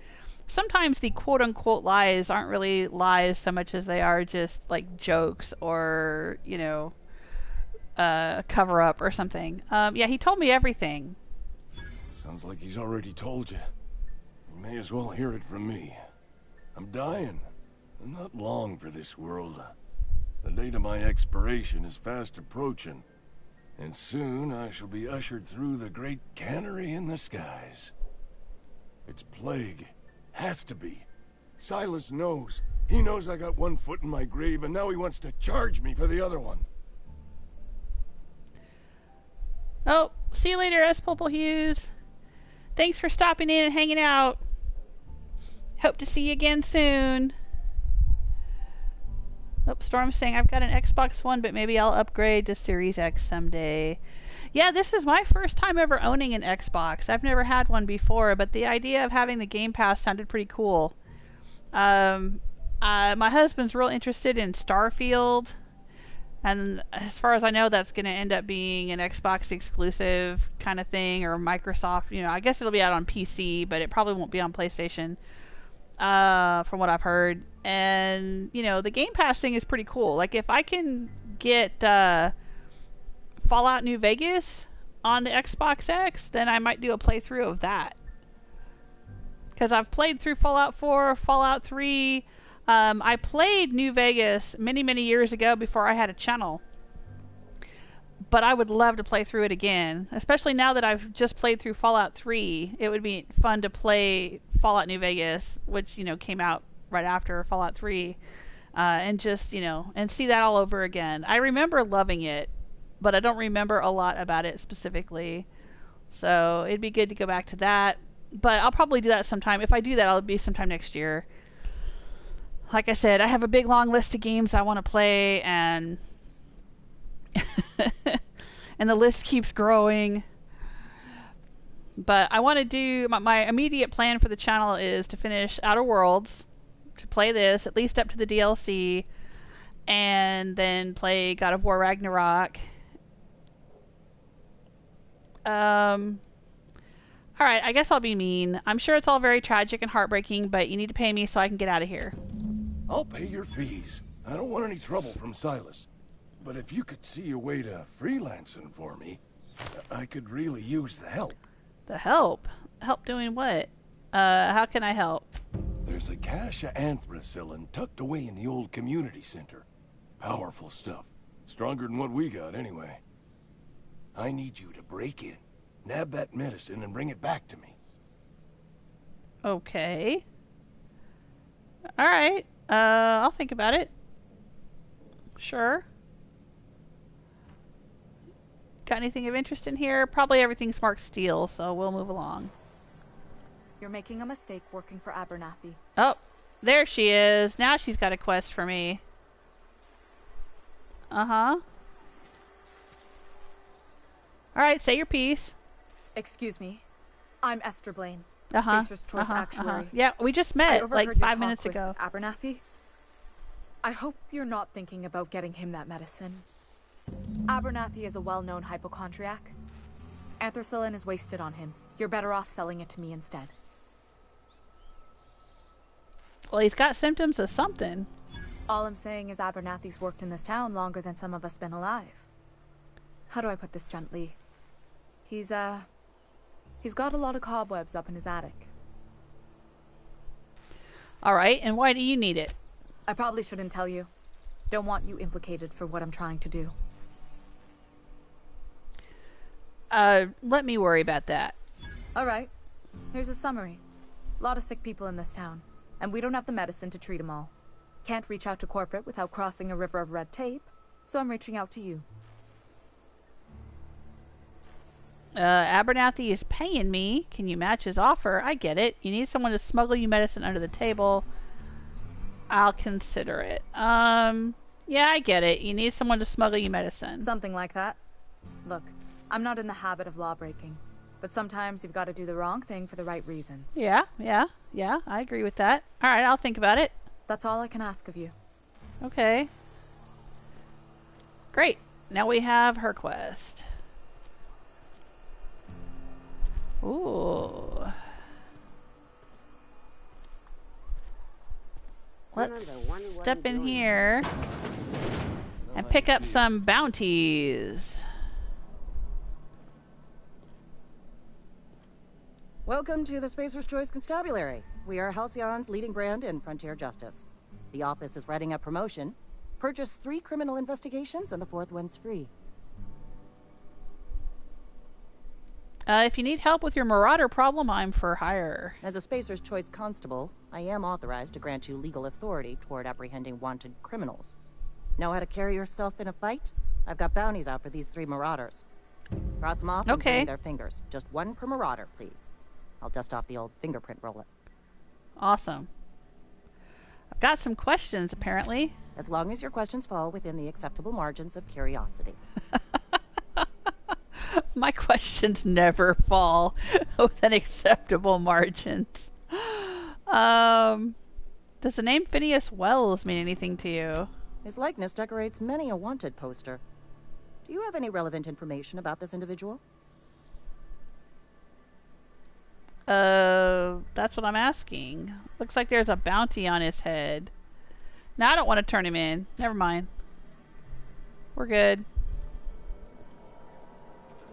sometimes the quote-unquote lies aren't really lies so much as they are just like jokes or, you know, cover-up or something. Yeah, he told me everything. Sounds like he's already told you. You may as well hear it from me. I'm dying. I'm not long for this world. The date of my expiration is fast approaching, and soon I shall be ushered through the great cannery in the skies. It's plague. Has to be. Silas knows. He knows I got one foot in my grave, and now he wants to charge me for the other one. Oh, see you later, S. Popple Hughes. Thanks for stopping in and hanging out. Hope to see you again soon. Oh, Storm's saying, I've got an Xbox One, but maybe I'll upgrade to Series X someday. Yeah, this is my first time ever owning an Xbox. I've never had one before, but the idea of having the Game Pass sounded pretty cool. My husband's real interested in Starfield, and as far as I know, that's going to end up being an Xbox exclusive kind of thing, or Microsoft. You know, I guess it'll be out on PC, but it probably won't be on PlayStation, from what I've heard. And, you know, the Game Pass thing is pretty cool. Like, if I can get Fallout New Vegas on the Xbox X, then I might do a playthrough of that. Because I've played through Fallout 4, Fallout 3. I played New Vegas many, many years ago before I had a channel. But I would love to play through it again. Especially now that I've just played through Fallout 3. It would be fun to play Fallout New Vegas, which, you know, came out right after Fallout 3. And just, you know, and see that all over again. I remember loving it, but I don't remember a lot about it specifically. So it'd be good to go back to that. But I'll probably do that sometime. If I do that, it'll be sometime next year. Like I said, I have a big long list of games I want to play, and and the list keeps growing. But I want to do, my immediate plan for the channel is to finish Outer Worlds, to play this, at least up to the DLC, and then play God of War Ragnarok. Alright, I guess I'll be mean. I'm sure it's all very tragic and heartbreaking, but you need to pay me so I can get out of here. I'll pay your fees. I don't want any trouble from Silas. but if you could see a way to freelancing for me, I could really use the help. The help? Help doing what? How can I help? There's a cache of anthracillin tucked away in the old community center. Powerful stuff. Stronger than what we got, anyway. I need you to break in, nab that medicine, and bring it back to me. Okay. Alright. I'll think about it. Sure. Got anything of interest in here? Probably everything's marked steel, so we'll move along. You're making a mistake working for Abernathy. Oh, there she is. Now she's got a quest for me. Uh-huh. Alright, say your piece. Excuse me. I'm Esther Blaine, Uh-huh. Spacer's Choice Actuary. Yeah, we just met like 5 minutes ago. Abernathy. I hope you're not thinking about getting him that medicine. Abernathy is a well-known hypochondriac. Anthracillin is wasted on him. You're better off selling it to me instead. Well, he's got symptoms of something. All I'm saying is Abernathy's worked in this town longer than some of us been alive. How do I put this gently? He's got a lot of cobwebs up in his attic. Alright, and why do you need it? I probably shouldn't tell you. Don't want you implicated for what I'm trying to do. Let me worry about that. Alright. Here's a summary. A lot of sick people in this town, and we don't have the medicine to treat them all. Can't reach out to corporate without crossing a river of red tape, so I'm reaching out to you. Abernathy is paying me. Can you match his offer? I get it. You need someone to smuggle you medicine under the table. I'll consider it. Yeah, I get it. You need someone to smuggle you medicine. Something like that. Look, I'm not in the habit of law breaking, but sometimes you've got to do the wrong thing for the right reasons. Yeah, I agree with that. Alright, I'll think about it. That's all I can ask of you. Okay. Great. Now we have her quest. Ooh. Let's step in here and pick up some bounties. Welcome to the Spacer's Choice Constabulary. We are Halcyon's leading brand in frontier justice. The office is writing up promotion. Purchase 3 criminal investigations and the 4th one's free. If you need help with your marauder problem, I'm for hire. As a Spacer's Choice constable, I am authorized to grant you legal authority toward apprehending wanted criminals. Know how to carry yourself in a fight? I've got bounties out for these 3 marauders. Cross them off and bring their fingers. Just 1 per marauder, please. I'll dust off the old fingerprint roller. Awesome. I've got some questions, apparently. As long as your questions fall within the acceptable margins of curiosity. My questions never fall within acceptable margins. Does the name Phineas Wells mean anything to you? His likeness decorates many a wanted poster. Do you have any relevant information about this individual? That's what I'm asking. Looks like there's a bounty on his head. No, I don't want to turn him in. Never mind. We're good.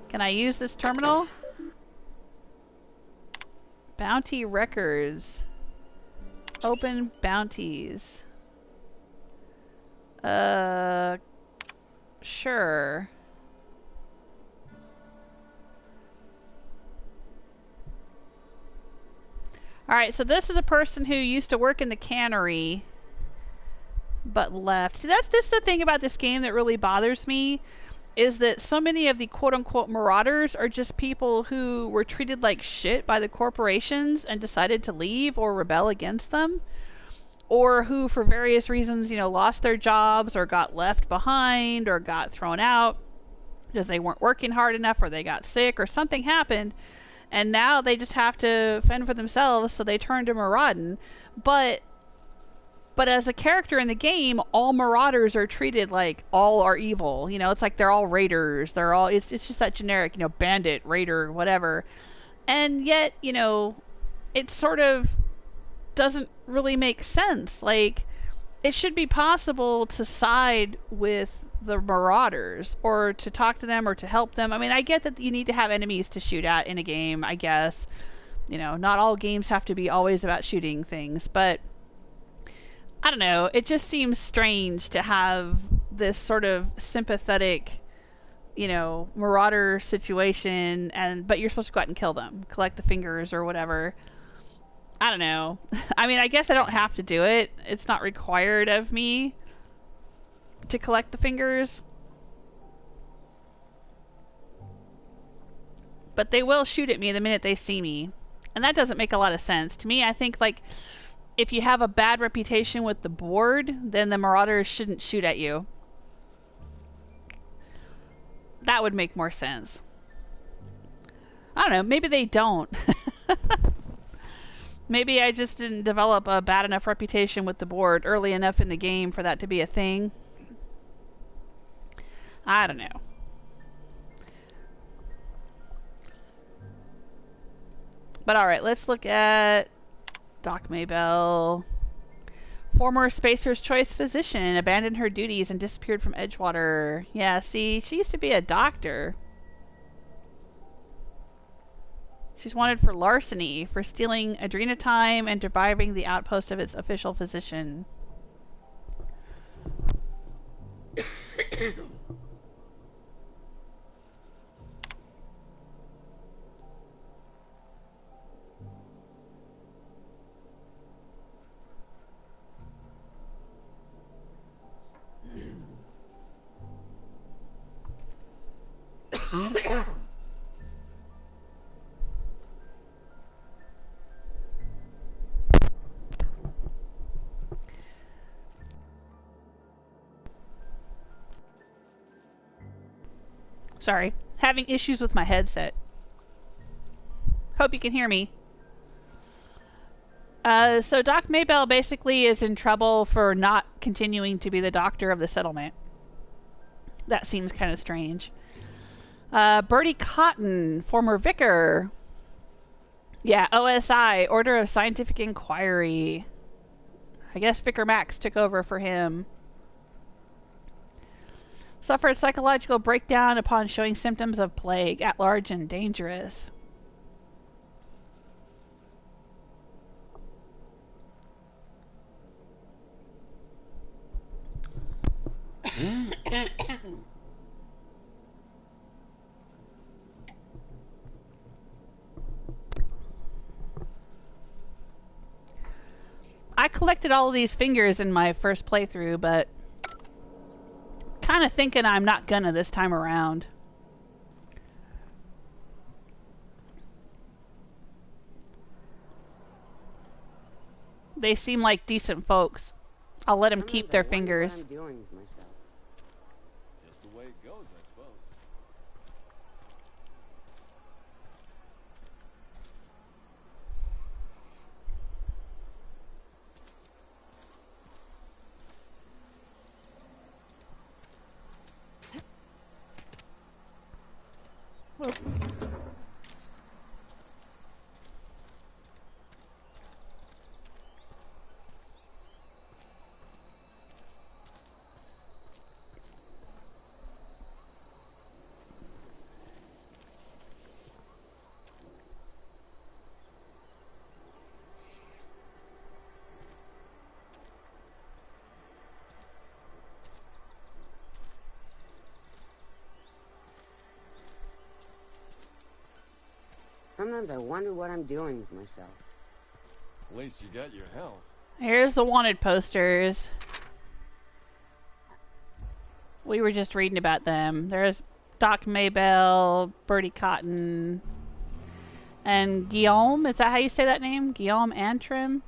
Can I use this terminal? Bounty records. Open bounties. Sure. Alright, so this is a person who used to work in the cannery but left. See, that's the thing about this game that really bothers me, is that so many of the quote-unquote marauders are just people who were treated like shit by the corporations and decided to leave or rebel against them, or who for various reasons, you know, lost their jobs or got left behind or got thrown out because they weren't working hard enough or they got sick or something happened, and now they just have to fend for themselves, so they turn to marauding. But as a character in the game, all marauders are treated like all are evil. You know, it's like they're all raiders. They're all, it's just that generic, you know, bandit, raider, whatever. And yet, you know, it sort of doesn't really make sense. Like, it should be possible to side with the Marauders, or to talk to them, or to help them. I mean, I get that you need to have enemies to shoot at in a game, I guess. You know, not all games have to be always about shooting things, but I don't know, it just seems strange to have this sort of sympathetic, you know, marauder situation, but you're supposed to go out and kill them, collect the fingers or whatever. I don't know. I mean, I guess I don't have to do it. It's not required of me to collect the fingers. But they will shoot at me the minute they see me. And that doesn't make a lot of sense. To me, I think, like, if you have a bad reputation with the board, then the Marauders shouldn't shoot at you. That would make more sense. I don't know, maybe they don't. Maybe I just didn't develop a bad enough reputation with the board early enough in the game for that to be a thing. I don't know. But alright, let's look at Doc Maybell. Former Spacer's Choice physician abandoned her duties and disappeared from Edgewater. Yeah, see, she used to be a doctor. She's wanted for larceny, for stealing adrenotime and depriving the outpost of its official physician. Sorry, having issues with my headset. Hope you can hear me. So Doc Maybell basically is in trouble for not continuing to be the doctor of the settlement. That seems kind of strange. Bertie Cotton, former vicar. Yeah, OSI, Order of Scientific Inquiry. I guess Vicar Max took over for him. Suffered psychological breakdown upon showing symptoms of plague, at large and dangerous. I collected all of these fingers in my first playthrough, but kind of thinking I'm not gonna this time around. They seem like decent folks. I'll let them keep their fingers. What I'm doing with myself. Just the way it goes, I suppose. Sometimes I wonder what I'm doing with myself. At least you got your health. Here's the wanted posters. We were just reading about them. There's Doc Maybell, Bertie Cotton, and Guillaume. Is that how you say that name? Guillaume Antrim?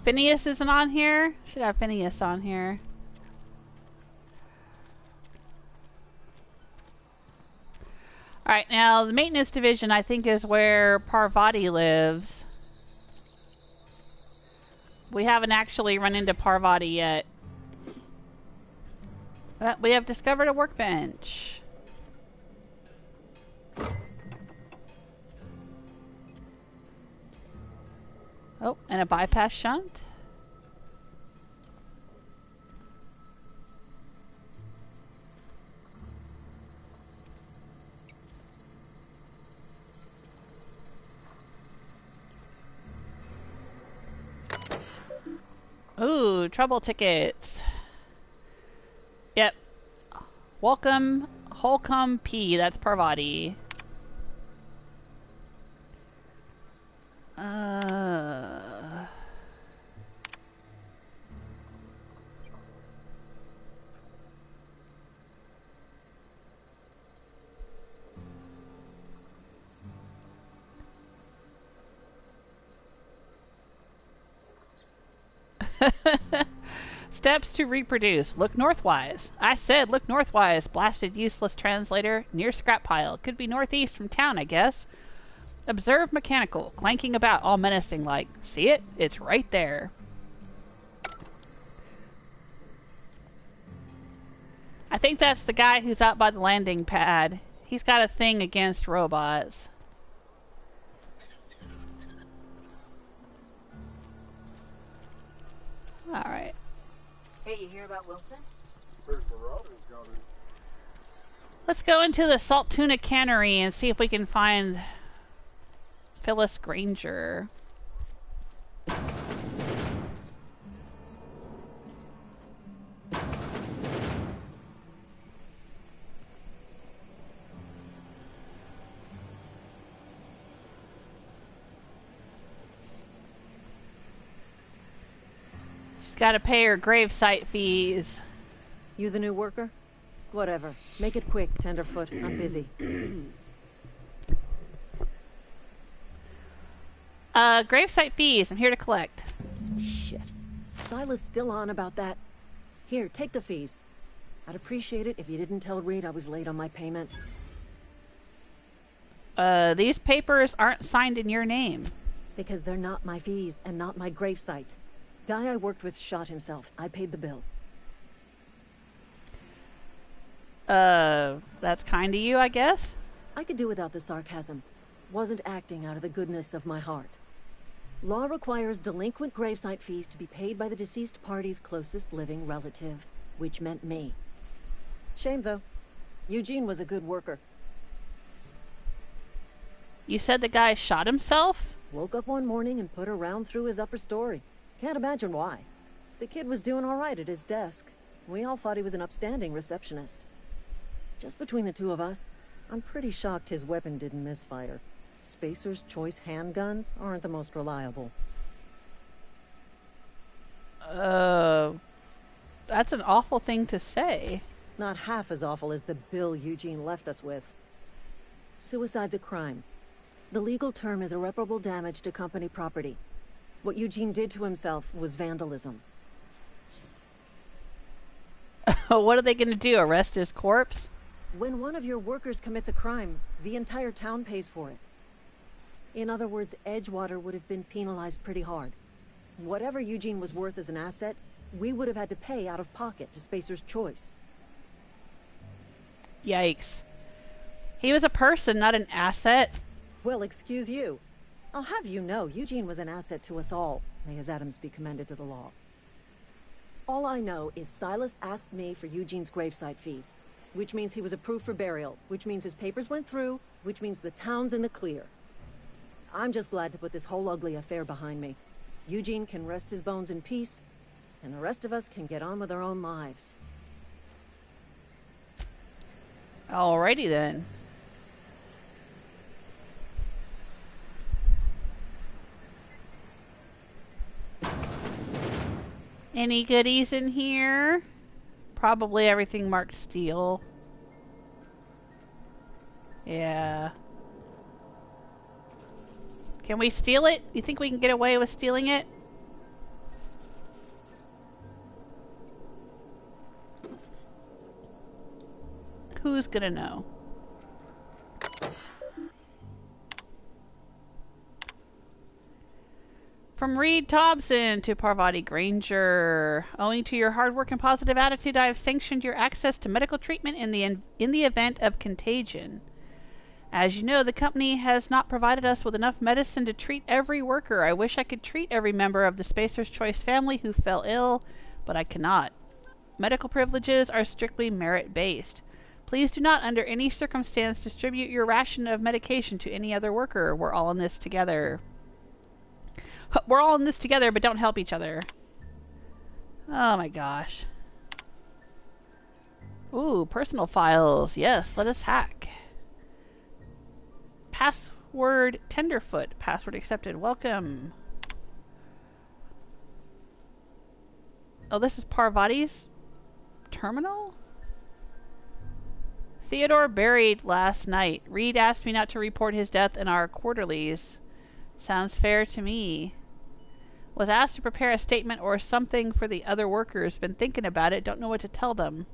Phineas isn't on here? Should have Phineas on here. Alright, now the maintenance division I think is where Parvati lives. We haven't actually run into Parvati yet. But we have discovered a workbench. Oh, and a bypass shunt. Ooh, trouble tickets. Yep. Welcome, Holcomb P. That's Parvati. Steps to reproduce. Look northwise. I said look northwise. Blasted useless translator. Near scrap pile. Could be northeast from town, I guess. Observe mechanical. Clanking about, all menacing like. See it? It's right there. I think that's the guy who's out by the landing pad. He's got a thing against robots. Alright. Hey, you hear about Wilson? There's marauders down there. Let's go into the Salt Tuna Cannery and see if we can find Phyllis Granger. Gotta pay her gravesite fees. You the new worker? Whatever. Make it quick, Tenderfoot. I'm busy. Gravesite fees. I'm here to collect. Shit. Silas still on about that. Here, take the fees. I'd appreciate it if you didn't tell Reed I was late on my payment. These papers aren't signed in your name. Because they're not my fees and not my gravesite. Guy I worked with shot himself. I paid the bill. That's kind of you, I guess? I could do without the sarcasm. Wasn't acting out of the goodness of my heart. Law requires delinquent gravesite fees to be paid by the deceased party's closest living relative, which meant me. Shame, though. Eugene was a good worker. You said the guy shot himself? Woke up one morning and put a round through his upper story. Can't imagine why. The kid was doing all right at his desk. We all thought he was an upstanding receptionist. Just between the two of us, I'm pretty shocked his weapon didn't misfire. Spacer's Choice handguns aren't the most reliable. That's an awful thing to say. Not half as awful as the bill Eugene left us with. Suicide's a crime. The legal term is irreparable damage to company property. What Eugene did to himself was vandalism. What are they going to do? Arrest his corpse? When one of your workers commits a crime, the entire town pays for it. In other words, Edgewater would have been penalized pretty hard. Whatever Eugene was worth as an asset, we would have had to pay out of pocket to Spacer's Choice. Yikes. He was a person, not an asset. Well, excuse you. I'll have you know, Eugene was an asset to us all. May his atoms be commended to the law. All I know is Silas asked me for Eugene's gravesite fees, which means he was approved for burial, which means his papers went through, which means the town's in the clear. I'm just glad to put this whole ugly affair behind me. Eugene can rest his bones in peace, and the rest of us can get on with our own lives. Alrighty then. Any goodies in here? Probably everything marked steel. Yeah. Can we steal it? You think we can get away with stealing it? Who's gonna know? From Reed Thompson to Parvati Granger. Owing to your hard work and positive attitude, I have sanctioned your access to medical treatment in the event of contagion. As you know, the company has not provided us with enough medicine to treat every worker. I wish I could treat every member of the Spacer's Choice family who fell ill, but I cannot. Medical privileges are strictly merit-based. Please do not, under any circumstance, distribute your ration of medication to any other worker. We're all in this together. We're all in this together, but don't help each other. Oh my gosh. Ooh, personal files. Yes, let us hack. Password Tenderfoot. Password accepted. Welcome. Oh, this is Parvati's terminal? Theodore buried last night. Reed asked me not to report his death in our quarterlies. Sounds fair to me. Was asked to prepare a statement or something for the other workers. Been thinking about it. Don't know what to tell them.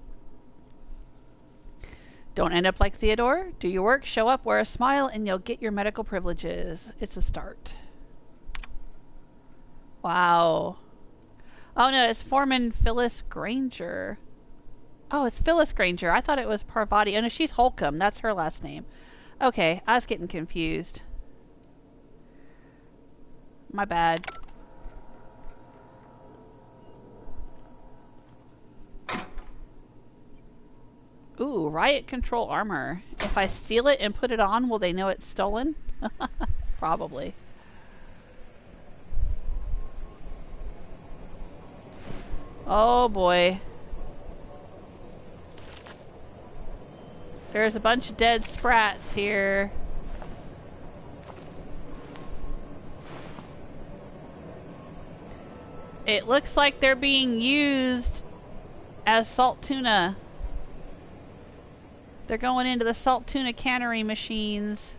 Don't end up like Theodore. Do your work, show up, wear a smile, and you'll get your medical privileges. It's a start. Wow. Oh no, it's Foreman Phyllis Granger. Oh, it's Phyllis Granger. I thought it was Parvati. Oh no, she's Holcomb. That's her last name. Okay, I was getting confused. My bad. Ooh, riot control armor. If I steal it and put it on, will they know it's stolen? Probably. Oh boy. There's a bunch of dead sprats here. It looks like they're being used as salt tuna. They're going into the salt tuna cannery machines.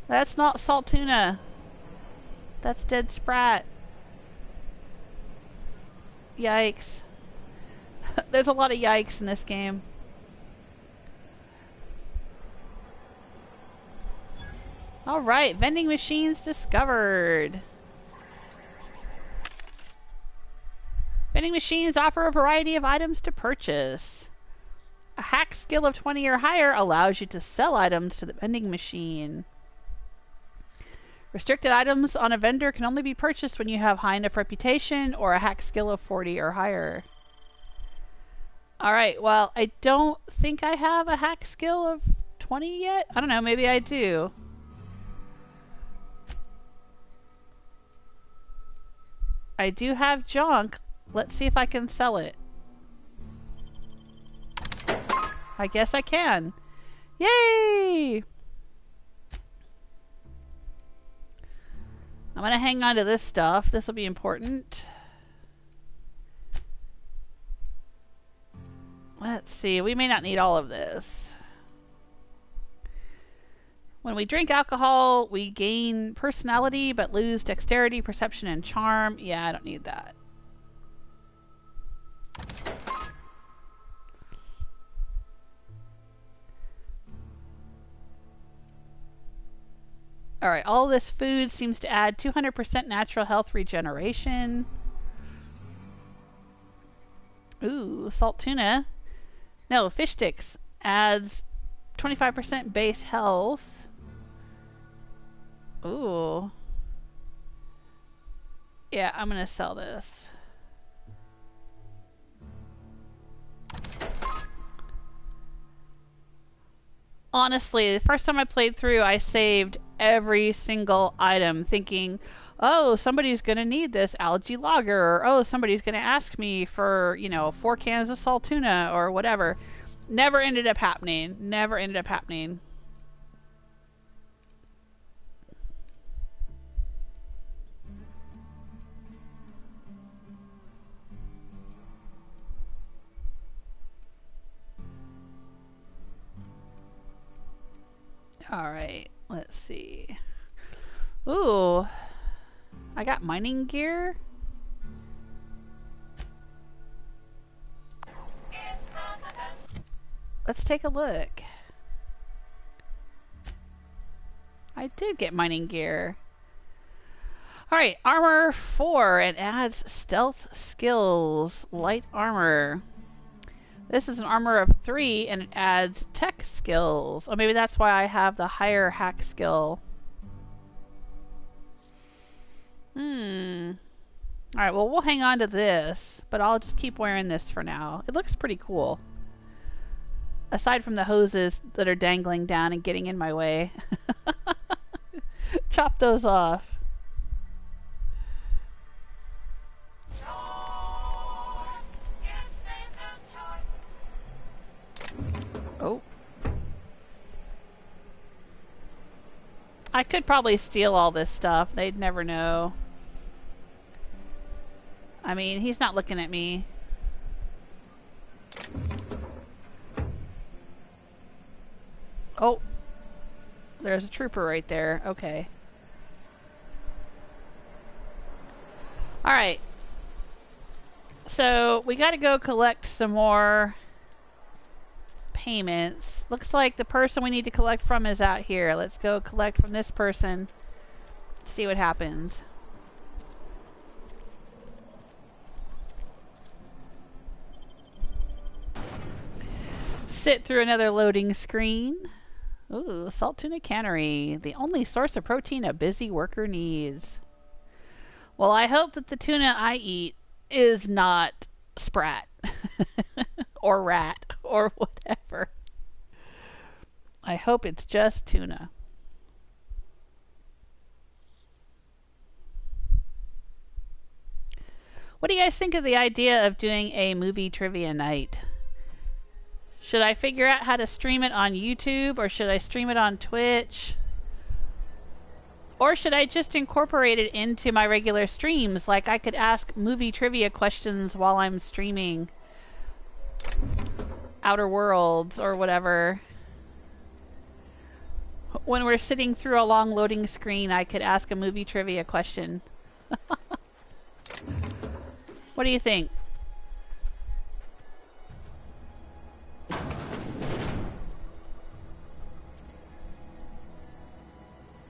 That's not salt tuna. That's dead sprat. Yikes. There's a lot of yikes in this game. Alright, vending machines discovered. Vending machines offer a variety of items to purchase. A hack skill of 20 or higher allows you to sell items to the vending machine. Restricted items on a vendor can only be purchased when you have high enough reputation or a hack skill of 40 or higher. Alright, well, I don't think I have a hack skill of 20 yet. I don't know, maybe I do. I do have junk. Let's see if I can sell it. I guess I can. Yay! I'm gonna hang on to this stuff. This will be important. Let's see. We may not need all of this. When we drink alcohol, we gain personality but lose dexterity, perception, and charm. Yeah, I don't need that. Alright, all this food seems to add 200% natural health regeneration. Ooh, salt tuna. No, fish sticks adds 25% base health. Ooh. Yeah, I'm gonna sell this. Honestly, the first time I played through, I saved every single item thinking, oh, somebody's going to need this algae lager, or oh, somebody's going to ask me for, you know, 4 cans of salt tuna, or whatever. Never ended up happening. Never ended up happening. Alright, let's see. Ooh, I got mining gear. Let's take a look. I did get mining gear. Alright, armor 4. It adds stealth skills. Light armor. This is an armor of 3 and it adds tech skills. Oh, maybe that's why I have the higher hack skill. Alright, well, we'll hang on to this, but I'll just keep wearing this for now. It looks pretty cool. Aside from the hoses that are dangling down and getting in my way. Chop those off. Oh. I could probably steal all this stuff. They'd never know. I mean, he's not looking at me. Oh. There's a trooper right there. Okay. Alright. So, we gotta go collect some more payments. Looks like the person we need to collect from is out here. Let's go collect from this person. See what happens. Sit through another loading screen. Ooh, salt tuna cannery. The only source of protein a busy worker needs. Well, I hope that the tuna I eat is not sprat. Or rat. Or whatever. I hope it's just tuna. What do you guys think of the idea of doing a movie trivia night? Should I figure out how to stream it on YouTube, or should I stream it on Twitch? Or should I just incorporate it into my regular streams? Like I could ask movie trivia questions while I'm streaming Outer Worlds or whatever. When we're sitting through a long loading screen, I could ask a movie trivia question. What do you think?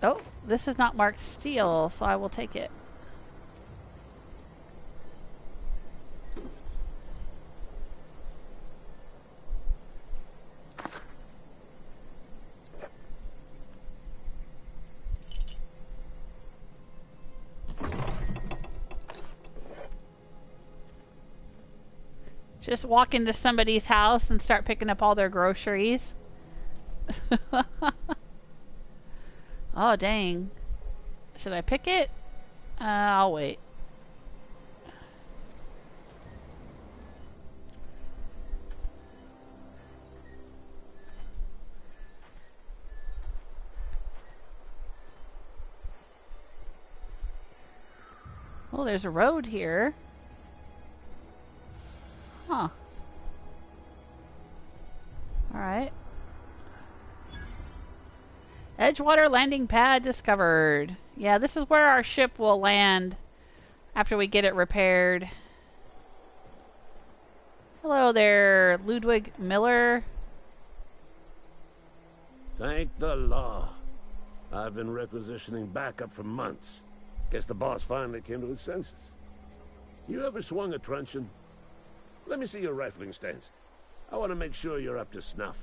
Oh, this is not marked steel, so I will take it. Just walk into somebody's house and start picking up all their groceries. Oh, dang. Should I pick it? I'll wait. Oh, there's a road here. Huh. Alright. Edgewater landing pad discovered. Yeah, this is where our ship will land after we get it repaired. Hello there, Ludwig Miller. Thank the law. I've been requisitioning backup for months. Guess the boss finally came to his senses. You ever swung a truncheon? Let me see your rifling stance. I want to make sure you're up to snuff.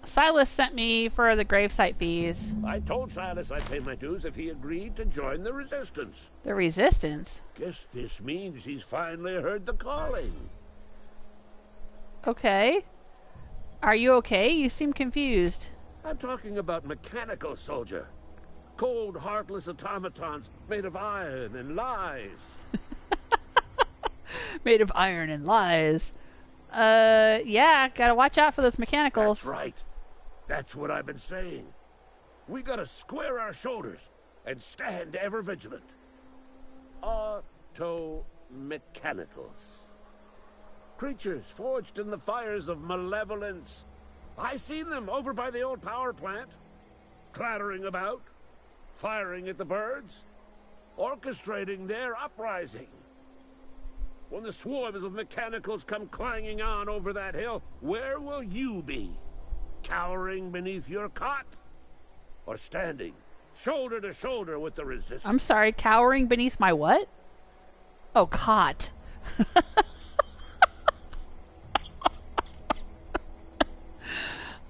Silas sent me for the gravesite fees. I told Silas I'd pay my dues if he agreed to join the Resistance. The Resistance? Guess this means he's finally heard the calling. Okay. Are you okay? You seem confused. I'm talking about mechanical soldier. Cold, heartless automatons made of iron and lies. Made of iron and lies. Yeah, gotta watch out for those mechanicals. That's right. That's what I've been saying. We gotta square our shoulders and stand ever vigilant. Auto-mechanicals. Creatures forged in the fires of malevolence. I seen them over by the old power plant. Clattering about, firing at the birds, orchestrating their uprising. When the swarms of mechanicals come clanging on over that hill, where will you be? Cowering beneath your cot? Or standing, shoulder to shoulder with the Resistance? I'm sorry, cowering beneath my what? Oh, cot.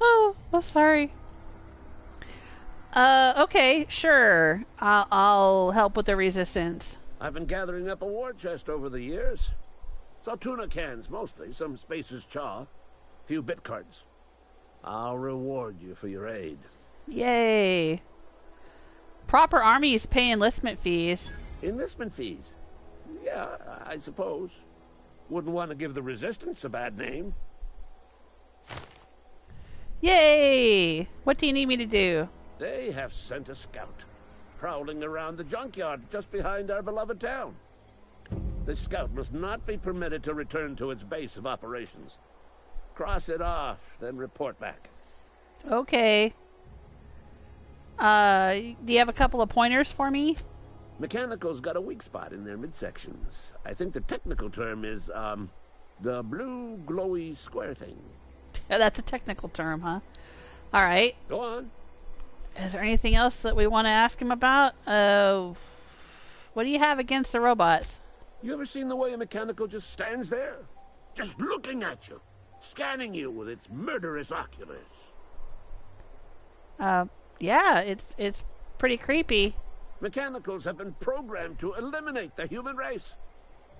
Oh, sorry. Okay, sure. I'll help with the Resistance. I've been gathering up a war chest over the years. Saw tuna cans, mostly. Some Spacer's chaw. Few bit cards. I'll reward you for your aid. Yay. Proper armies pay enlistment fees. Enlistment fees? Yeah, I suppose. Wouldn't want to give the Resistance a bad name. Yay! What do you need me to do? They have sent a scout, prowling around the junkyard just behind our beloved town. This scout must not be permitted to return to its base of operations. Cross it off, then report back. Okay. Do you have a couple of pointers for me? Mechanical's got a weak spot in their midsections. I think the technical term is, the blue glowy square thing. Oh, that's a technical term, huh? All right. Go on. Is there anything else that we want to ask him about? What do you have against the robots? You ever seen the way a mechanical just stands there? Just looking at you, scanning you with its murderous oculars. Yeah, it's pretty creepy. Mechanicals have been programmed to eliminate the human race.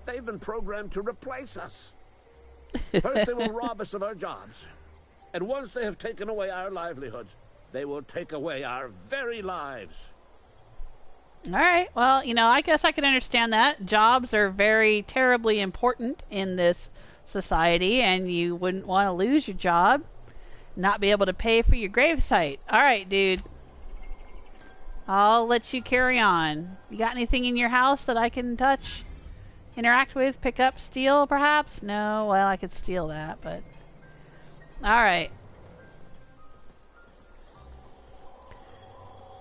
They've been programmed to replace us. First they will rob us of our jobs. And once they have taken away our livelihoods, they will take away our very lives. All right. Well, you know, I guess I can understand that. Jobs are very terribly important in this society, and you wouldn't want to lose your job, not be able to pay for your gravesite. All right, dude. I'll let you carry on. You got anything in your house that I can touch, interact with, pick up, steal, perhaps? No? Well, I could steal that, but... All right.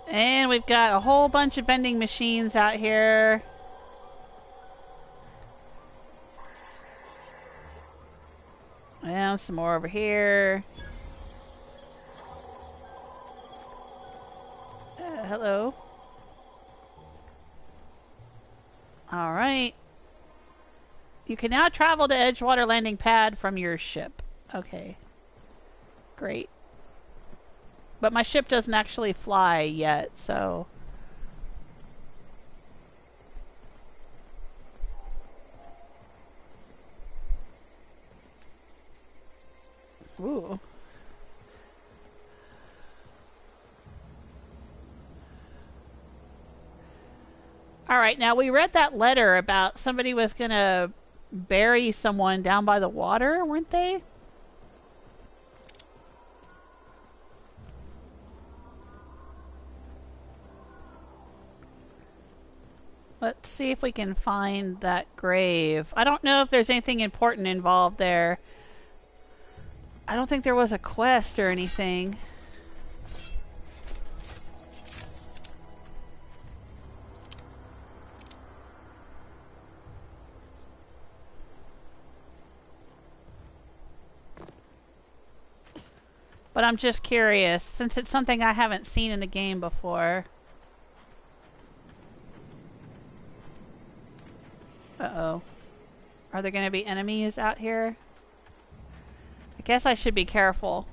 And we've got a whole bunch of vending machines out here. And some more over here. Hello. Alright. You can now travel to Edgewater landing pad from your ship. Okay. Great. But my ship doesn't actually fly yet, so... Ooh. Alright, now we read that letter about somebody was gonna bury someone down by the water, weren't they? Let's see if we can find that grave. I don't know if there's anything important involved there. I don't think there was a quest or anything. But I'm just curious, since it's something I haven't seen in the game before. Uh-oh. Are there going to be enemies out here? I guess I should be careful.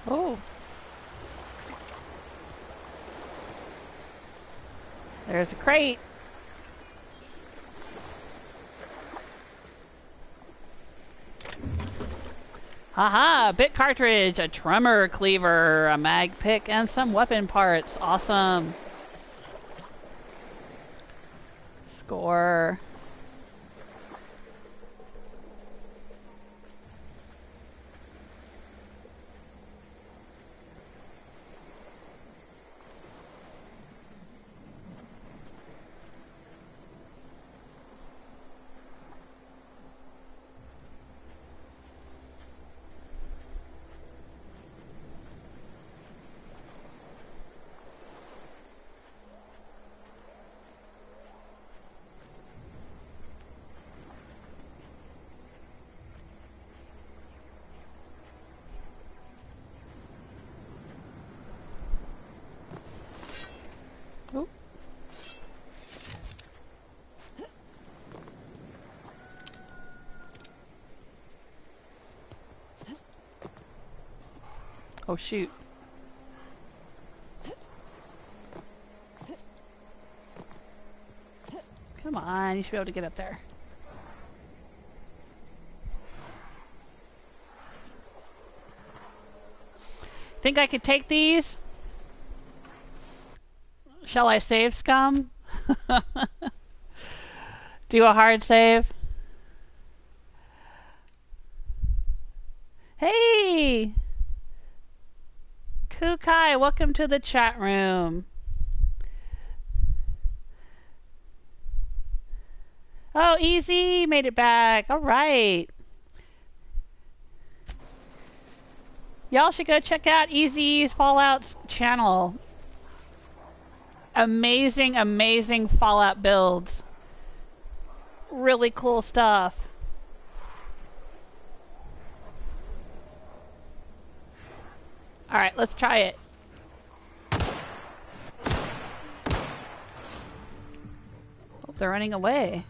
Oh. There's a crate. Haha, bit cartridge, a tremor cleaver, a mag pick, and some weapon parts. Awesome. Score. Oh, shoot. Come on, you should be able to get up there. Think I could take these? Shall I save, scum? Do a hard save. Hey! Kukai, welcome to the chat room. Oh, easy, made it back. All right. Y'all should go check out Easy's Fallout's channel. Amazing, amazing Fallout builds. Really cool stuff. All right, let's try it. Oh, they're running away.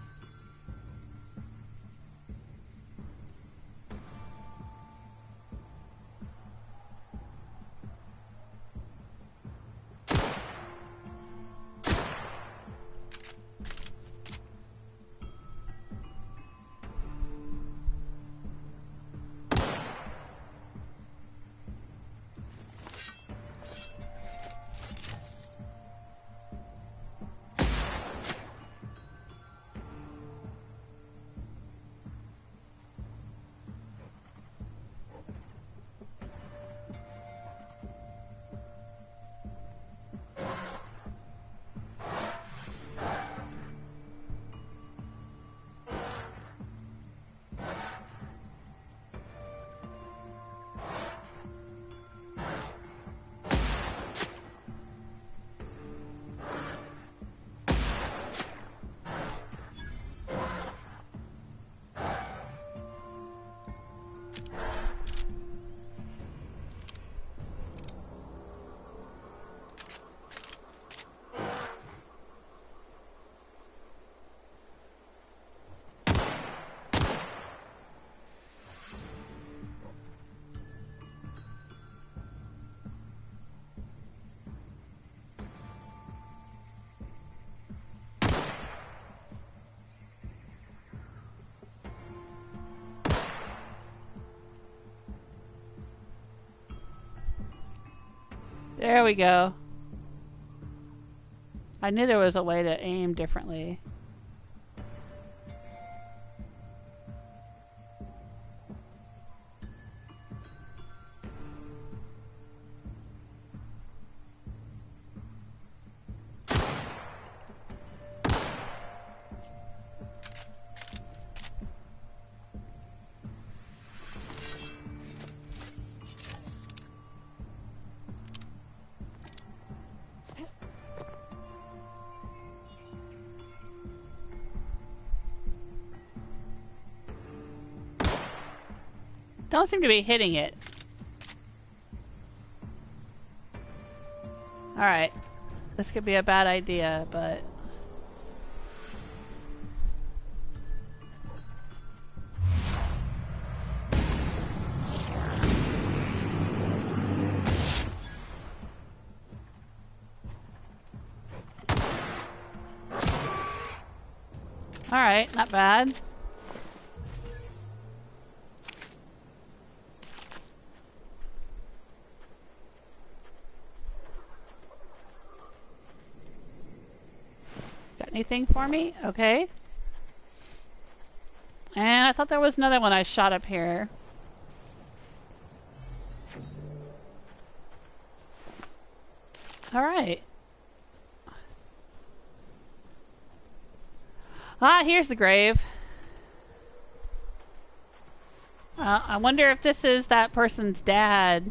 There we go. I knew there was a way to aim differently. Don't seem to be hitting it. Alright. This could be a bad idea, but... Alright, not bad. Got anything for me? Okay. And I thought there was another one I shot up here. Alright. Ah, here's the grave. I wonder if this is that person's dad.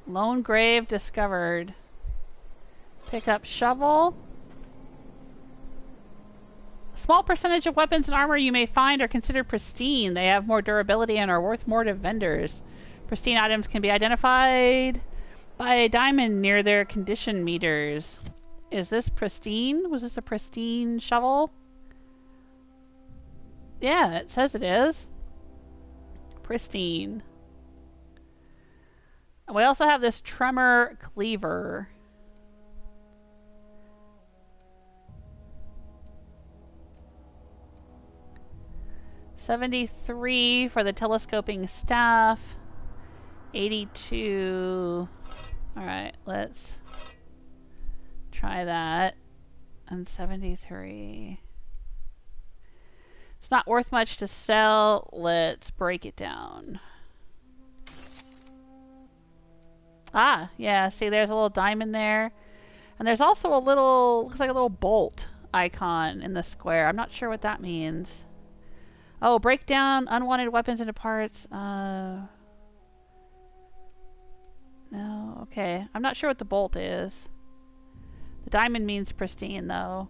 Lone grave discovered. Pick up shovel. A small percentage of weapons and armor you may find are considered pristine. They have more durability and are worth more to vendors. Pristine items can be identified by a diamond near their condition meters. Is this pristine? Was this a pristine shovel? Yeah, it says it is. Pristine. And we also have this tremor cleaver. $73 for the telescoping staff. 82. Alright, let's try that. And 73. It's not worth much to sell. Let's break it down. Ah, yeah, see there's a little diamond there. And there's also a little, looks like a little bolt icon in the square. I'm not sure what that means. Oh, break down unwanted weapons into parts. No, okay. I'm not sure what the bolt is. The diamond means pristine, though.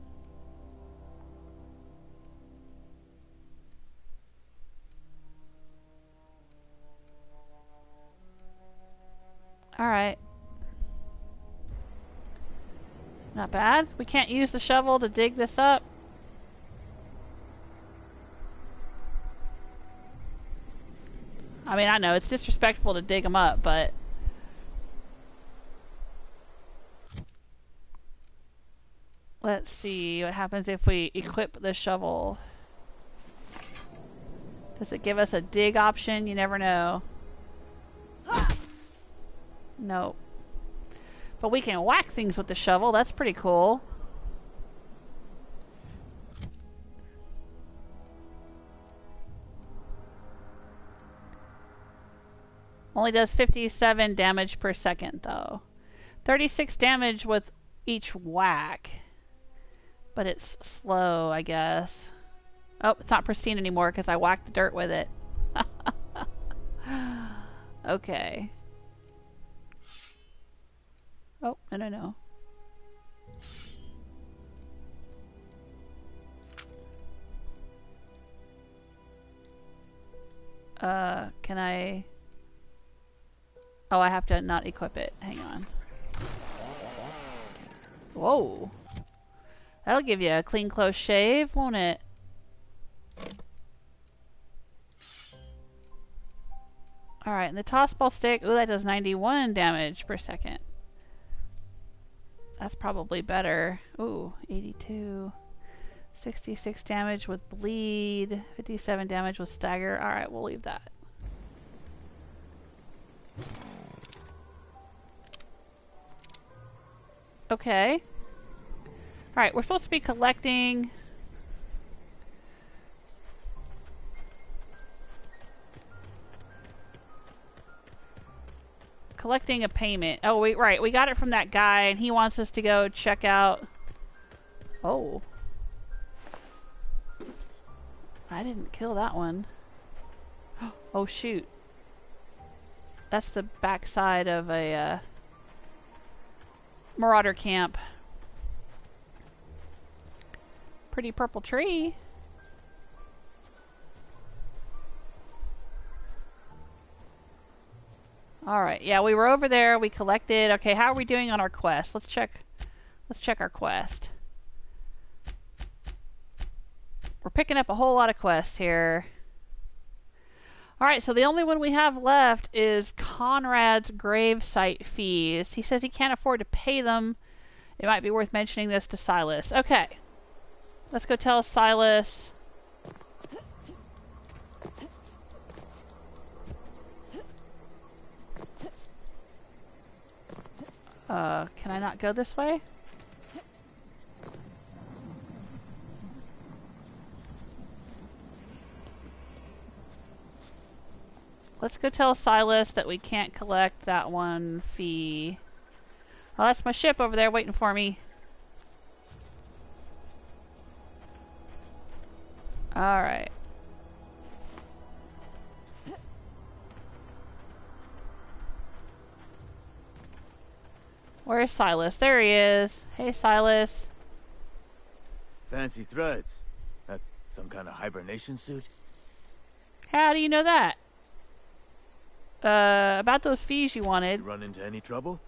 Alright. Not bad. We can't use the shovel to dig this up. I mean, I know it's disrespectful to dig them up, but... Let's see what happens if we equip the shovel. Does it give us a dig option? You never know. Nope. But we can whack things with the shovel. That's pretty cool. Only does 57 damage per second, though. 36 damage with each whack. But it's slow, I guess. Oh, it's not pristine anymore because I whacked the dirt with it. Okay. Oh, no. Can I... Oh, I have to not equip it. Hang on. Whoa. That'll give you a clean close shave, won't it? Alright, and the tossball stick, ooh, that does 91 damage per second. That's probably better. Ooh, 82. 66 damage with bleed. 57 damage with stagger. Alright, we'll leave that. Okay. Alright, we're supposed to be collecting... Collecting a payment. Oh, wait, right. We got it from that guy, and he wants us to go check out... Oh. I didn't kill that one. Oh, shoot. That's the backside of a, Marauder camp. Pretty purple tree. Alright, yeah, we were over there, we collected. Okay, how are we doing on our quest? Let's check our quest. We're picking up a whole lot of quests here. Alright, so the only one we have left is Conrad's gravesite fees. He says he can't afford to pay them. It might be worth mentioning this to Silas. Okay. Let's go tell Silas. Can I not go this way? Let's go tell Silas that we can't collect that one fee. Oh, that's my ship over there waiting for me. Alright. Where's Silas? There he is. Hey, Silas. Fancy threads. That some kind of hibernation suit? How do you know that? About those fees you wanted. You run into any trouble?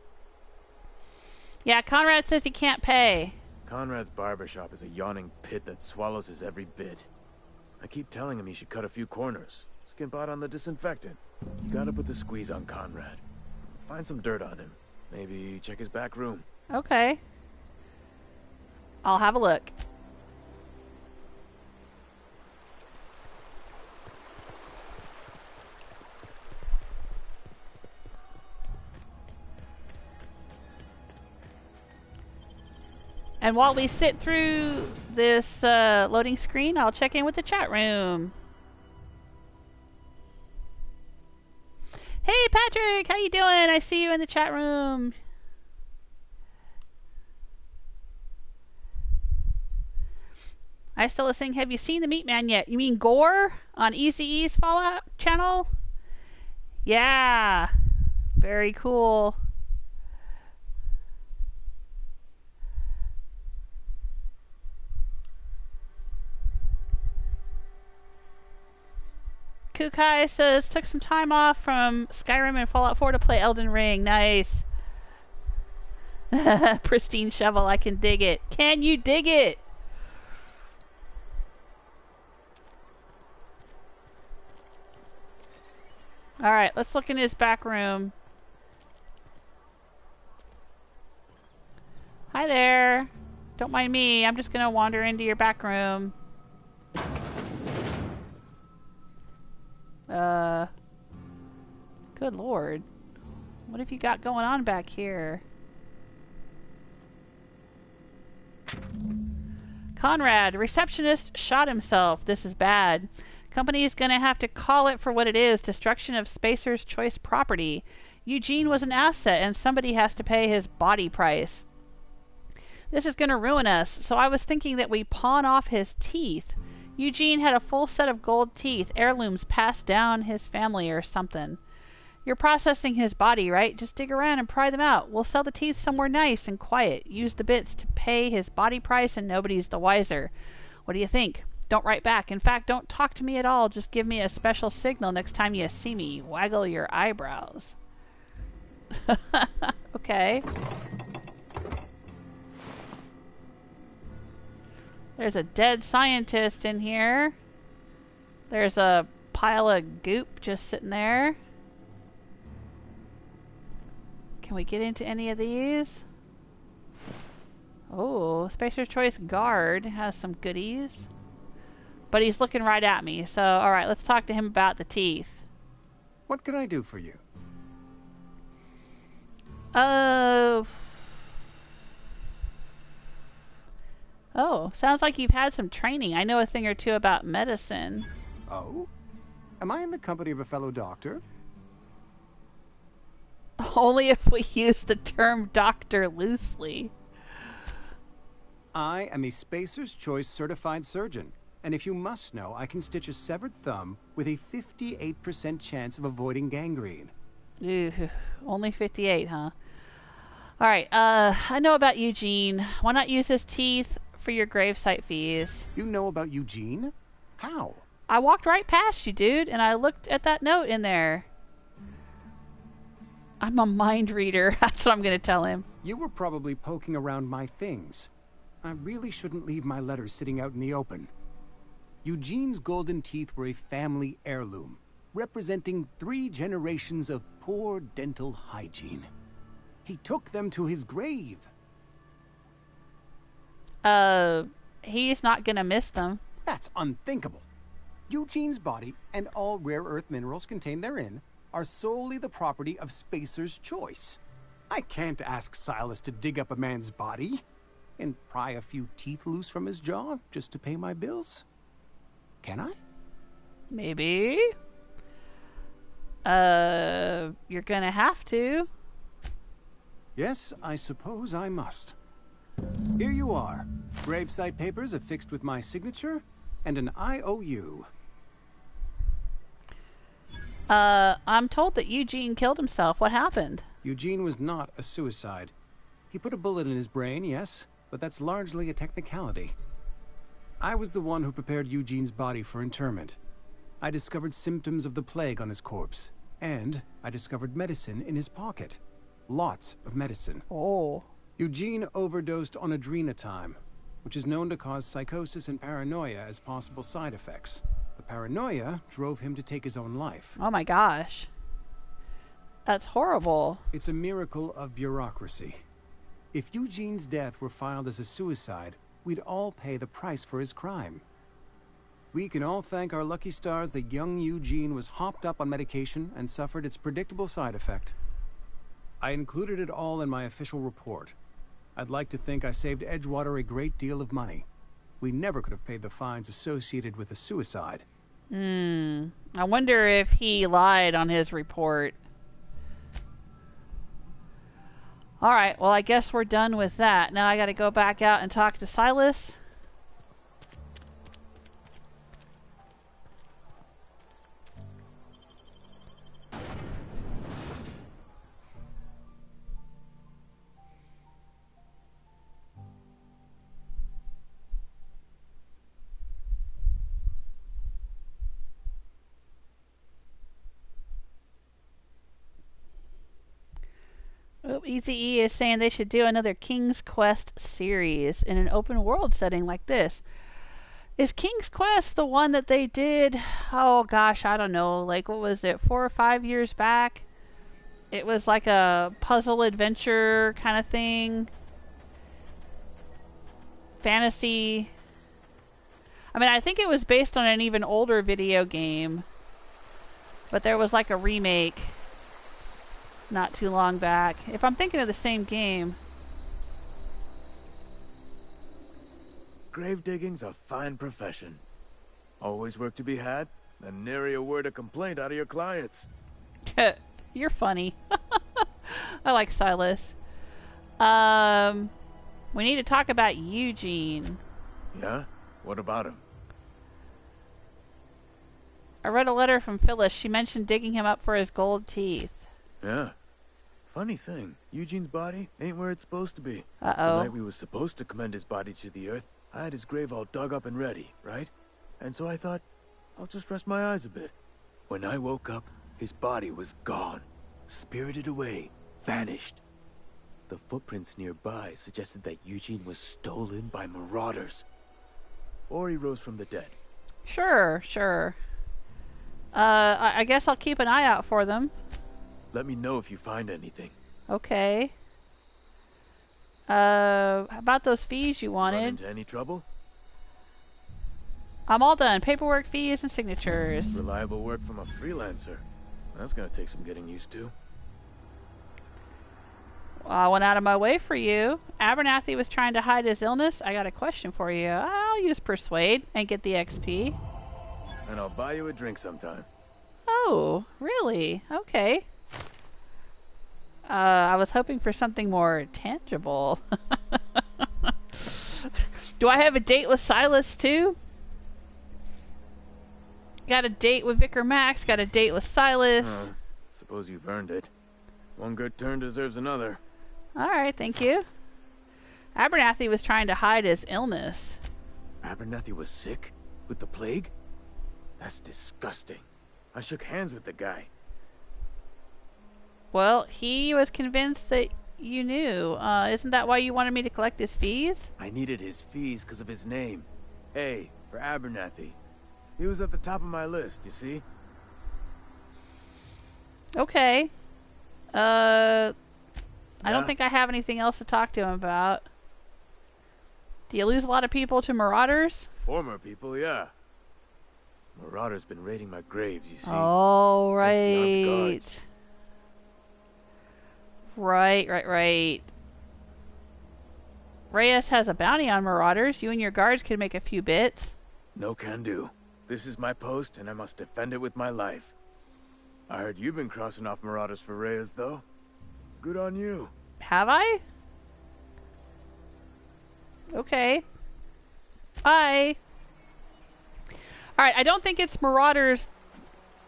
Yeah, Conrad says he can't pay. Conrad's barbershop is a yawning pit that swallows his every bit. I keep telling him he should cut a few corners. Skimp out on the disinfectant. You gotta put the squeeze on Conrad. find some dirt on him. Maybe check his back room. Okay. I'll have a look. And while we sit through this loading screen, I'll check in with the chat room. Hey Patrick, how you doing? I see you in the chat room. I still listening. Have you seen the Meat Man yet? You mean Gore on Easy E's Fallout channel? Yeah, very cool. Kukai says, took some time off from Skyrim and Fallout 4 to play Elden Ring. Nice. Pristine shovel, I can dig it. Can you dig it? Alright, let's look in his back room. Hi there. Don't mind me, I'm just gonna wander into your back room. Good lord. What have you got going on back here? Conrad, receptionist shot himself. This is bad. Company is gonna have to call it for what it is. Destruction of Spacer's Choice property. Eugene was an asset and somebody has to pay his body price. This is gonna ruin us, so I was thinking that we pawn off his teeth. Eugene had a full set of gold teeth, heirlooms passed down his family or something. You're processing his body, right? Just dig around and pry them out. We'll sell the teeth somewhere nice and quiet. Use the bits to pay his body price and nobody's the wiser. What do you think? Don't write back. In fact, don't talk to me at all. Just give me a special signal next time you see me. Waggle your eyebrows. Okay. There's a dead scientist in here. There's a pile of goop just sitting there. Can we get into any of these? Oh, Spacer's Choice Guard has some goodies. But he's looking right at me, so alright, let's talk to him about the teeth. What can I do for you? Oh, sounds like you've had some training. I know a thing or two about medicine. Oh? Am I in the company of a fellow doctor? Only if we use the term doctor loosely. I am a Spacer's Choice certified surgeon, and if you must know, I can stitch a severed thumb with a 58% chance of avoiding gangrene. Ooh, only 58, huh? Alright, I know about Eugene. Why not use his teeth for your gravesite fees? You know about Eugene? How? I walked right past you, dude, and I looked at that note in there. I'm a mind reader. That's what I'm going to tell him. You were probably poking around my things. I really shouldn't leave my letters sitting out in the open. Eugene's golden teeth were a family heirloom, representing 3 generations of poor dental hygiene. He took them to his grave. He's not going to miss them. That's unthinkable. Eugene's body and all rare earth minerals contained therein are solely the property of Spacer's Choice. I can't ask Silas to dig up a man's body and pry a few teeth loose from his jaw just to pay my bills. Can I? Maybe. You're gonna have to. Yes, I suppose I must. Here you are. Gravesite papers affixed with my signature and an IOU. I'm told that Eugene killed himself. What happened? Eugene was not a suicide. He put a bullet in his brain, yes, but that's largely a technicality. I was the one who prepared Eugene's body for interment. I discovered symptoms of the plague on his corpse, and I discovered medicine in his pocket. Lots of medicine. Oh. Eugene overdosed on adrenatime, which is known to cause psychosis and paranoia as possible side effects. The paranoia drove him to take his own life. Oh my gosh. That's horrible. It's a miracle of bureaucracy. If Eugene's death were filed as a suicide, we'd all pay the price for his crime. We can all thank our lucky stars that young Eugene was hopped up on medication and suffered its predictable side effect. I included it all in my official report. I'd like to think I saved Edgewater a great deal of money. We never could have paid the fines associated with a suicide. I wonder if he lied on his report. Alright, well I guess we're done with that. Now I gotta go back out and talk to Silas. Oh, Easy-E is saying they should do another King's Quest series in an open world setting like this. Is King's Quest the one that they did, oh gosh, I don't know, like what was it, 4 or 5 years back? It was like a puzzle adventure kind of thing. Fantasy. I mean, I think it was based on an even older video game. But there was like a remake not too long back. If I'm thinking of the same game. Grave digging's a fine profession. Always work to be had, and nary a word of complaint out of your clients. You're funny. I like Silas. We need to talk about Eugene. Yeah? What about him? I read a letter from Phyllis. She mentioned digging him up for his gold teeth. Yeah. Funny thing, Eugene's body ain't where it's supposed to be. Uh-oh. The night we was supposed to commend his body to the earth, I had his grave all dug up and ready, right? And so I thought, I'll just rest my eyes a bit. When I woke up, his body was gone. Spirited away. Vanished. The footprints nearby suggested that Eugene was stolen by marauders. Or he rose from the dead. Sure, sure. I guess I'll keep an eye out for them. Let me know if you find anything. Okay. How about those fees you wanted? Run into any trouble? I'm all done. Paperwork, fees, and signatures. Reliable work from a freelancer. That's gonna take some getting used to. Well, I went out of my way for you. Abernathy was trying to hide his illness. I got a question for you. I'll use Persuade and get the XP. And I'll buy you a drink sometime. Oh, really? Okay. I was hoping for something more tangible. Do I have a date with Silas too? Got a date with Vicar Max, got a date with Silas. Suppose you've earned it. One good turn deserves another. Alright, thank you. Abernathy was trying to hide his illness. Abernathy was sick? With the plague? That's disgusting. I shook hands with the guy. Well, he was convinced that you knew. Isn't that why you wanted me to collect his fees? I needed his fees because of his name. A for Abernathy. He was at the top of my list, you see? Okay. I don't think I have anything else to talk to him about. Do you lose a lot of people to marauders? Former people, yeah. Marauders been raiding my graves, you see. Oh, right. Right. Reyes has a bounty on marauders. You and your guards can make a few bits. No can do. This is my post, and I must defend it with my life. I heard you've been crossing off marauders for Reyes, though. Good on you. Have I? Okay. Bye. Alright, I don't think it's marauders.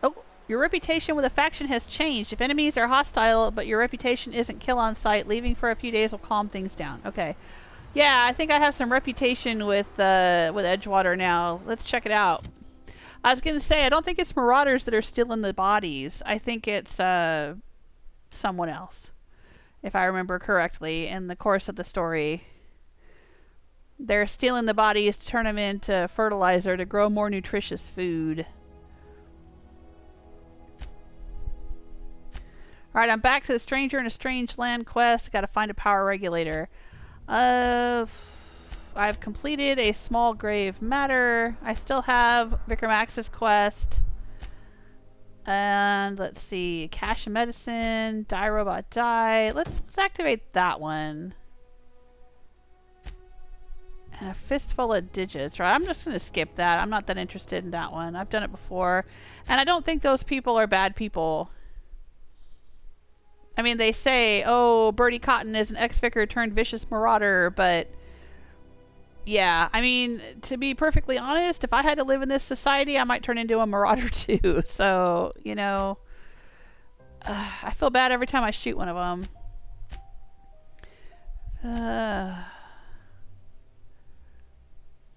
Oh, your reputation with a faction has changed. If enemies are hostile, but your reputation isn't kill on sight, leaving for a few days will calm things down. Okay. Yeah, I think I have some reputation with Edgewater now. Let's check it out. I was going to say, I don't think it's marauders that are stealing the bodies. I think it's someone else, if I remember correctly, in the course of the story. They're stealing the bodies to turn them into fertilizer to grow more nutritious food. Alright, I'm back to the Stranger in a Strange Land quest. Gotta find a power regulator. I've completed a small grave matter. I still have Vicar Max's quest. And let's see, cache of medicine, die robot die. Let's activate that one. And a fistful of digits, right? I'm just gonna skip that. I'm not that interested in that one. I've done it before. And I don't think those people are bad people. I mean, they say, oh, Bertie Cotton is an ex-vicar turned vicious marauder, but yeah, I mean, to be perfectly honest, if I had to live in this society, I might turn into a marauder too. So, you know, I feel bad every time I shoot one of them.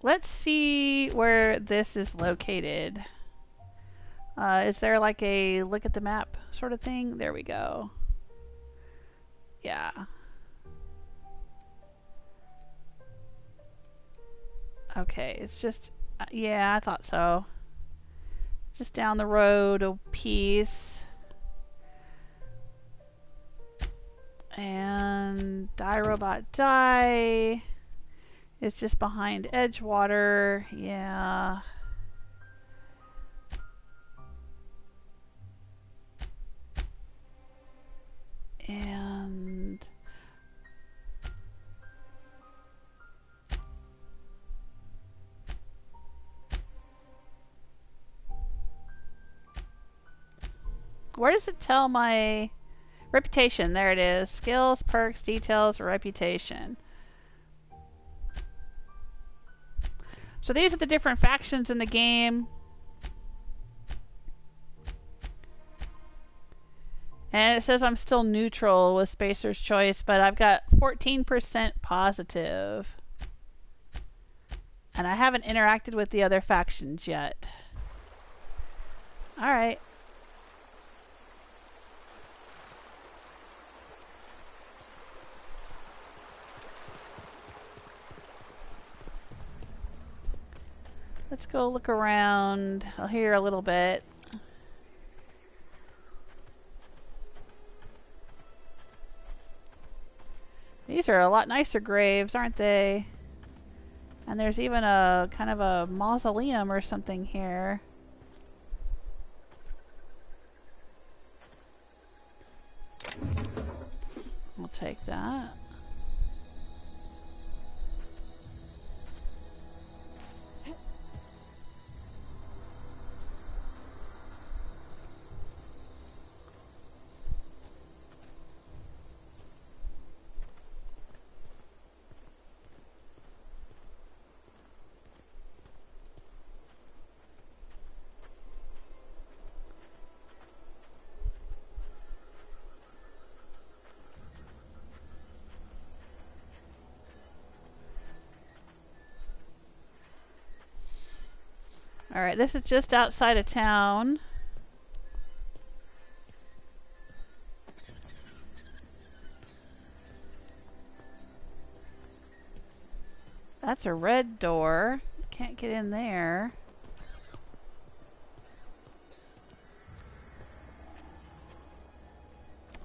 Let's see where this is located. Is there like a look at the map sort of thing? There we go. Yeah. Okay, it's just, yeah, I thought so. Just down the road a piece. And Die Robot Die is just behind Edgewater. Yeah. And where does it tell my reputation? There it is. Skills, perks, details, reputation. So these are the different factions in the game. And it says I'm still neutral with Spacer's Choice, but I've got 14% positive. And I haven't interacted with the other factions yet. Alright. Let's go look around here a little bit. These are a lot nicer graves, aren't they? And there's even a kind of a mausoleum or something here. We'll take that. Alright, this is just outside of town. That's a red door. Can't get in there.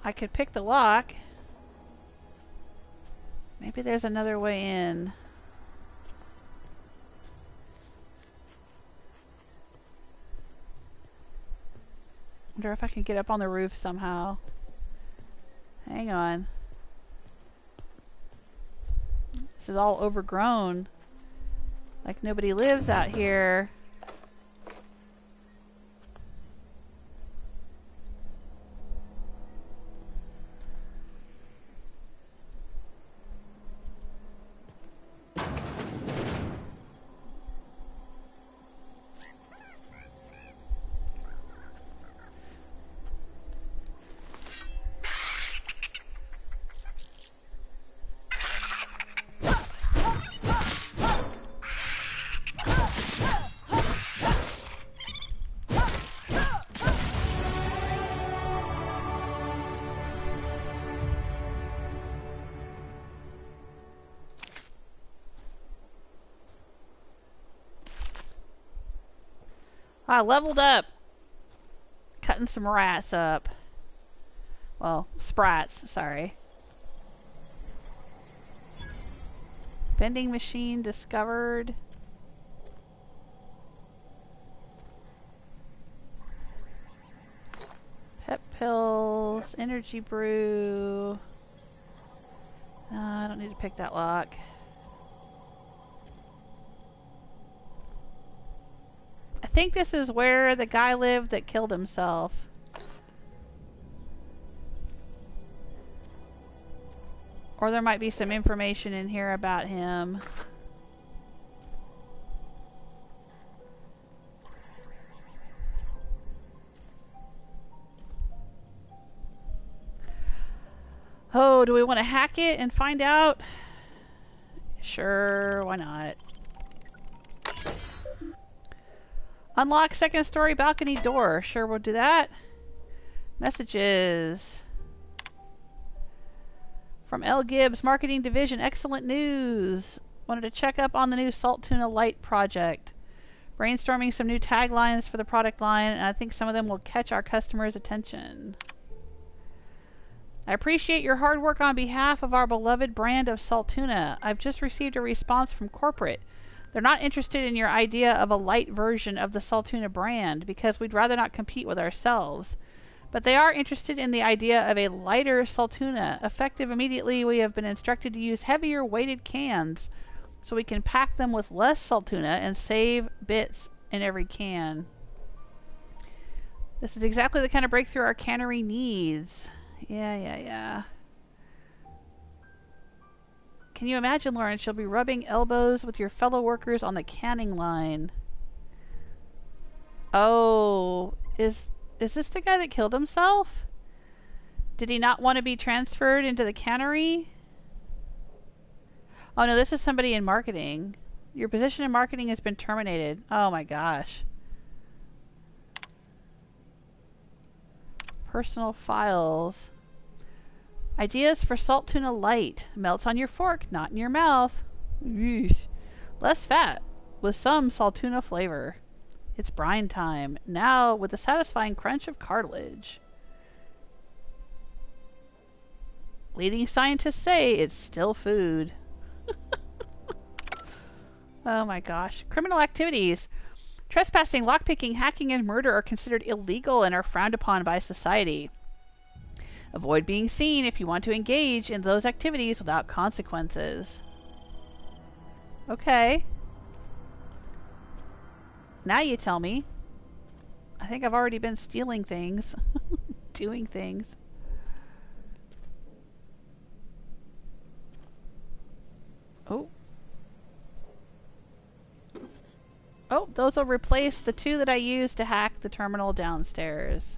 I could pick the lock. Maybe there's another way in. Wonder if I can get up on the roof somehow. Hang on. This is all overgrown. Like nobody lives out here. I leveled up. Cutting some rats up. Well, sprats, sorry. Vending machine discovered. Pep pills, energy brew. I don't need to pick that lock. I think this is where the guy lived that killed himself. Or there might be some information in here about him. Oh, do we want to hack it and find out? Sure, why not? Unlock second story balcony door. Sure, we'll do that. Messages. From L. Gibbs, Marketing Division. Excellent news. Wanted to check up on the new Salt Tuna Light project. Brainstorming some new taglines for the product line, and I think some of them will catch our customers' attention. I appreciate your hard work on behalf of our beloved brand of salt tuna. I've just received a response from corporate. They're not interested in your idea of a light version of the salt tuna brand because we'd rather not compete with ourselves. But they are interested in the idea of a lighter salt tuna. Effective immediately, we have been instructed to use heavier weighted cans so we can pack them with less salt tuna and save bits in every can. This is exactly the kind of breakthrough our cannery needs. Yeah. Can you imagine, Lawrence? You'll be rubbing elbows with your fellow workers on the canning line. Oh, is this the guy that killed himself? Did he not want to be transferred into the cannery? Oh no, this is somebody in marketing. Your position in marketing has been terminated. Oh my gosh. Personal files. Ideas for salt tuna light. Melts on your fork, not in your mouth. Eesh. Less fat, with some salt tuna flavor. It's brine time, now with a satisfying crunch of cartilage. Leading scientists say it's still food. Oh my gosh. Criminal activities. Trespassing, lockpicking, hacking, and murder are considered illegal and are frowned upon by society. Avoid being seen if you want to engage in those activities without consequences. Okay. Now you tell me. I think I've already been stealing things. Doing things. Oh. Oh, those will replace the two that I used to hack the terminal downstairs.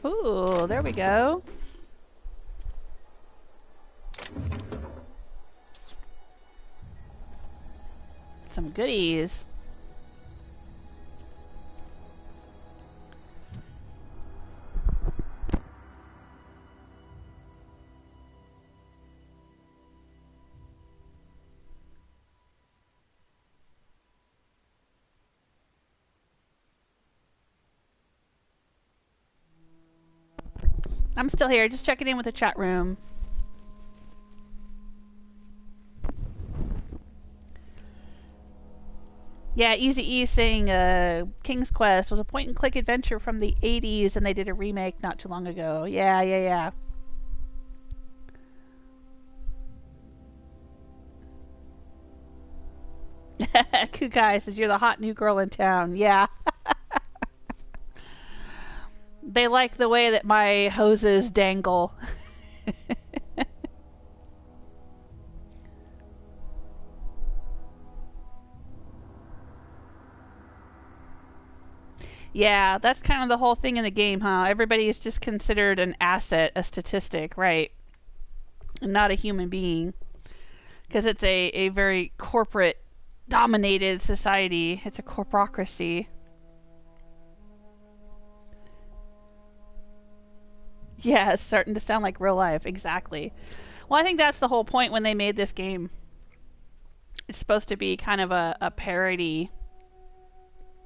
Ooh, there we go. Some goodies. I'm still here, just checking in with the chat room. Yeah, Easy E saying King's Quest was a point-and-click adventure from the 80s and they did a remake not too long ago. Yeah. Kukai says, you're the hot new girl in town. Yeah. They like the way that my hoses dangle. Yeah, that's kind of the whole thing in the game, huh? Everybody is just considered an asset, a statistic, right? And not a human being. Because it's a very corporate-dominated society. It's a corporocracy. Yeah, it's starting to sound like real life. Exactly. Well, I think that's the whole point when they made this game. It's supposed to be kind of a parody.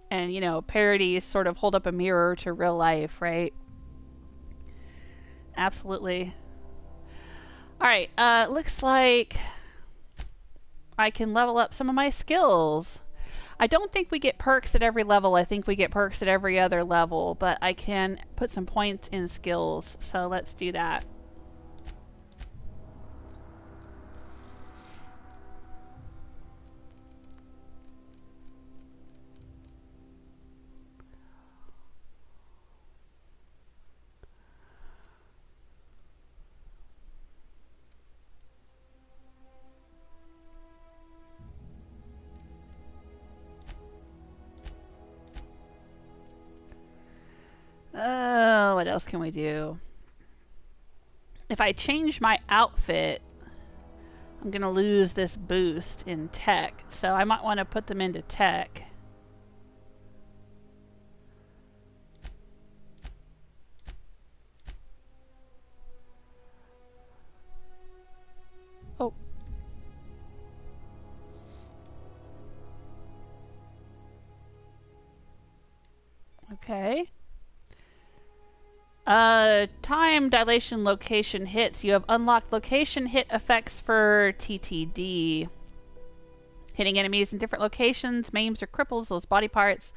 And, you know, parodies sort of hold up a mirror to real life, right? Absolutely. Alright, looks like I can level up some of my skills. I don't think we get perks at every level. I think we get perks at every other level, but I can put some points in skills, so let's do that. What else can we do? If I change my outfit, I'm gonna lose this boost in tech, so I might want to put them into tech. Oh. Okay. Time dilation location hits. You have unlocked location hit effects for TTD. Hitting enemies in different locations maims or cripples those body parts.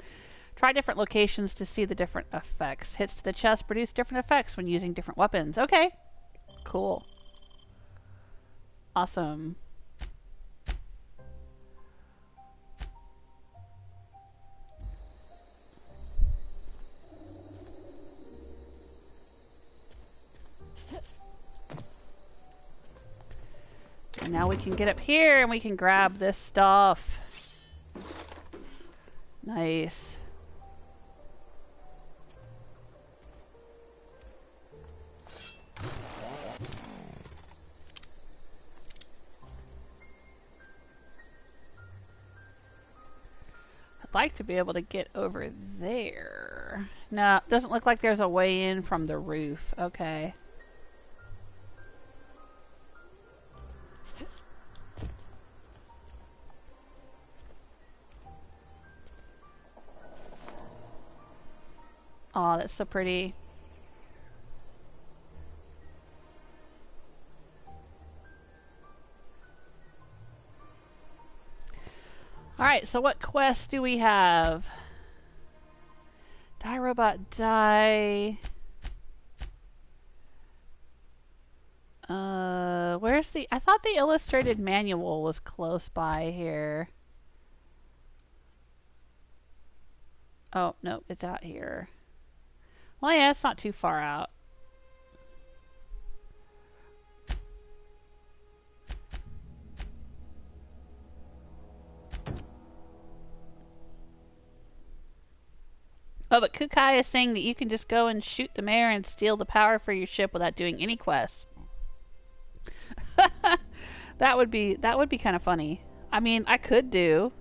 Try different locations to see the different effects. Hits to the chest produce different effects when using different weapons. Okay. Cool. Awesome. And now we can get up here and we can grab this stuff. Nice. I'd like to be able to get over there. No, doesn't look like there's a way in from the roof. Okay. Oh, that's so pretty. Alright, so what quests do we have? Die, robot, die. Where's the... I thought the illustrated manual was close by here. Oh, no, it's out here. Well, yeah, it's not too far out. Oh, but Kukai is saying that you can just go and shoot the mayor and steal the power for your ship without doing any quests. That would be kind of funny. I mean, I could do.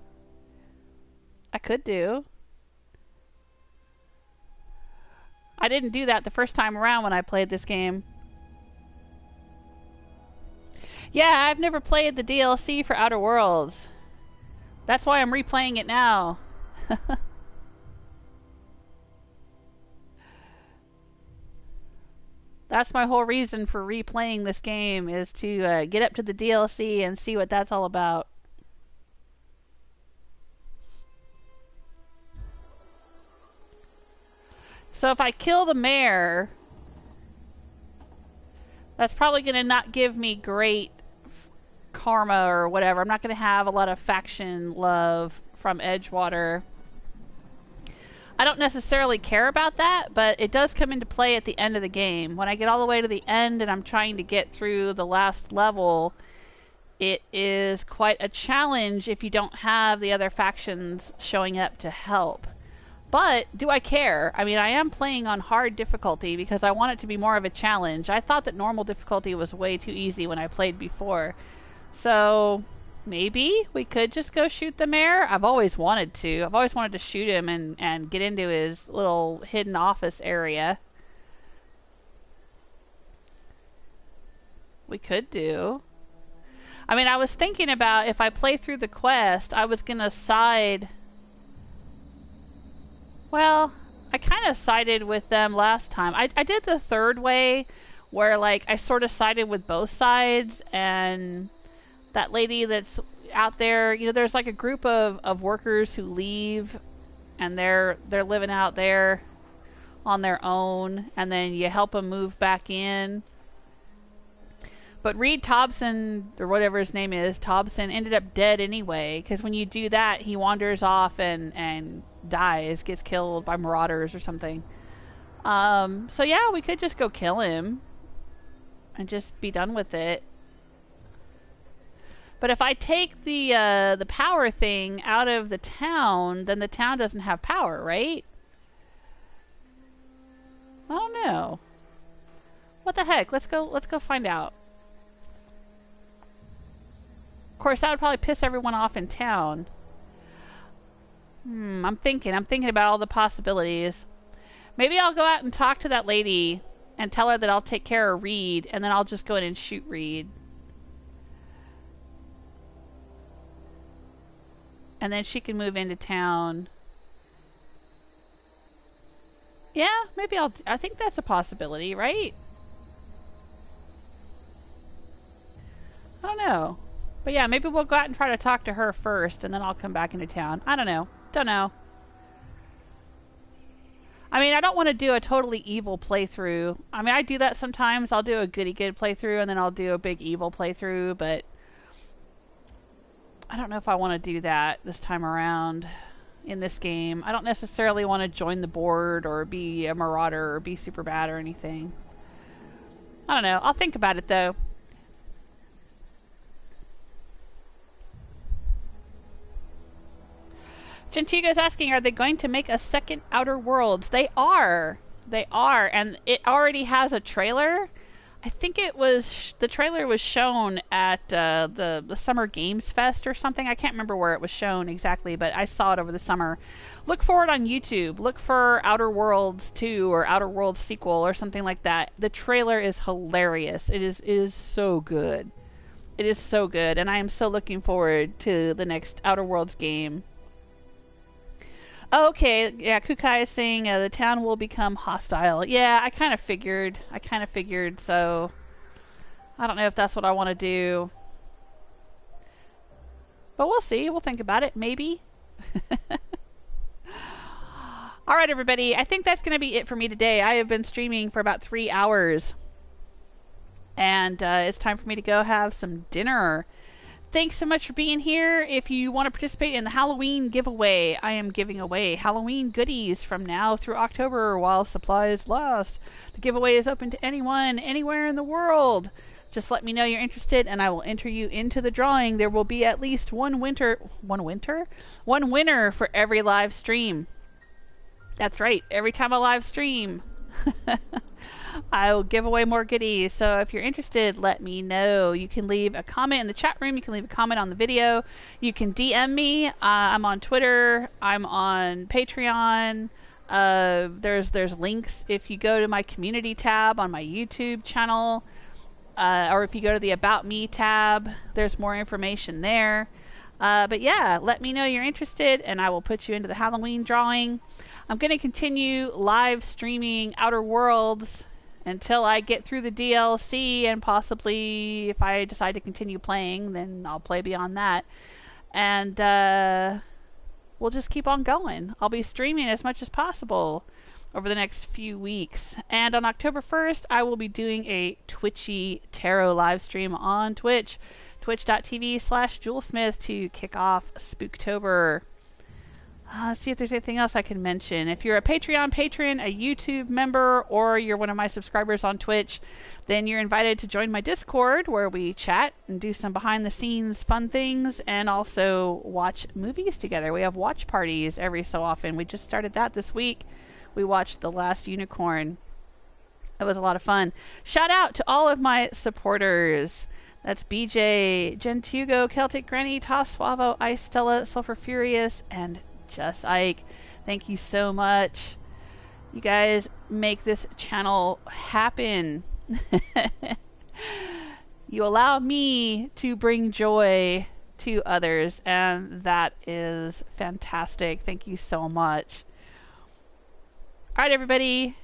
I didn't do that the first time around when I played this game. Yeah, I've never played the DLC for Outer Worlds. That's why I'm replaying it now. That's my whole reason for replaying this game, is to get up to the DLC and see what that's all about. So if I kill the mayor, that's probably going to not give me great karma or whatever. I'm not going to have a lot of faction love from Edgewater. I don't necessarily care about that, but it does come into play at the end of the game. When I get all the way to the end and I'm trying to get through the last level, it is quite a challenge if you don't have the other factions showing up to help. But do I care? I mean, I am playing on hard difficulty because I want it to be more of a challenge. I thought that normal difficulty was way too easy when I played before. So maybe we could just go shoot the mayor. I've always wanted to. I've always wanted to shoot him and get into his little hidden office area. We could do. I mean, I was thinking about if I play through the quest, I was gonna side... Well, I kind of sided with them last time. I did the third way, where, like, I sort of sided with both sides, and that lady that's out there, you know, there's like a group of workers who leave, and they're living out there on their own, and then you help them move back in. But Reed Thompson, or whatever his name is, Thompson, ended up dead anyway, because when you do that, he wanders off and dies, gets killed by marauders or something. So yeah, we could just go kill him and just be done with it. But if I take the power thing out of the town, then the town doesn't have power, right? I don't know. What the heck? Let's go find out. Of course, that would probably piss everyone off in town. I'm thinking about all the possibilities. Maybe I'll go out and talk to that lady and tell her that I'll take care of Reed, and then I'll just go in and shoot Reed. And then she can move into town. Yeah, maybe I think that's a possibility, right? I don't know. But yeah, maybe we'll go out and try to talk to her first, and then I'll come back into town. I don't know. Don't know. I mean, I don't want to do a totally evil playthrough. I mean, I do that sometimes. I'll do a goody-good playthrough, and then I'll do a big evil playthrough, but I don't know if I want to do that this time around in this game. I don't necessarily want to join the board or be a marauder or be super bad or anything. I don't know. I'll think about it, though. Gentigo's asking, are they going to make a second Outer Worlds? They are. They are, and it already has a trailer. I think it was, the trailer was shown at the Summer Games Fest or something. I can't remember where it was shown exactly, but I saw it over the summer. Look for it on YouTube. Look for Outer Worlds 2 or Outer Worlds sequel or something like that. The trailer is hilarious. It is so good. It is so good, and I am so looking forward to the next Outer Worlds game. Oh, okay, yeah, Kukai is saying the town will become hostile. Yeah, I kind of figured, so I don't know if that's what I want to do. But we'll see, we'll think about it, maybe. Alright, everybody, I think that's going to be it for me today. I have been streaming for about 3 hours. And it's time for me to go have some dinner. Thanks so much for being here. If you want to participate in the Halloween giveaway, I am giving away Halloween goodies from now through October while supplies last. The giveaway is open to anyone, anywhere in the world. Just let me know you're interested and I will enter you into the drawing. There will be at least one winner for every live stream. That's right, every time I live stream. I'll give away more goodies, so if you're interested, let me know. You can leave a comment in the chat room, you can leave a comment on the video, you can DM me. I'm on Twitter, I'm on Patreon. There's links if you go to my community tab on my YouTube channel, or if you go to the About Me tab, there's more information there. But yeah, let me know you're interested and I will put you into the Halloween drawing. I'm going to continue live streaming Outer Worlds until I get through the DLC, and possibly if I decide to continue playing, then I'll play beyond that. And we'll just keep on going. I'll be streaming as much as possible over the next few weeks. And on October 1st, I will be doing a Twitchy Tarot live stream on Twitch. Twitch.tv/JewelSmith to kick off Spooktober. Let's see if there's anything else I can mention. If you're a Patreon patron, a YouTube member, or you're one of my subscribers on Twitch, then you're invited to join my Discord where we chat and do some behind-the-scenes fun things and also watch movies together. We have watch parties every so often. We just started that this week. We watched The Last Unicorn. It was a lot of fun. Shout out to all of my supporters. That's BJ, Gentugo, Celtic Granny, Toss Suavo, Ice Stella, Sulfur Furious, and Just Ike. Thank you so much. You guys make this channel happen. You allow me to bring joy to others, and that is fantastic. Thank you so much. All right, everybody.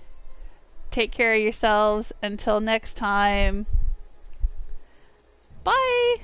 Take care of yourselves. Until next time. Bye.